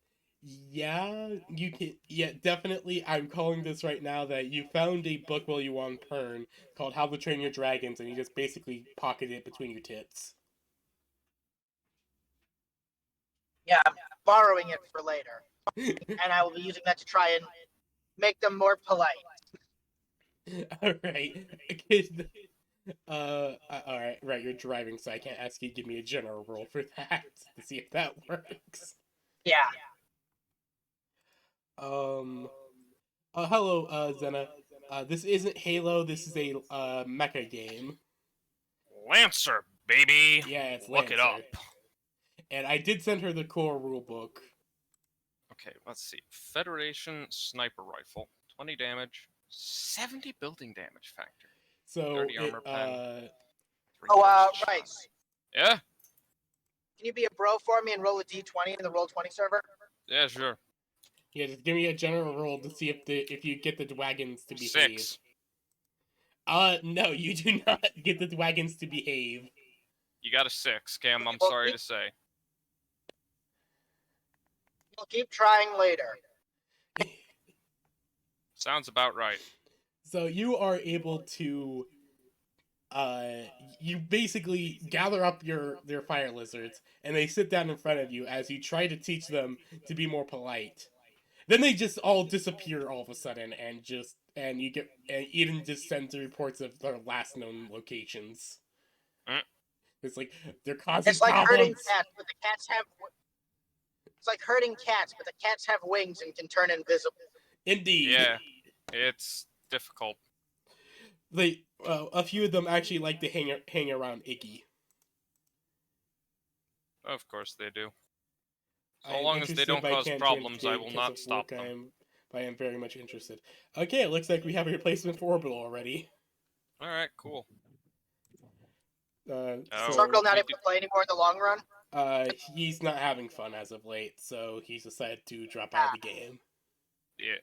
S2: yeah, you can. Yeah, definitely. I'm calling this right now that you found a book while you were on Pern called How to Train Your Dragons, and you just basically pocketed it between your tits.
S4: Yeah, I'm borrowing it for later, and I will be using that to try and make them more polite.
S2: All right. All right, right. You're driving, so I can't ask you to give me a general roll for that to see if that works.
S4: Yeah.
S2: Hello, Zena. This isn't Halo. This is a mecha game.
S1: Lancer, baby!
S2: Yeah, it's
S1: Look it
S2: Lancer.
S1: up.
S2: And I did send her the core rulebook.
S1: Okay, let's see. Federation Sniper Rifle. 20 damage. 70 building damage factor.
S2: So
S1: 30 armor pen. 3
S4: Oh,
S1: burst shot.
S4: Rice.
S1: Yeah?
S4: Can you be a bro for me and roll a d20 in the Roll20 server?
S1: Yeah, sure.
S2: yeah, just give me a general roll to see if you get the wagons to behave.
S1: 6.
S2: No, you do not get the wagons to behave.
S1: You got a 6, Cam, I'm
S4: Well,
S1: sorry to say.
S4: We'll keep trying later.
S1: Sounds about right.
S2: So you are able to you basically gather up your fire lizards and they sit down in front of you as you try to teach them to be more polite. Then they just all disappear all of a sudden and Eden just sends the reports of their last known locations.
S1: Mm.
S2: It's like they're causing
S4: It's like
S2: problems.
S4: herding cats, but the cats have. It's like herding cats, but the cats have wings and can turn invisible.
S2: Indeed.
S1: Yeah, it's difficult.
S2: A few of them actually like to hang around Iggy.
S1: Of course they do. So
S2: I am
S1: long as they
S2: interested,
S1: don't
S2: but I
S1: cause
S2: can't
S1: problems, I
S2: today
S1: will
S2: because
S1: not
S2: of
S1: stop
S2: work.
S1: them.
S2: I am very much interested. Okay, it looks like we have a replacement for Orbital already.
S1: Alright, cool.
S2: So
S4: Orbital not able to play anymore in the long run?
S2: he's not having fun as of late, so he's decided to drop out of the game,
S1: Yeah.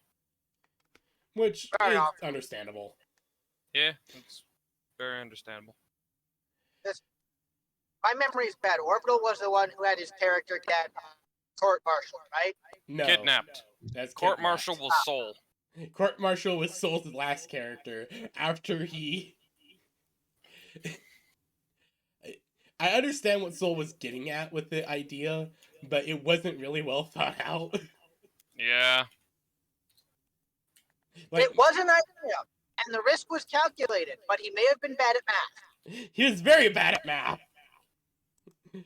S2: which
S4: Fair
S2: is
S4: enough.
S2: understandable.
S1: Yeah, it's very understandable.
S4: My memory is bad. Orbital was the one who had his character get court-martialed, right?
S2: No,
S1: Kidnapped.
S2: that's
S1: Court
S2: kidnapped.
S1: martial was Soul.
S2: Court Martial was Soul's last character after he. I understand what Soul was getting at with the idea, but it wasn't really well thought out.
S1: Yeah.
S4: It was an idea, and the risk was calculated, but he may have been bad at math.
S2: He was very bad at math.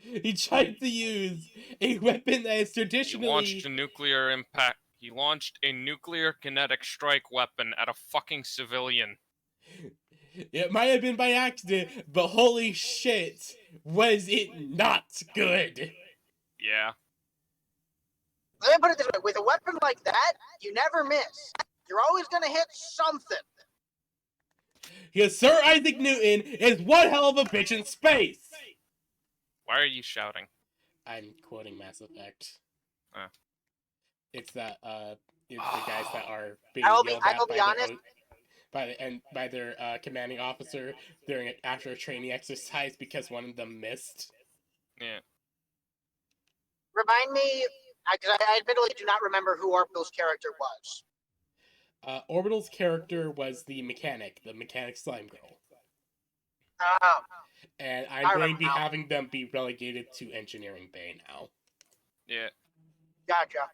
S2: He tried to use a weapon that is
S1: He
S2: traditionally.
S1: launched a nuclear impact. He launched a nuclear kinetic strike weapon at a fucking civilian.
S2: It might have been by accident, but holy shit, was it not good?
S1: Yeah.
S4: Let me put it this way: with a weapon like that, you never miss. You're always gonna hit something.
S2: Because Sir Isaac Newton is one hell of a bitch in space.
S1: Why are you shouting?
S2: I'm quoting Mass Effect.
S1: Ah.
S2: It's that it's the guys that are being
S4: I will
S2: yelled
S4: be
S2: at
S4: honest.
S2: by their commanding officer after a training exercise because one of them missed.
S1: Yeah.
S4: Remind me, because I admittedly do not remember who Orbital's character was.
S2: Orbital's character was the mechanic slime girl.
S4: Um,
S2: And I'm
S4: I
S2: going
S4: remember
S2: to be
S4: now.
S2: having them be relegated to engineering bay now.
S1: Yeah.
S4: Gotcha.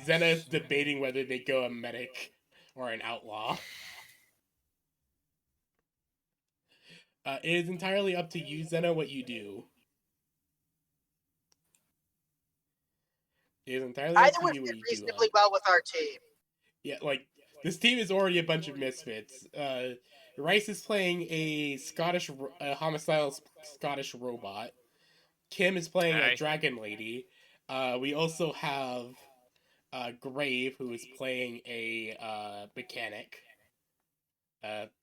S2: Zena is debating whether they go a medic or an outlaw. It is entirely up to you, Zena, what you do. It is entirely
S4: I
S2: up
S4: think
S2: to
S4: we
S2: you what
S4: fit
S2: you do.
S4: reasonably well with our team.
S2: Yeah, like, this team is already a bunch of misfits. Rice is playing a homicidal Scottish robot. Kim is playing a
S1: Aye.
S2: dragon lady. We also have Grave, who is playing a mechanic,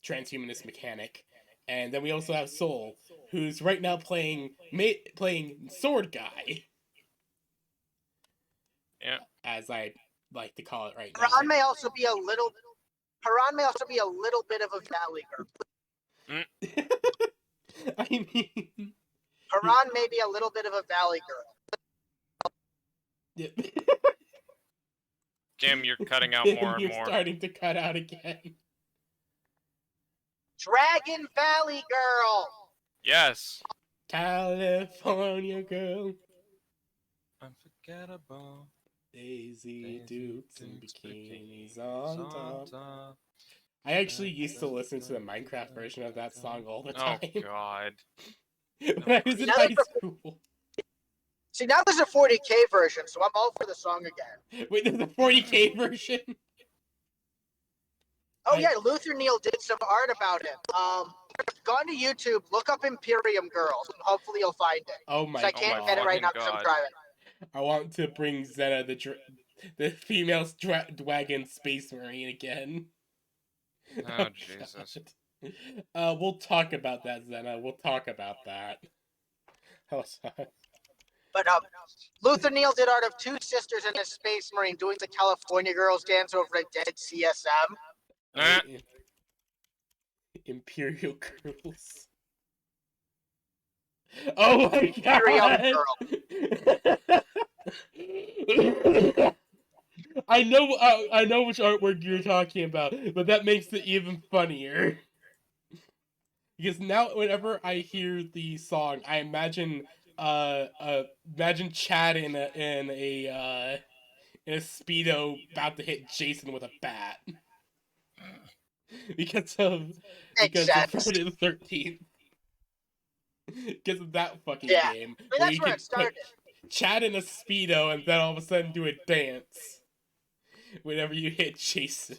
S2: transhumanist mechanic, and then we also have Soul, who's right now playing sword guy,
S1: Yeah.
S2: as I like to call it right now.
S4: Haran may also be a little bit of a valley girl.
S2: I mean,
S4: Haran may be a little bit of a valley girl.
S2: yeah.
S1: Jim, you're cutting out more and
S2: You're
S1: more.
S2: starting to cut out again.
S4: Dragon Valley girl.
S1: Yes.
S2: California girl.
S1: Unforgettable.
S2: Daisy Dukes and bikinis
S1: on
S2: on top.
S1: top.
S2: I actually used to listen to the Minecraft version of that song all the
S1: Oh
S2: time
S1: God.
S2: when I was in high school.
S4: See, now there's a 40K version, so I'm all for the song again.
S2: Wait, there's a 40K version?
S4: Oh yeah, Luther Neal did some art about it. Go onto YouTube, look up Imperium Girls, and hopefully you'll find it.
S2: Oh my
S4: I can't
S2: god.
S4: get it right now
S1: fucking
S4: because I'm
S1: God.
S4: driving.
S2: I want to bring Zena, the female dragon space marine again.
S1: Oh Jesus.
S2: God. We'll talk about that, Zena. We'll talk about that. Oh, sorry.
S4: But Luther Neal did art of two sisters in a space marine doing the California Girls dance over a dead CSM.
S1: Eh.
S2: Imperial girls. Oh my
S4: Imperium
S2: god!
S4: Girl.
S2: I know which artwork you're talking about, but that makes it even funnier. Because now, whenever I hear the song, I imagine Chad in a speedo about to hit Jason with a bat. because of Friday the 13th. Because of that fucking
S4: Yeah.
S2: game,
S4: I mean,
S2: where
S4: that's
S2: you
S4: where
S2: can
S4: it started.
S2: put Chad in a speedo and then all of a sudden do a dance whenever you hit Jason.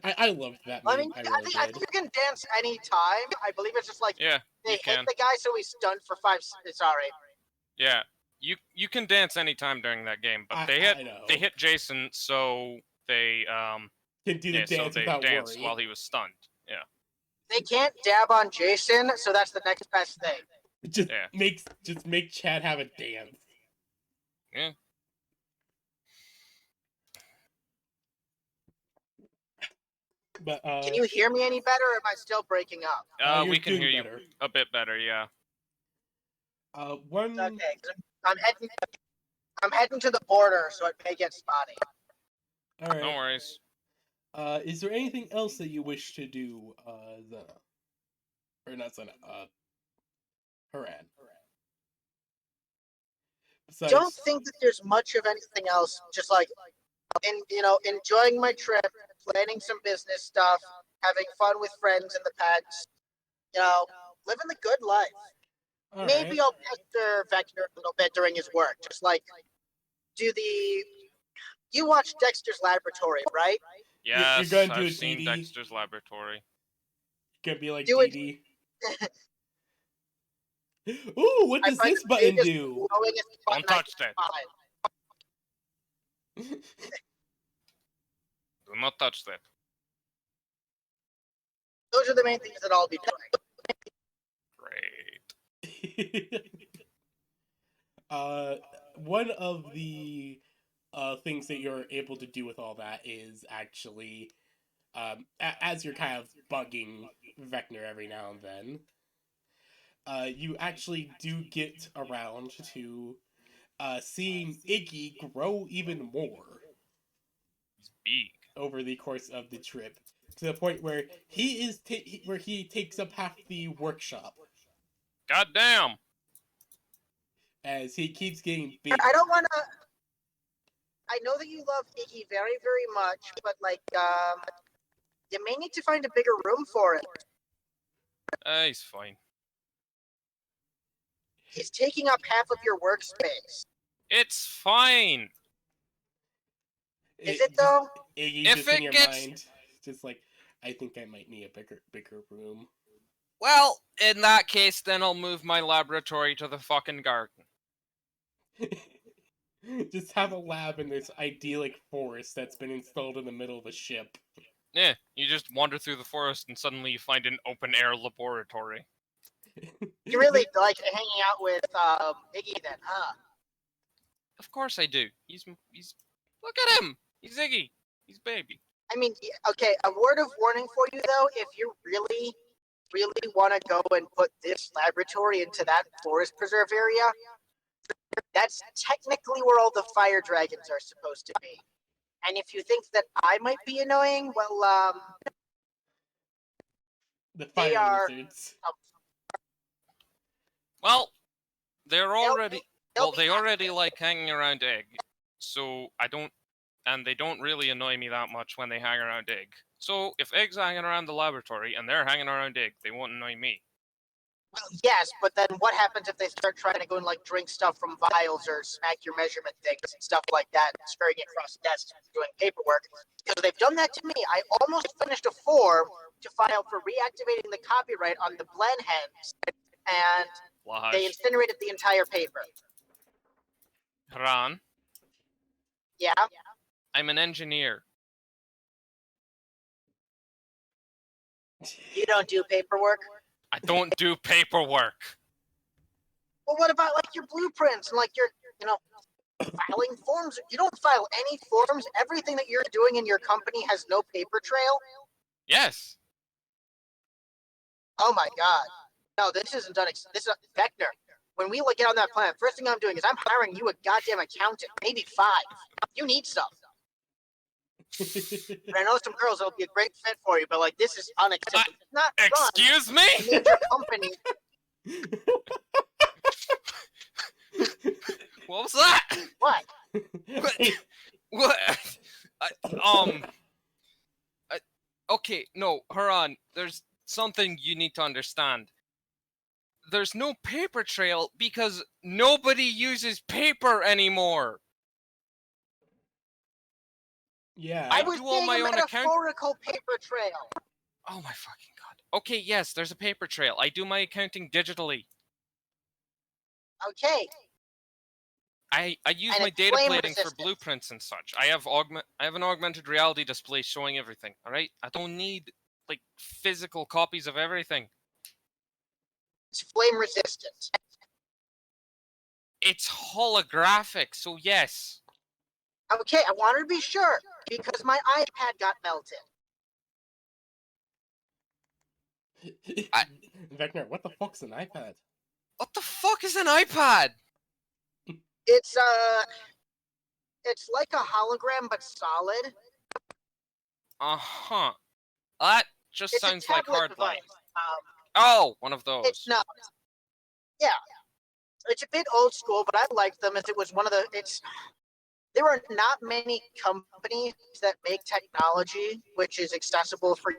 S2: I loved that meme.
S4: I mean,
S2: really
S4: I think you can dance anytime. I believe it's just like
S1: Yeah,
S4: they
S1: you
S4: hit
S1: can.
S4: the guy, so he's stunned for 5 seconds. Sorry.
S1: Yeah. You can dance anytime during that game, but they hit Jason, so they
S2: can do the
S1: yeah, so
S2: dance
S1: they
S2: without
S1: danced
S2: worry.
S1: while he was stunned. Yeah.
S4: They can't dab on Jason, so that's the next best thing.
S2: Just make Chad have a dance.
S1: Yeah.
S2: But
S4: can you hear me any better, or am I still breaking up?
S1: We can hear you
S2: better.
S1: a bit better. Yeah.
S2: One.
S4: Okay, I'm heading to the border, so it may get spotty.
S2: All right.
S1: No worries.
S2: Is there anything else that you wish to do, Zena? Or not Zena, Haran. Besides...
S4: Don't think that there's much of anything else. Just like, enjoying my trip, planning some business stuff, having fun with friends and the pets. Living the good life.
S2: All
S4: Maybe
S2: right.
S4: I'll pester Vector a little bit during his work. Just like, you watch Dexter's Laboratory, right?
S1: Yes,
S2: going to do
S1: I've
S2: a
S1: seen
S2: DD?
S1: Dexter's Laboratory.
S2: Gonna be like
S4: Do it.
S2: DD. Ooh, what
S4: I
S2: does
S4: find
S2: this
S4: the
S2: button
S4: biggest,
S2: do?
S4: glowingest button
S1: Don't
S4: I
S1: touch
S4: can
S1: that.
S4: find.
S1: Do not touch that.
S4: Those are the main things that I'll be doing.
S1: Great.
S2: One of the things that you're able to do with all that is actually, as you're kind of bugging Vecna every now and then, you actually do get around to seeing Iggy grow even more
S1: He's big.
S2: over the course of the trip, to the point where where he takes up half the workshop
S1: God damn.
S2: as he keeps getting bigger.
S4: I don't want to. I know that you love Iggy very, very much, but like, you may need to find a bigger room for it.
S1: He's fine.
S4: He's taking up half of your workspace.
S1: It's fine.
S4: Is it though?
S2: Iggy
S1: If
S2: just in
S1: it
S2: your
S1: gets-
S2: mind, just like, I think I might need a bigger room.
S1: Well, in that case, then I'll move my laboratory to the fucking garden.
S2: Just have a lab in this idyllic forest that's been installed in the middle of a ship.
S1: Yeah, you just wander through the forest and suddenly you find an open-air laboratory.
S4: You really like hanging out with Iggy then, huh?
S1: Of course I do. He's look at him. He's Ziggy. He's baby.
S4: I mean, okay, a word of warning for you though, if you really, really want to go and put this laboratory into that forest preserve area, that's technically where all the fire dragons are supposed to be. And if you think that I might be annoying, well,
S2: The
S4: They
S2: fire
S4: are-
S2: lizards.
S1: Well, they're already
S4: they'll
S1: well,
S4: be
S1: they
S4: happy.
S1: already like hanging around Egg, so I don't, and they don't really annoy me that much when they hang around Egg. So if Egg's hanging around the laboratory and they're hanging around Egg, they won't annoy me.
S4: Well, yes, but then what happens if they start trying to go and like drink stuff from vials or smack your measurement things and stuff like that, and scurrying across desks doing paperwork? Because they've done that to me. I almost finished a form to file for reactivating the copyright on the Blenhens, and they
S1: Lahash.
S4: incinerated the entire paper.
S1: Haran,
S4: Yeah,
S1: I'm an engineer.
S4: you don't do paperwork.
S1: I don't do paperwork.
S4: Well, what about like your blueprints and like your, filing forms? You don't file any forms. Everything that you're doing in your company has no paper trail.
S1: Yes.
S4: Oh my god. No, this isn't done. This is Vector. When we get on that plan, first thing I'm doing is I'm hiring you a goddamn accountant, maybe 5. You need some. And I know some girls that'll be a great fit for you, but like this is unacceptable. It's not fun.
S1: Excuse
S4: A
S1: me?
S4: major company.
S1: What was that?
S4: What?
S1: What? Okay, no, Haran, there's something you need to understand. There's no paper trail because nobody uses paper anymore.
S2: Yeah.
S4: I
S1: I
S4: was
S1: do all
S4: saying
S1: my
S4: a
S1: own account-
S4: metaphorical paper trail.
S1: Oh my fucking god. Okay, yes, there's a paper trail. I do my accounting digitally.
S4: Okay.
S1: I use
S4: And
S1: my
S4: it's
S1: data
S4: flame
S1: plating for
S4: resistant.
S1: blueprints and such. I have an augmented reality display showing everything, alright? I don't need like physical copies of everything.
S4: It's flame resistant.
S1: It's holographic, so yes.
S4: Okay, I wanted to be sure because my iPad got melted.
S2: Vecna, what the fuck's an iPad?
S1: What the fuck is an iPad?
S4: It's like a hologram but solid.
S1: Uh-huh. That just
S4: It's
S1: sounds
S4: a
S1: like
S4: tablet
S1: hard
S4: device.
S1: life. Oh, one of those.
S4: It's no. Yeah, it's a bit old school, but I like them as it was one of the. There are not many companies that make technology which is accessible for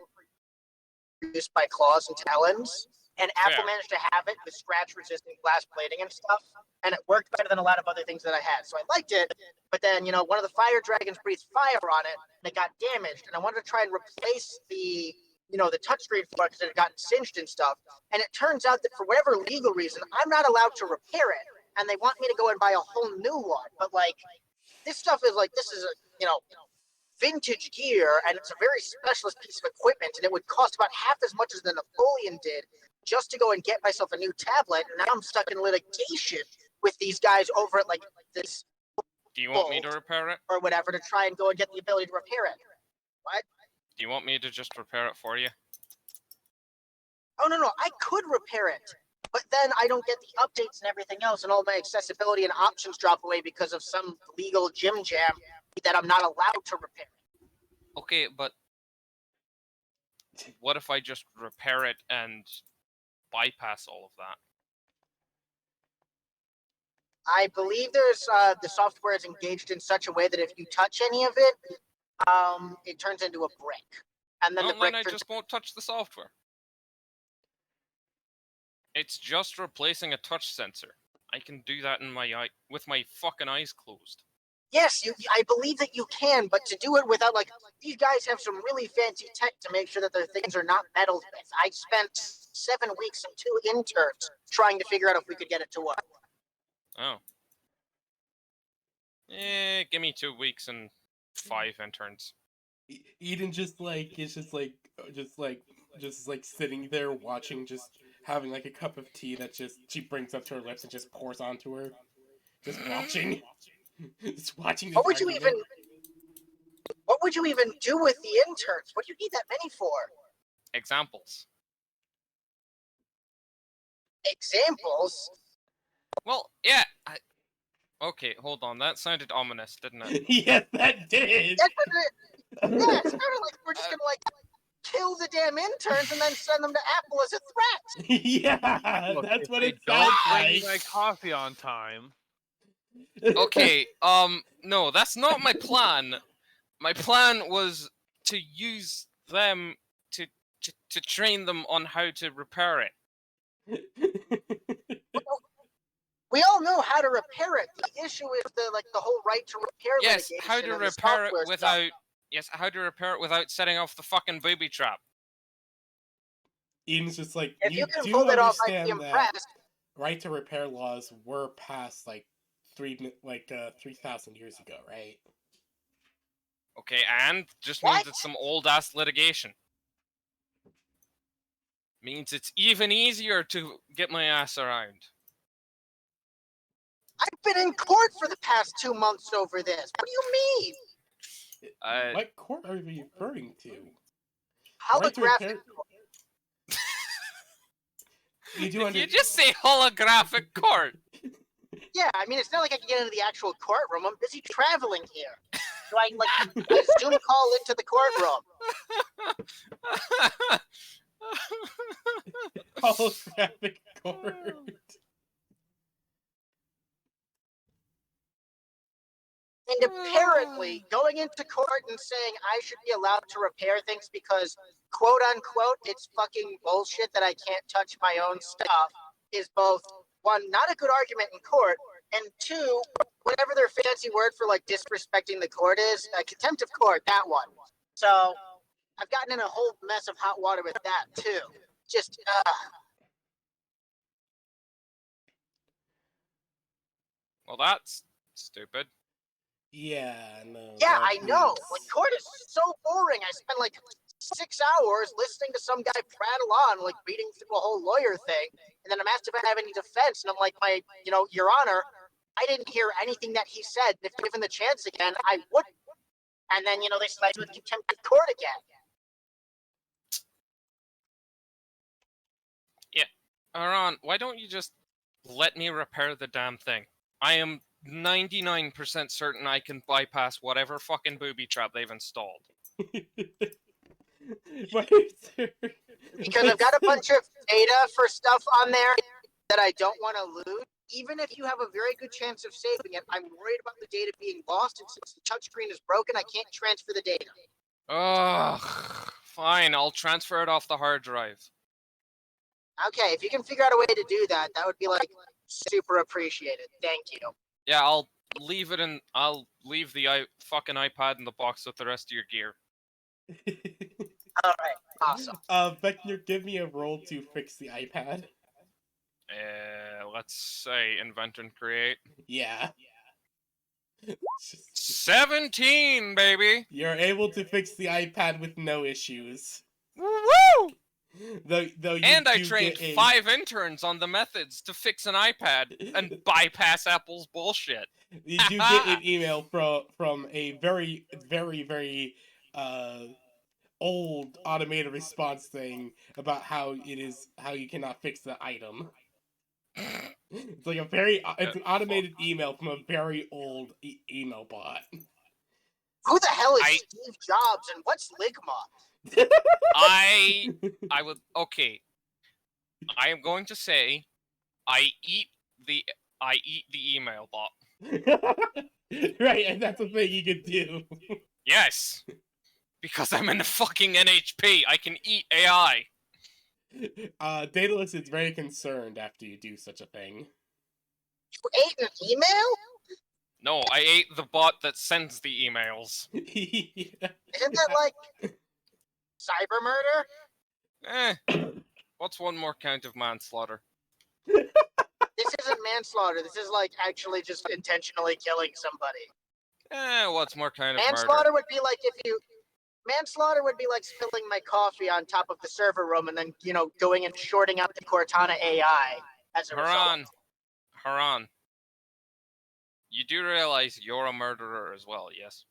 S4: use by claws and talons. and Apple
S1: Fair.
S4: managed to have it with scratch-resistant glass plating and stuff, and it worked better than a lot of other things that I had. So I liked it, but then, one of the fire dragons breathed fire on it, and it got damaged, and I wanted to try and replace the touchscreen for it because it had gotten singed and stuff. And it turns out that for whatever legal reason, I'm not allowed to repair it, and they want me to go and buy a whole new one. But this stuff is this is vintage gear, and it's a very specialist piece of equipment, and it would cost about half as much as the Napoleon did just to go and get myself a new tablet. And now I'm stuck in litigation with these guys over at this
S1: Do you want me to repair it?
S4: or whatever to try and go and get the ability to repair it. What?
S1: Do you want me to just repair it for you?
S4: Oh, no, I could repair it, but then I don't get the updates and everything else, and all my accessibility and options drop away because of some legal jam that I'm not allowed to repair.
S1: Okay, but what if I just repair it and bypass all of that?
S4: I believe there's the software is engaged in such a way that if you touch any of it, it turns into a brick, and then
S1: Well,
S4: the brick
S1: then I
S4: turns.
S1: just won't touch the software. It's just replacing a touch sensor. I can do that with my fucking eyes closed.
S4: Yes, I believe that you can, but to do it without these guys have some really fancy tech to make sure that their things are not meddled with. I spent 7 weeks and 2 interns trying to figure out if we could get it to work.
S1: Oh. Give me 2 weeks and 5 interns.
S2: Eden just sitting there watching, just having a cup of tea that she brings up to her lips and just pours onto her, just watching, just watching. This
S4: What would
S2: argument.
S4: you even do with the interns? What do you need that many for?
S1: Examples.
S4: Examples?
S1: Well, yeah. Okay, hold on. That sounded ominous, didn't it?
S2: Yes, that did.
S4: That's what it sounded like we're just gonna kill the damn interns and then send them to Apple as a threat.
S2: Yeah,
S5: Look,
S2: that's
S5: if
S2: what
S5: they
S2: it
S5: don't
S2: sounds
S5: bring
S2: like.
S5: my coffee on time.
S1: Okay, no, that's not my plan. My plan was to use them to train them on how to repair it.
S4: We all know how to repair it. The issue is the whole right to repair
S1: Yes,
S4: litigation
S1: how to
S4: and the
S1: repair it
S4: software
S1: without.
S4: stuff.
S1: Yes, how to repair it without setting off the fucking booby trap.
S2: Eden's just like,
S4: If
S2: you
S4: you can
S2: do
S4: pull that off, I'd be
S2: understand that
S4: impressed.
S2: right to repair laws were passed 3,000 years ago, right?
S1: Okay, and just
S4: What?
S1: means it's some old ass litigation. Means it's even easier to get my ass around.
S4: I've been in court for the past 2 months over this. What do you mean?
S2: What court are you referring to?
S4: Holographic.
S2: You do
S1: Did
S2: under-
S1: you just say holographic court?
S4: Yeah, I mean, it's not like I can get into the actual courtroom. I'm busy traveling here. So I Zoom call into the courtroom.
S2: holographic court.
S4: And apparently, going into court and saying I should be allowed to repair things because, quote unquote, it's fucking bullshit that I can't touch my own stuff is both, one, not a good argument in court, and two, whatever their fancy word for disrespecting the court is, contempt of court, that one. So I've gotten in a whole mess of hot water with that too. Just,
S1: Well, that's stupid.
S2: Yeah, no.
S4: yeah,
S2: that
S4: I know.
S2: is-
S4: Court is so boring. I spent 6 hours listening to some guy prattle on, reading through a whole lawyer thing, and then I'm asked if I have any defense, and I'm like, Your Honor, I didn't hear anything that he said. If given the chance again, I would. And then, they slide with contempt of court again.
S1: Aaron, why don't you just let me repair the damn thing? I am 99% certain I can bypass whatever fucking booby trap they've installed.
S2: Why is there...
S4: Because I've got a bunch of data for stuff on there that I don't want to lose. Even if you have a very good chance of saving it, I'm worried about the data being lost, and since the touchscreen is broken, I can't transfer the data.
S1: Ugh, fine, I'll transfer it off the hard drive.
S4: Okay, if you can figure out a way to do that, that would be like super appreciated. Thank you.
S1: Yeah, I'll leave it in. I'll leave the fucking iPad in the box with the rest of your gear.
S4: All right, awesome.
S2: Vector, give me a roll to fix the iPad.
S1: Let's say invent and create.
S2: Yeah.
S1: 17, baby.
S2: You're able to fix the iPad with no issues.
S1: Woo!
S2: Though you
S1: And I
S2: do
S1: trained
S2: get a...
S1: 5 interns on the methods to fix an iPad and bypass Apple's bullshit.
S2: You do get an email from a very, very, very old automated response thing about how you cannot fix the item. It's like it's an automated email from a very old email bot.
S4: Who the hell is Steve Jobs and what's Ligma?
S1: I would okay. I am going to say I eat the email bot.
S2: Right, and that's a thing you could do.
S1: Yes. Because I'm in the fucking NHP. I can eat AI.
S2: Daedalus is very concerned after you do such a thing.
S4: You ate an email?
S1: No, I ate the bot that sends the emails.
S2: Yeah.
S4: Isn't that like cyber murder?
S1: What's one more count of manslaughter?
S4: This isn't manslaughter. This is like actually just intentionally killing somebody.
S1: What's more kind of
S4: Manslaughter
S1: murder?
S4: would be like manslaughter would be like spilling my coffee on top of the server room and then, going and shorting out the Cortana AI as a result.
S1: Haran. You do realize you're a murderer as well, yes?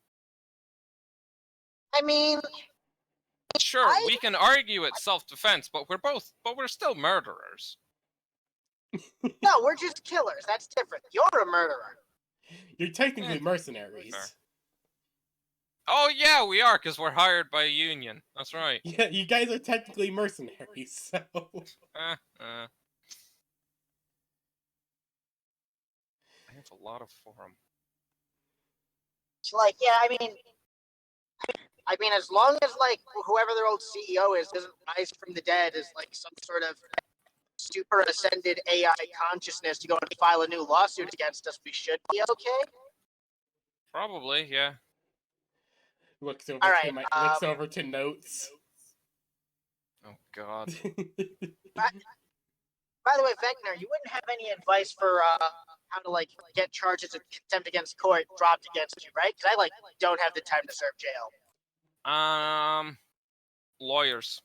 S4: I mean,
S1: sure, we can argue it's self-defense, but we're still murderers.
S4: No, we're just killers. That's different. You're a murderer.
S2: You're technically mercenaries.
S1: Fair. Oh yeah, we are, because we're hired by a union. That's right.
S2: Yeah, you guys are technically mercenaries, so...
S1: I have a lot of forum.
S4: It's like, yeah, I mean, as long as, like, whoever their old CEO is doesn't rise from the dead as, like, some sort of super ascended AI consciousness to go and file a new lawsuit against us, we should be okay?
S1: Probably, yeah.
S2: Looks over,
S4: right,
S2: looks over to notes.
S1: Oh, God.
S4: By the way, Vector, you wouldn't have any advice for how to, like, get charges of contempt against court dropped against you, right? Because I, like, don't have the time to serve jail.
S1: Lawyers.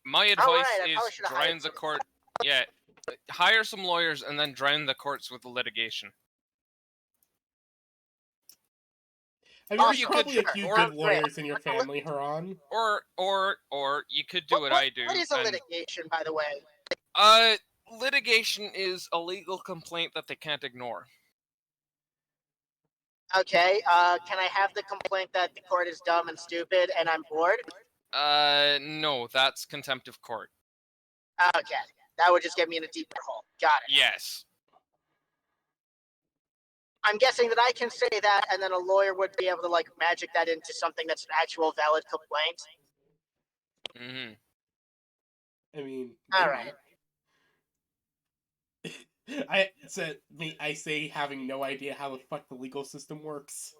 S1: My advice is drown the court. Yeah, hire some lawyers and then drown the courts with litigation.
S2: I mean, there's probably a few good lawyers in your family, Haran.
S1: Or you could do what I do.
S4: What is a litigation, by the way?
S1: Litigation is a legal complaint that they can't ignore.
S4: Okay, can I have the complaint that the court is dumb and stupid and I'm bored?
S1: No, that's contempt of court.
S4: Okay, that would just get me in a deeper hole. Got it.
S1: Yes.
S4: I'm guessing that I can say that, and then a lawyer would be able to, like, magic that into something that's an actual valid complaint.
S2: I mean...
S4: Alright.
S2: I say having no idea how the fuck the legal system works.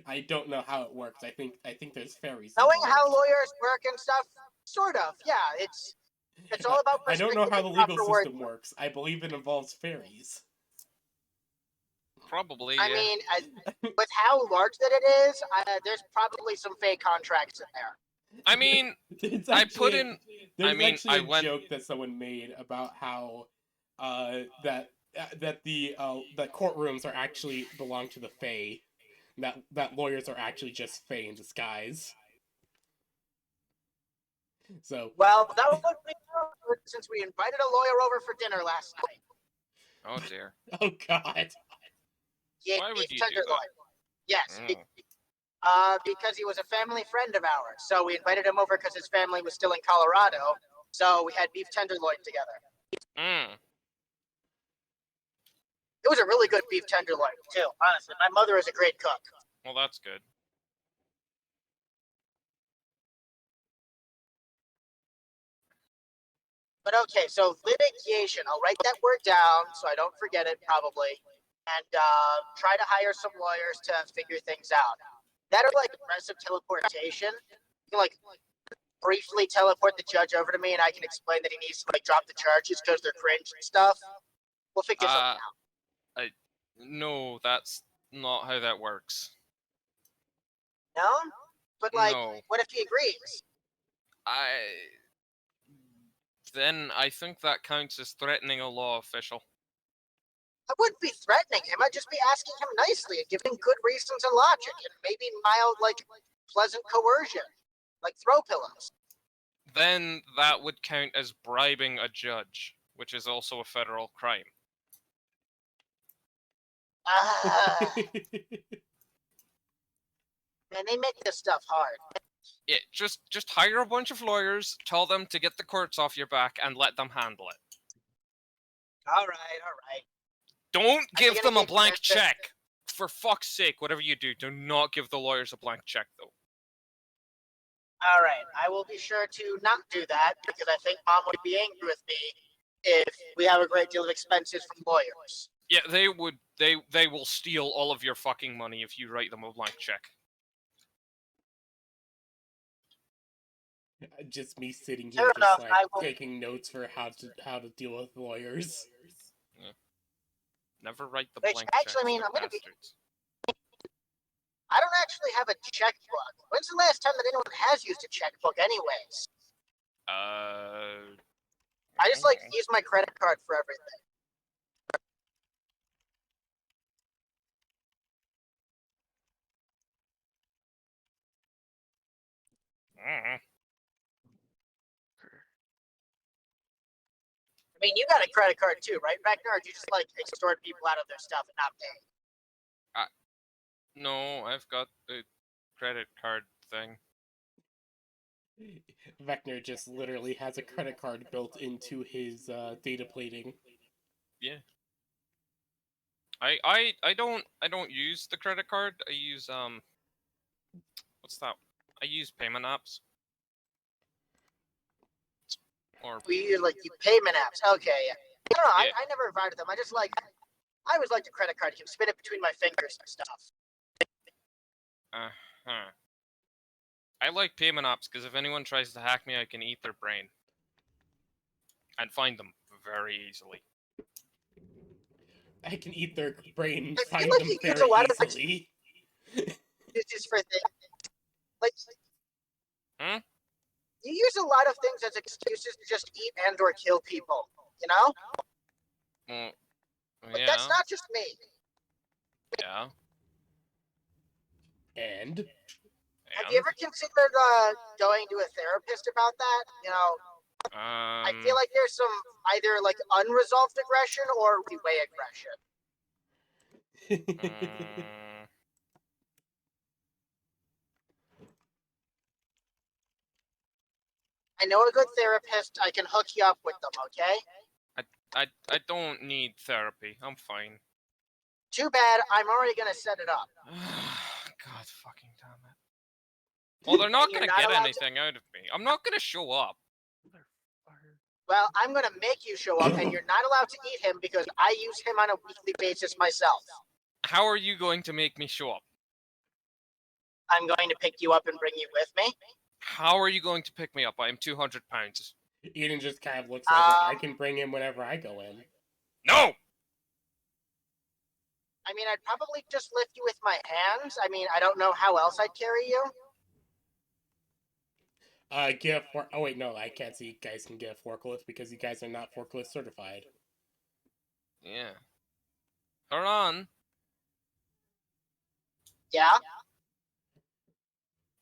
S2: I don't know how it works. I think there's fairies.
S4: Knowing how lawyers work and stuff, sort of. Yeah, it's all about
S2: I don't know how the legal system works. I believe it involves fairies.
S1: Probably.
S4: I mean, with how large that it is, there's probably some fake contracts in there.
S1: I mean, I put in.
S2: There's actually a joke that someone made about how that courtrooms are actually belong to the Fae. That lawyers are actually just Fae in disguise. So.
S4: Well, that would be good since we invited a lawyer over for dinner last night.
S1: Oh dear.
S2: Oh God.
S4: Yeah,
S1: why would you do that?
S4: Yes. Because he was a family friend of ours. So we invited him over because his family was still in Colorado. So we had beef tenderloin together. It was a really good beef tenderloin, too, honestly. My mother is a great cook.
S1: Well, that's good.
S4: But okay, so litigation. I'll write that word down so I don't forget it, probably, and try to hire some lawyers to figure things out. That or like aggressive teleportation. You can like briefly teleport the judge over to me, and I can explain that he needs to like drop the charges because they're cringe and stuff. We'll figure something out.
S1: No, that's not how that works.
S4: No, but like,
S1: No.
S4: what if he agrees?
S1: Then I think that counts as threatening a law official.
S4: I wouldn't be threatening him. I'd just be asking him nicely and giving good reasons and logic, and maybe mild, like, pleasant coercion, like throw pillows.
S1: Then that would count as bribing a judge, which is also a federal crime.
S4: Man, they make this stuff hard.
S1: Yeah, just hire a bunch of lawyers, tell them to get the courts off your back, and let them handle it.
S4: All right.
S1: Don't give them a
S4: get
S1: blank
S4: credit.
S1: check. For fuck's sake, whatever you do not give the lawyers a blank check, though.
S4: All right, I will be sure to not do that because I think Mom would be angry with me if we have a great deal of expenses from lawyers.
S1: Yeah, they would. They will steal all of your fucking money if you write them a blank check.
S2: Just me sitting
S4: Fair
S2: here,
S4: enough,
S2: just
S4: I
S2: like
S4: will-
S2: taking notes for how to deal with lawyers.
S1: Never write the
S4: Which,
S1: blank
S4: actually,
S1: checks,
S4: I mean,
S1: you
S4: I'm gonna be-
S1: bastards.
S4: I don't actually have a checkbook. When's the last time that anyone has used a checkbook, anyways? I just like use my credit card for everything. I mean, you got a credit card too, right, Vector? Or do you just like extort people out of their stuff and not pay?
S1: No, I've got the credit card thing.
S2: Vector just literally has a credit card built into his data plating.
S1: Yeah. I don't use the credit card. I use what's that? I use payment apps. Or
S4: We use like the payment apps. Okay, yeah. I don't know.
S1: Yeah.
S4: I never invited them. I always like the credit card. You can spin it between my fingers and stuff.
S1: huh. I like payment apps because if anyone tries to hack me, I can eat their brain and find them very easily.
S2: I can eat their brain and
S4: I feel
S2: find
S4: like
S2: them
S4: you use
S2: very
S4: a lot of
S2: easily.
S4: Just for things like.
S1: Hmm?
S4: You use a lot of things as excuses to just eat and or kill people. You know?
S1: Well,
S4: But
S1: yeah.
S4: that's not just me.
S1: Yeah.
S2: And
S4: Have you ever considered going to a therapist about that? You know, I feel like there's some either like unresolved aggression or way aggression. I know a good therapist. I can hook you up with them, okay?
S1: I don't need therapy. I'm fine.
S4: Too bad. I'm already gonna set it up.
S1: God fucking damn it. Well, they're not
S4: you're
S1: gonna
S4: not
S1: get
S4: allowed
S1: anything out of me. I'm not gonna show up.
S4: Well, I'm gonna make you show up, and you're not allowed to eat him because I use him on a weekly basis myself.
S1: How are you going to make me show up?
S4: I'm going to pick you up and bring you with me.
S1: How are you going to pick me up? I am 200 pounds.
S2: Eden just kind of looks like I can bring him whenever I go in.
S1: No!
S4: I mean, I'd probably just lift you with my hands. I mean, I don't know how else I'd carry you.
S2: Oh wait, no, I can't see you guys can get a forklift because you guys are not forklift certified.
S1: Yeah. Hold on.
S4: Yeah?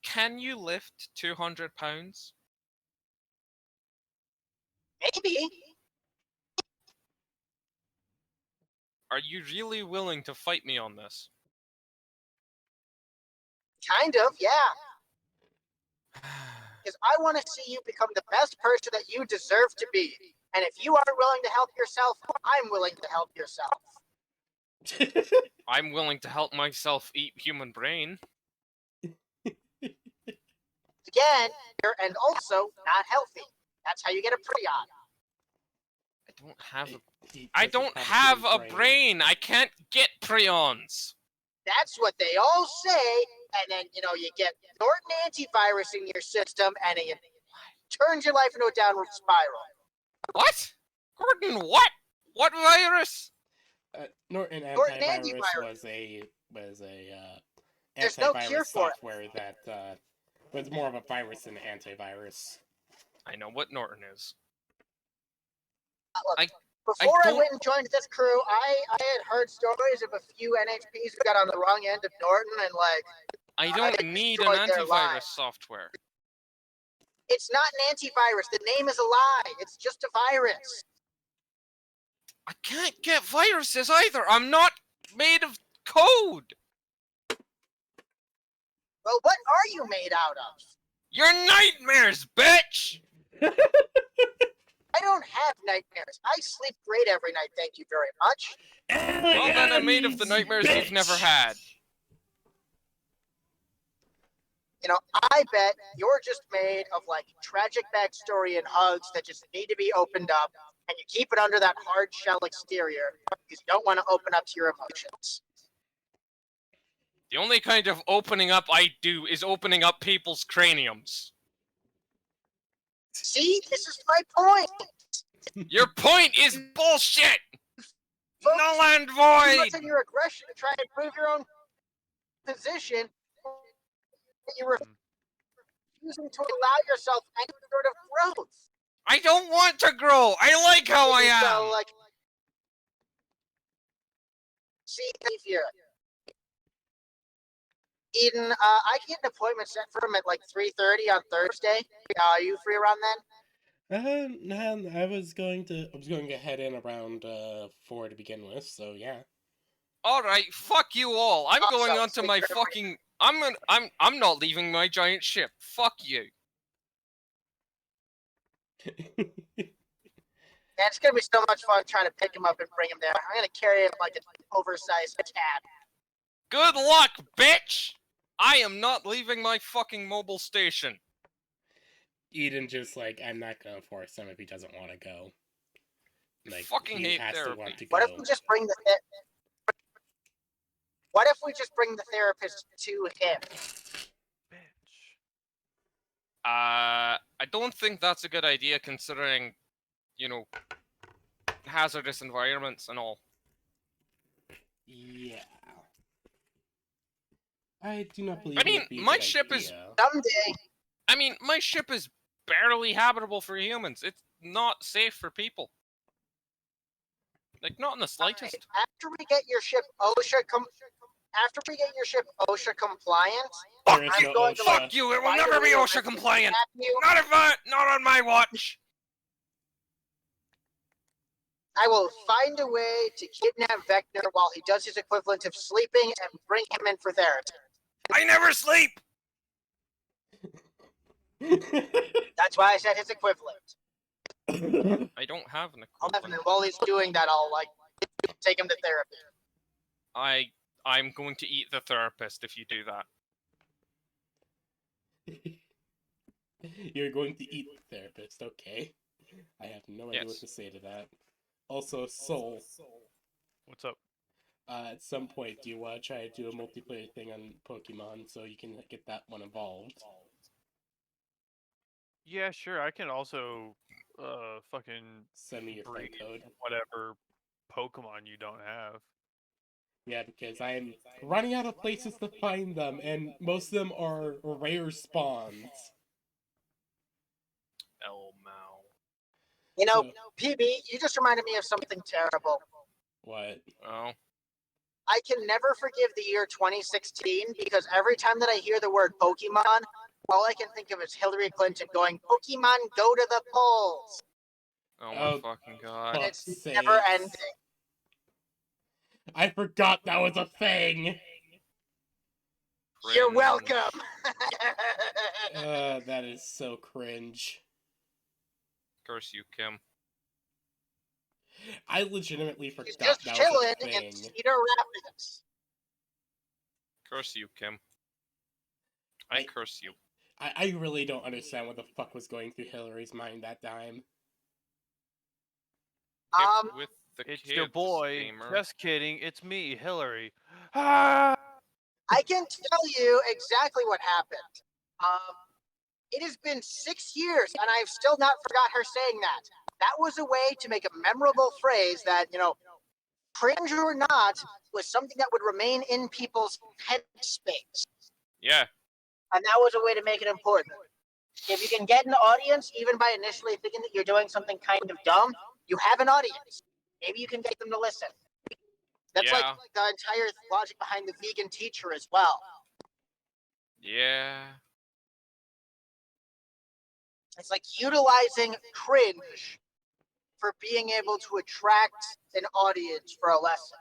S1: Can you lift 200 pounds?
S4: Maybe.
S1: Are you really willing to fight me on this?
S4: Kind of, yeah. Because I want to see you become the best person that you deserve to be. And if you aren't willing to help yourself, I'm willing to help yourself.
S1: I'm willing to help myself eat human brain.
S4: Again, and also not healthy. That's how you get a prion.
S1: don't have a
S2: He
S1: I
S2: doesn't
S1: don't
S2: a
S1: have
S2: human
S1: a brain. I can't get prions.
S4: That's what they all say. And then, you get Norton antivirus in your system, and it turns your life into a downward spiral.
S1: What? Gordon, what? What virus?
S2: Norton
S4: Norton
S2: antivirus
S4: antivirus.
S2: was a
S4: There's no
S2: antivirus
S4: cure for it.
S2: software that was more of a virus than an antivirus.
S1: I know what Norton is.
S4: Look,
S1: I
S4: before I
S1: don't-
S4: went and joined this crew, I had heard stories of a few NHPs who got on the wrong end of Norton, and
S1: I don't
S4: it
S1: need an
S4: destroyed their
S1: antivirus
S4: lives.
S1: software.
S4: It's not an antivirus. The name is a lie. It's just a virus.
S1: I can't get viruses either. I'm not made of code.
S4: Well, what are you made out of?
S1: Your nightmares, bitch.
S4: I don't have nightmares. I sleep great every night, thank you very much.
S1: Well, then I'm made of the nightmares you've never had.
S4: I bet you're just made of tragic backstory and hugs that just need to be opened up, and you keep it under that hard shell exterior because you don't want to open up to your emotions.
S1: The only kind of opening up I do is opening up people's craniums.
S4: See, this is my point.
S1: Your point is bullshit.
S4: Folks,
S1: Null and
S4: too
S1: void.
S4: much in your aggression to try and prove your own position. You're refusing to allow yourself any sort of growth.
S1: I don't want to grow. I like how I am.
S4: So, see here. Eden, I can get an appointment set for him at 3:30 on Thursday. Are you free around then?
S2: No, I was going to head in around 4 to begin with, so yeah.
S1: All right, fuck you all. I'm
S4: Awesome.
S1: going onto my
S4: Speak for
S1: fucking. I'm not leaving my giant ship. Fuck you.
S4: Man, it's gonna be so much fun trying to pick him up and bring him there. I'm gonna carry him like an oversized cat.
S1: Good luck, bitch. I am not leaving my fucking mobile station.
S2: Eden just I'm not gonna force him if he doesn't want to go.
S1: Fucking
S2: he
S1: hate
S2: has
S1: therapy.
S2: to want to go.
S4: What if we just bring the therapist to him?
S5: Bitch.
S1: I don't think that's a good idea considering, hazardous environments and all.
S2: Yeah. I do not believe
S1: I mean,
S2: it'd be a
S1: my
S2: good
S1: ship is-
S2: idea.
S4: Someday,
S1: I mean, my ship is barely habitable for humans. It's not safe for people. Not in the slightest.
S4: after we get your ship OSHA compliant,
S2: There is
S4: I'm
S2: no
S4: going to
S2: OSHA.
S1: Fuck you! It will never be OSHA compliant. Not on my watch.
S4: I will find a way to kidnap Vector while he does his equivalent of sleeping and bring him in for therapy.
S1: I never sleep.
S4: That's why I said his equivalent.
S1: I don't have an
S4: And
S1: equivalent.
S4: while he's doing that, I'll take him to therapy.
S1: I'm going to eat the therapist if you do that.
S2: You're going to eat the therapist, okay. I have no idea what
S1: Yes.
S2: to say to that. Also, Soul,
S5: What's up?
S2: at some point, do you want to try to do a multiplayer thing on Pokemon so you can get that one involved?
S5: Yeah, sure. I can also fucking
S2: Send me your friend
S5: breed
S2: code.
S5: whatever Pokemon you don't have.
S2: Yeah, because I'm running out of places to find them, and most of them are rare spawns.
S1: Elmow.
S4: So,
S2: So-
S4: PB, you just reminded me of something terrible.
S2: What?
S1: Oh.
S4: I can never forgive the year 2016 because every time that I hear the word Pokemon, all I can think of is Hillary Clinton going, "Pokemon, go to the polls."
S1: Oh my
S2: Oh,
S1: fucking god.
S4: And it's
S2: Fuck's
S4: never
S2: sakes.
S4: ending.
S2: I forgot that was a thing!
S4: You're
S1: Cringe.
S4: welcome.
S2: That is so cringe.
S1: Curse you, Kim.
S2: I legitimately
S4: He's
S2: forgot
S4: just
S2: that
S4: chilling
S2: was a
S4: in
S2: thing.
S4: Cedar Rapids.
S1: Curse you, Kim.
S2: I-
S1: I curse you.
S2: I really don't understand what the fuck was going through Hillary's mind that time.
S1: With the
S5: It's
S1: kids,
S5: your boy.
S1: gamer.
S5: Just kidding. It's me, Hillary. Ah!
S4: I can tell you exactly what happened. It has been 6 years, and I've still not forgot her saying that. That was a way to make a memorable phrase that, cringe or not, was something that would remain in people's headspace.
S1: Yeah.
S4: And that was a way to make it important. If you can get an audience, even by initially thinking that you're doing something kind of dumb, you have an audience. Maybe you can get them to listen. That's like
S1: Yeah.
S4: the entire logic behind the vegan teacher as well.
S1: Yeah.
S4: It's like utilizing cringe for being able to attract an audience for a lesson.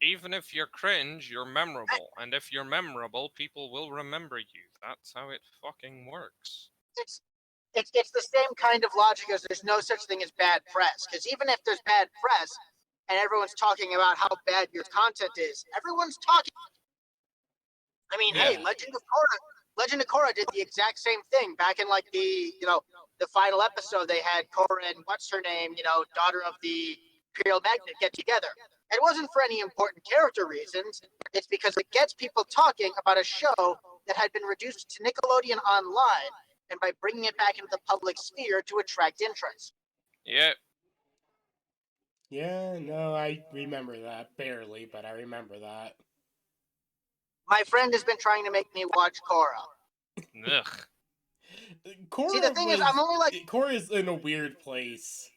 S1: Even if you're cringe, you're memorable. And if you're memorable, people will remember you. That's how it fucking works.
S4: It's the same kind of logic as there's no such thing as bad press. Because even if there's bad press and everyone's talking about how bad your content is, everyone's talking. I mean, hey,
S2: Yeah.
S4: Legend of Korra did the exact same thing back in like the final episode. They had Korra and what's her name, daughter of the Imperial Magnet, get together. It wasn't for any important character reasons. It's because it gets people talking about a show that had been reduced to Nickelodeon Online, and by bringing it back into the public sphere to attract interest.
S1: Yeah.
S2: Yeah, no, I remember that. Barely, but I remember that.
S4: My friend has been trying to make me watch Korra.
S1: Ugh.
S2: Korra
S4: See, the thing is, I'm only like,
S2: Korra's in a weird place.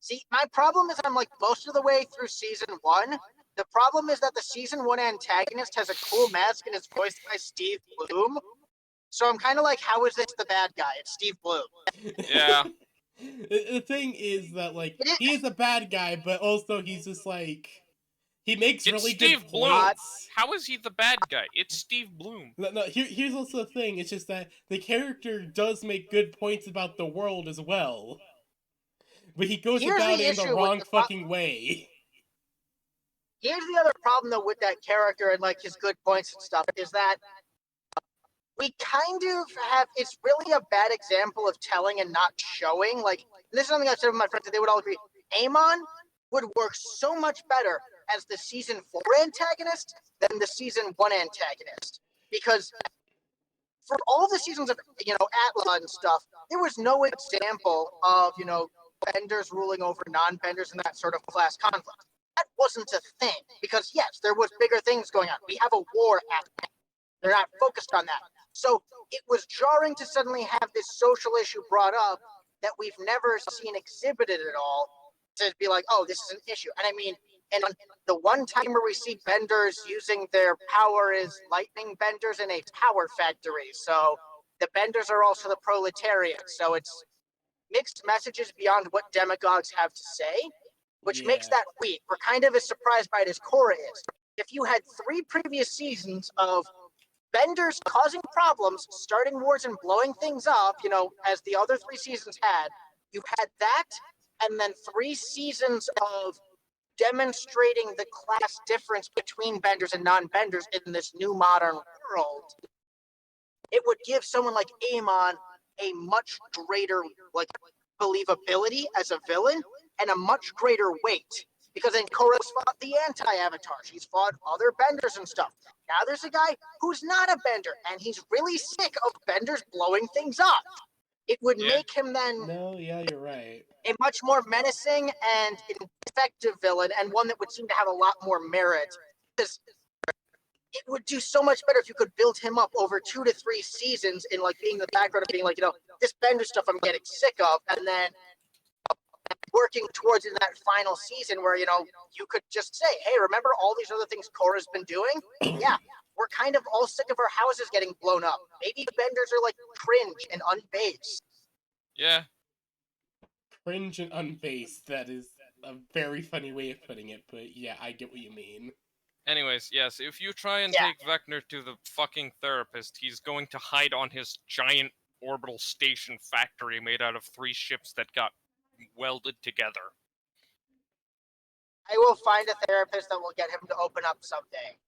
S4: see, my problem is I'm like most of the way through season 1. The problem is that the season 1 antagonist has a cool mask and is voiced by Steve Bloom. So I'm kind of like, how is this the bad guy? It's Steve Bloom.
S1: Yeah.
S2: The thing is that, like, he is a bad guy, but also he's just like, he makes
S1: It's
S2: really
S1: Steve
S2: good
S1: Bloom.
S2: points.
S1: How is he the bad guy? It's Steve Bloom.
S2: No, here's also the thing. It's just that the character does make good points about the world as well. But he goes
S4: Here's
S2: about
S4: the
S2: it in the
S4: issue with
S2: wrong
S4: the
S2: fucking way.
S4: Here's the other problem though with that character and like his good points and stuff is that we kind of have, it's really a bad example of telling and not showing. Like, this is something I've said with my friends, and they would all agree. Amon would work so much better as the season 4 antagonist than the season 1 antagonist. Because for all the seasons of, Atla and stuff, there was no example of, benders ruling over non-benders and that sort of class conflict. That wasn't a thing. Because, yes, there was bigger things going on. We have a war happening. They're not focused on that. So it was jarring to suddenly have this social issue brought up that we've never seen exhibited at all, to be like, oh, this is an issue. And I mean, and the one time where we see benders using their power is lightning benders in a power factory. So the benders are also the proletariat. So it's mixed messages beyond what demagogues have to say, which makes that weak. We're kind of as surprised by it as Korra is. If you had 3 previous seasons of benders causing problems, starting wars and blowing things up, as the other 3 seasons had, you had that, and then 3 seasons of demonstrating the class difference between benders and non-benders in this new modern world, it would give someone like Amon a much greater believability as a villain and a much greater weight. Because then Korra's fought the anti-Avatar. She's fought other benders and stuff. Now there's a guy who's not a bender, and he's really sick of benders blowing things up. It would make him then
S2: No, yeah, you're right.
S4: a much more menacing and effective villain, and one that would seem to have a lot more merit. Because it would do so much better if you could build him up over 2 to 3 seasons in being the background of being this bender stuff I'm getting sick of, and then working towards in that final season where, you could just say, hey, remember all these other things Korra's been doing? Yeah, we're kind of all sick of our houses getting blown up. Maybe benders are cringe and unbased.
S1: Yeah.
S2: Cringe and unbased, that is a very funny way of putting it, but yeah, I get what you mean.
S1: Anyways, yes, if you try and take Vecna to the fucking therapist, he's going to hide on his giant orbital station factory made out of 3 ships that got welded together.
S4: I will find a therapist that will get him to open up someday.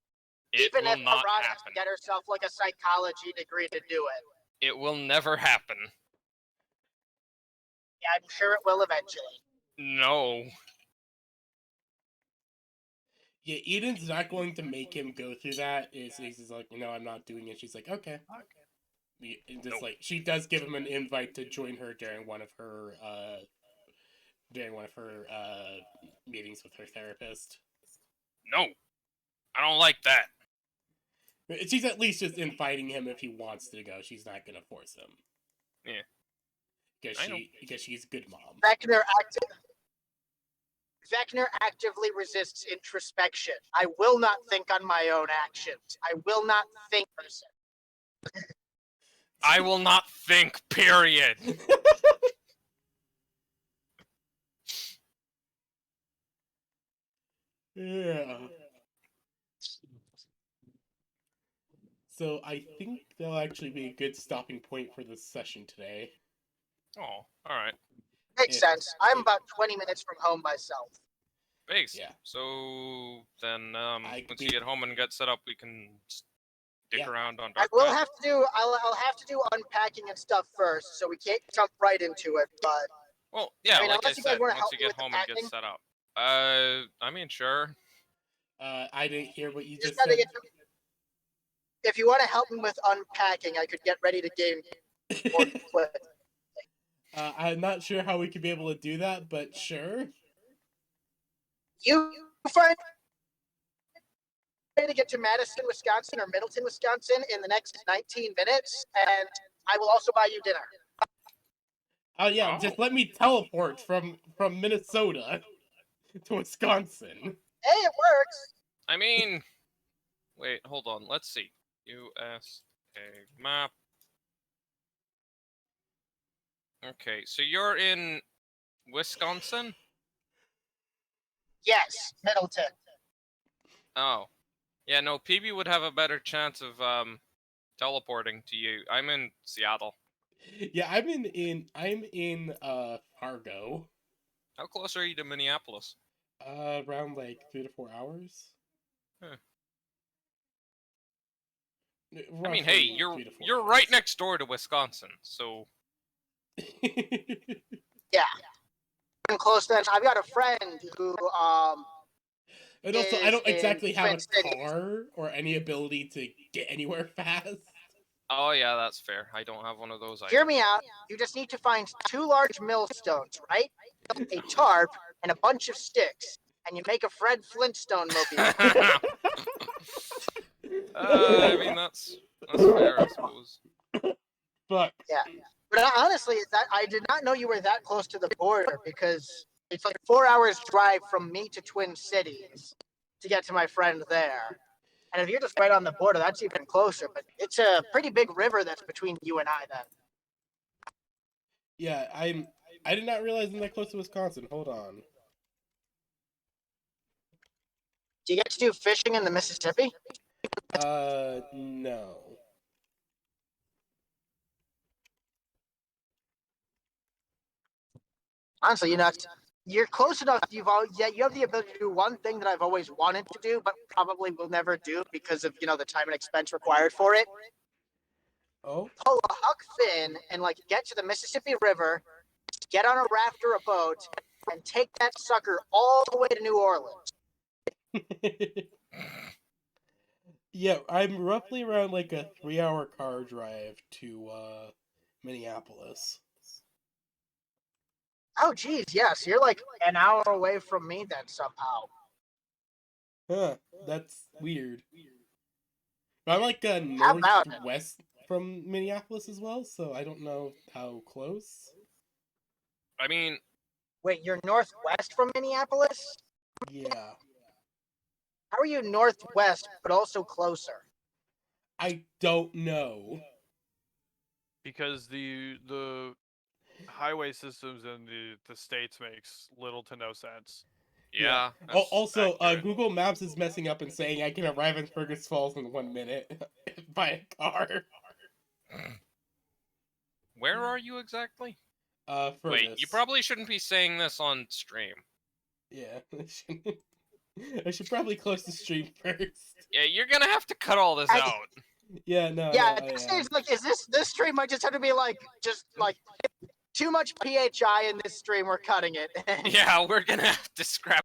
S4: Even
S1: will
S4: if
S1: not
S4: Arad has to
S1: happen.
S4: get herself a psychology degree to do it.
S1: It will never happen.
S4: Yeah, I'm sure it will eventually.
S1: No.
S2: Yeah, Eden's not going to make him go through that. He's like, I'm not doing it. She's like, okay. And just
S1: Nope.
S2: like she does give him an invite to join her during one of her meetings with her therapist.
S1: No. I don't like that.
S2: She's at least just inviting him if he wants to go. She's not gonna force him.
S1: Yeah.
S2: Because she's a good mom.
S4: Vecna actively resists introspection. I will not think on my own actions. I will not think person.
S1: I will not think, period.
S2: Yeah. So I think that'll actually be a good stopping point for this session today.
S1: Oh, alright.
S4: Makes sense. I'm about 20 minutes from home myself.
S1: Base.
S2: Yeah.
S1: So then, once
S2: be-
S1: you get home and get set up, we can stick
S2: Yeah.
S1: around on
S4: I
S1: Dark
S4: will
S1: Path.
S4: have to do. I'll have to do unpacking and stuff first, so we can't jump right into it. But
S1: Well, yeah,
S4: I mean,
S1: like I
S4: unless you guys
S1: said,
S4: wanna
S1: once
S4: help
S1: you
S4: me
S1: get
S4: with the
S1: home and get
S4: packing.
S1: set up. I mean, sure.
S2: I didn't hear what you
S4: just
S2: just
S4: gotta
S2: said.
S4: get. If you want to help me with unpacking, I could get ready to game more quick.
S2: I'm not sure how we could be able to do that, but sure.
S4: You find a way to get to Madison, Wisconsin, or Middleton, Wisconsin, in the next 19 minutes, and I will also buy you dinner.
S2: Oh yeah,
S1: Oh.
S2: just let me teleport from Minnesota to Wisconsin.
S4: Hey, it works.
S1: I mean, wait, hold on. Let's see. USA map. Okay, so you're in Wisconsin?
S4: Yes, Middleton.
S1: Oh. Yeah, no, PB would have a better chance of teleporting to you. I'm in Seattle.
S2: Yeah, I'm in Fargo.
S1: How close are you to Minneapolis?
S2: Around like 3 to 4 hours.
S1: Huh. I
S2: Roughly
S1: mean, hey,
S2: 3 to 4
S1: you're
S2: hours.
S1: right next door to Wisconsin, so
S4: Yeah. I'm close then. I've got a friend who
S2: And also, I don't
S4: is in
S2: exactly have
S4: Twin
S2: a
S4: Cities.
S2: car or any ability to get anywhere fast.
S1: oh yeah, that's fair. I don't have one of those
S4: Hear
S1: either.
S4: me out. You just need to find 2 large millstones, right? A tarp and a bunch of sticks, and you make a Fred Flintstone mobile.
S1: I mean that's fair, I suppose.
S2: But
S4: Yeah. But honestly, I did not know you were that close to the border, because it's like 4 hours drive from me to Twin Cities to get to my friend there. And if you're just right on the border, that's even closer. But it's a pretty big river that's between you and I then.
S2: yeah, I did not realize I'm that close to Wisconsin. Hold on.
S4: Do you get to do fishing in the Mississippi?
S2: No.
S4: Honestly, you're close enough. You have the ability to do one thing that I've always wanted to do, but probably will never do because of the time and expense required for it.
S2: Oh?
S4: Pull a Huck Finn and get to the Mississippi River, get on a raft or a boat, and take that sucker all the way to New Orleans.
S2: Yeah, I'm roughly around like a 3-hour car drive to Minneapolis.
S4: Oh, geez, yes, you're like an hour away from me then somehow.
S2: Huh, that's weird. I'm like
S4: How about it?
S2: northwest from Minneapolis as well, so I don't know how close.
S1: I mean,
S4: Wait, you're northwest from Minneapolis?
S2: Yeah.
S4: How are you northwest but also closer?
S2: I don't know.
S5: Because the highway systems in the states makes little to no sense.
S1: yeah.
S2: Oh,
S1: that's
S2: also,
S1: accurate.
S2: Google Maps is messing up and saying I can arrive in Fergus Falls in 1 minute by a car.
S1: Where are you exactly?
S2: Fergus.
S1: Wait, you probably shouldn't be saying this on stream.
S2: Yeah. I should probably close the stream first.
S1: Yeah, you're gonna have to cut all this out.
S2: Yeah, no.
S4: Yeah,
S2: no,
S4: at this
S2: I am.
S4: stage, is this stream might just have to be just too much PHI in this stream. We're cutting it.
S1: Yeah, we're gonna have to scrap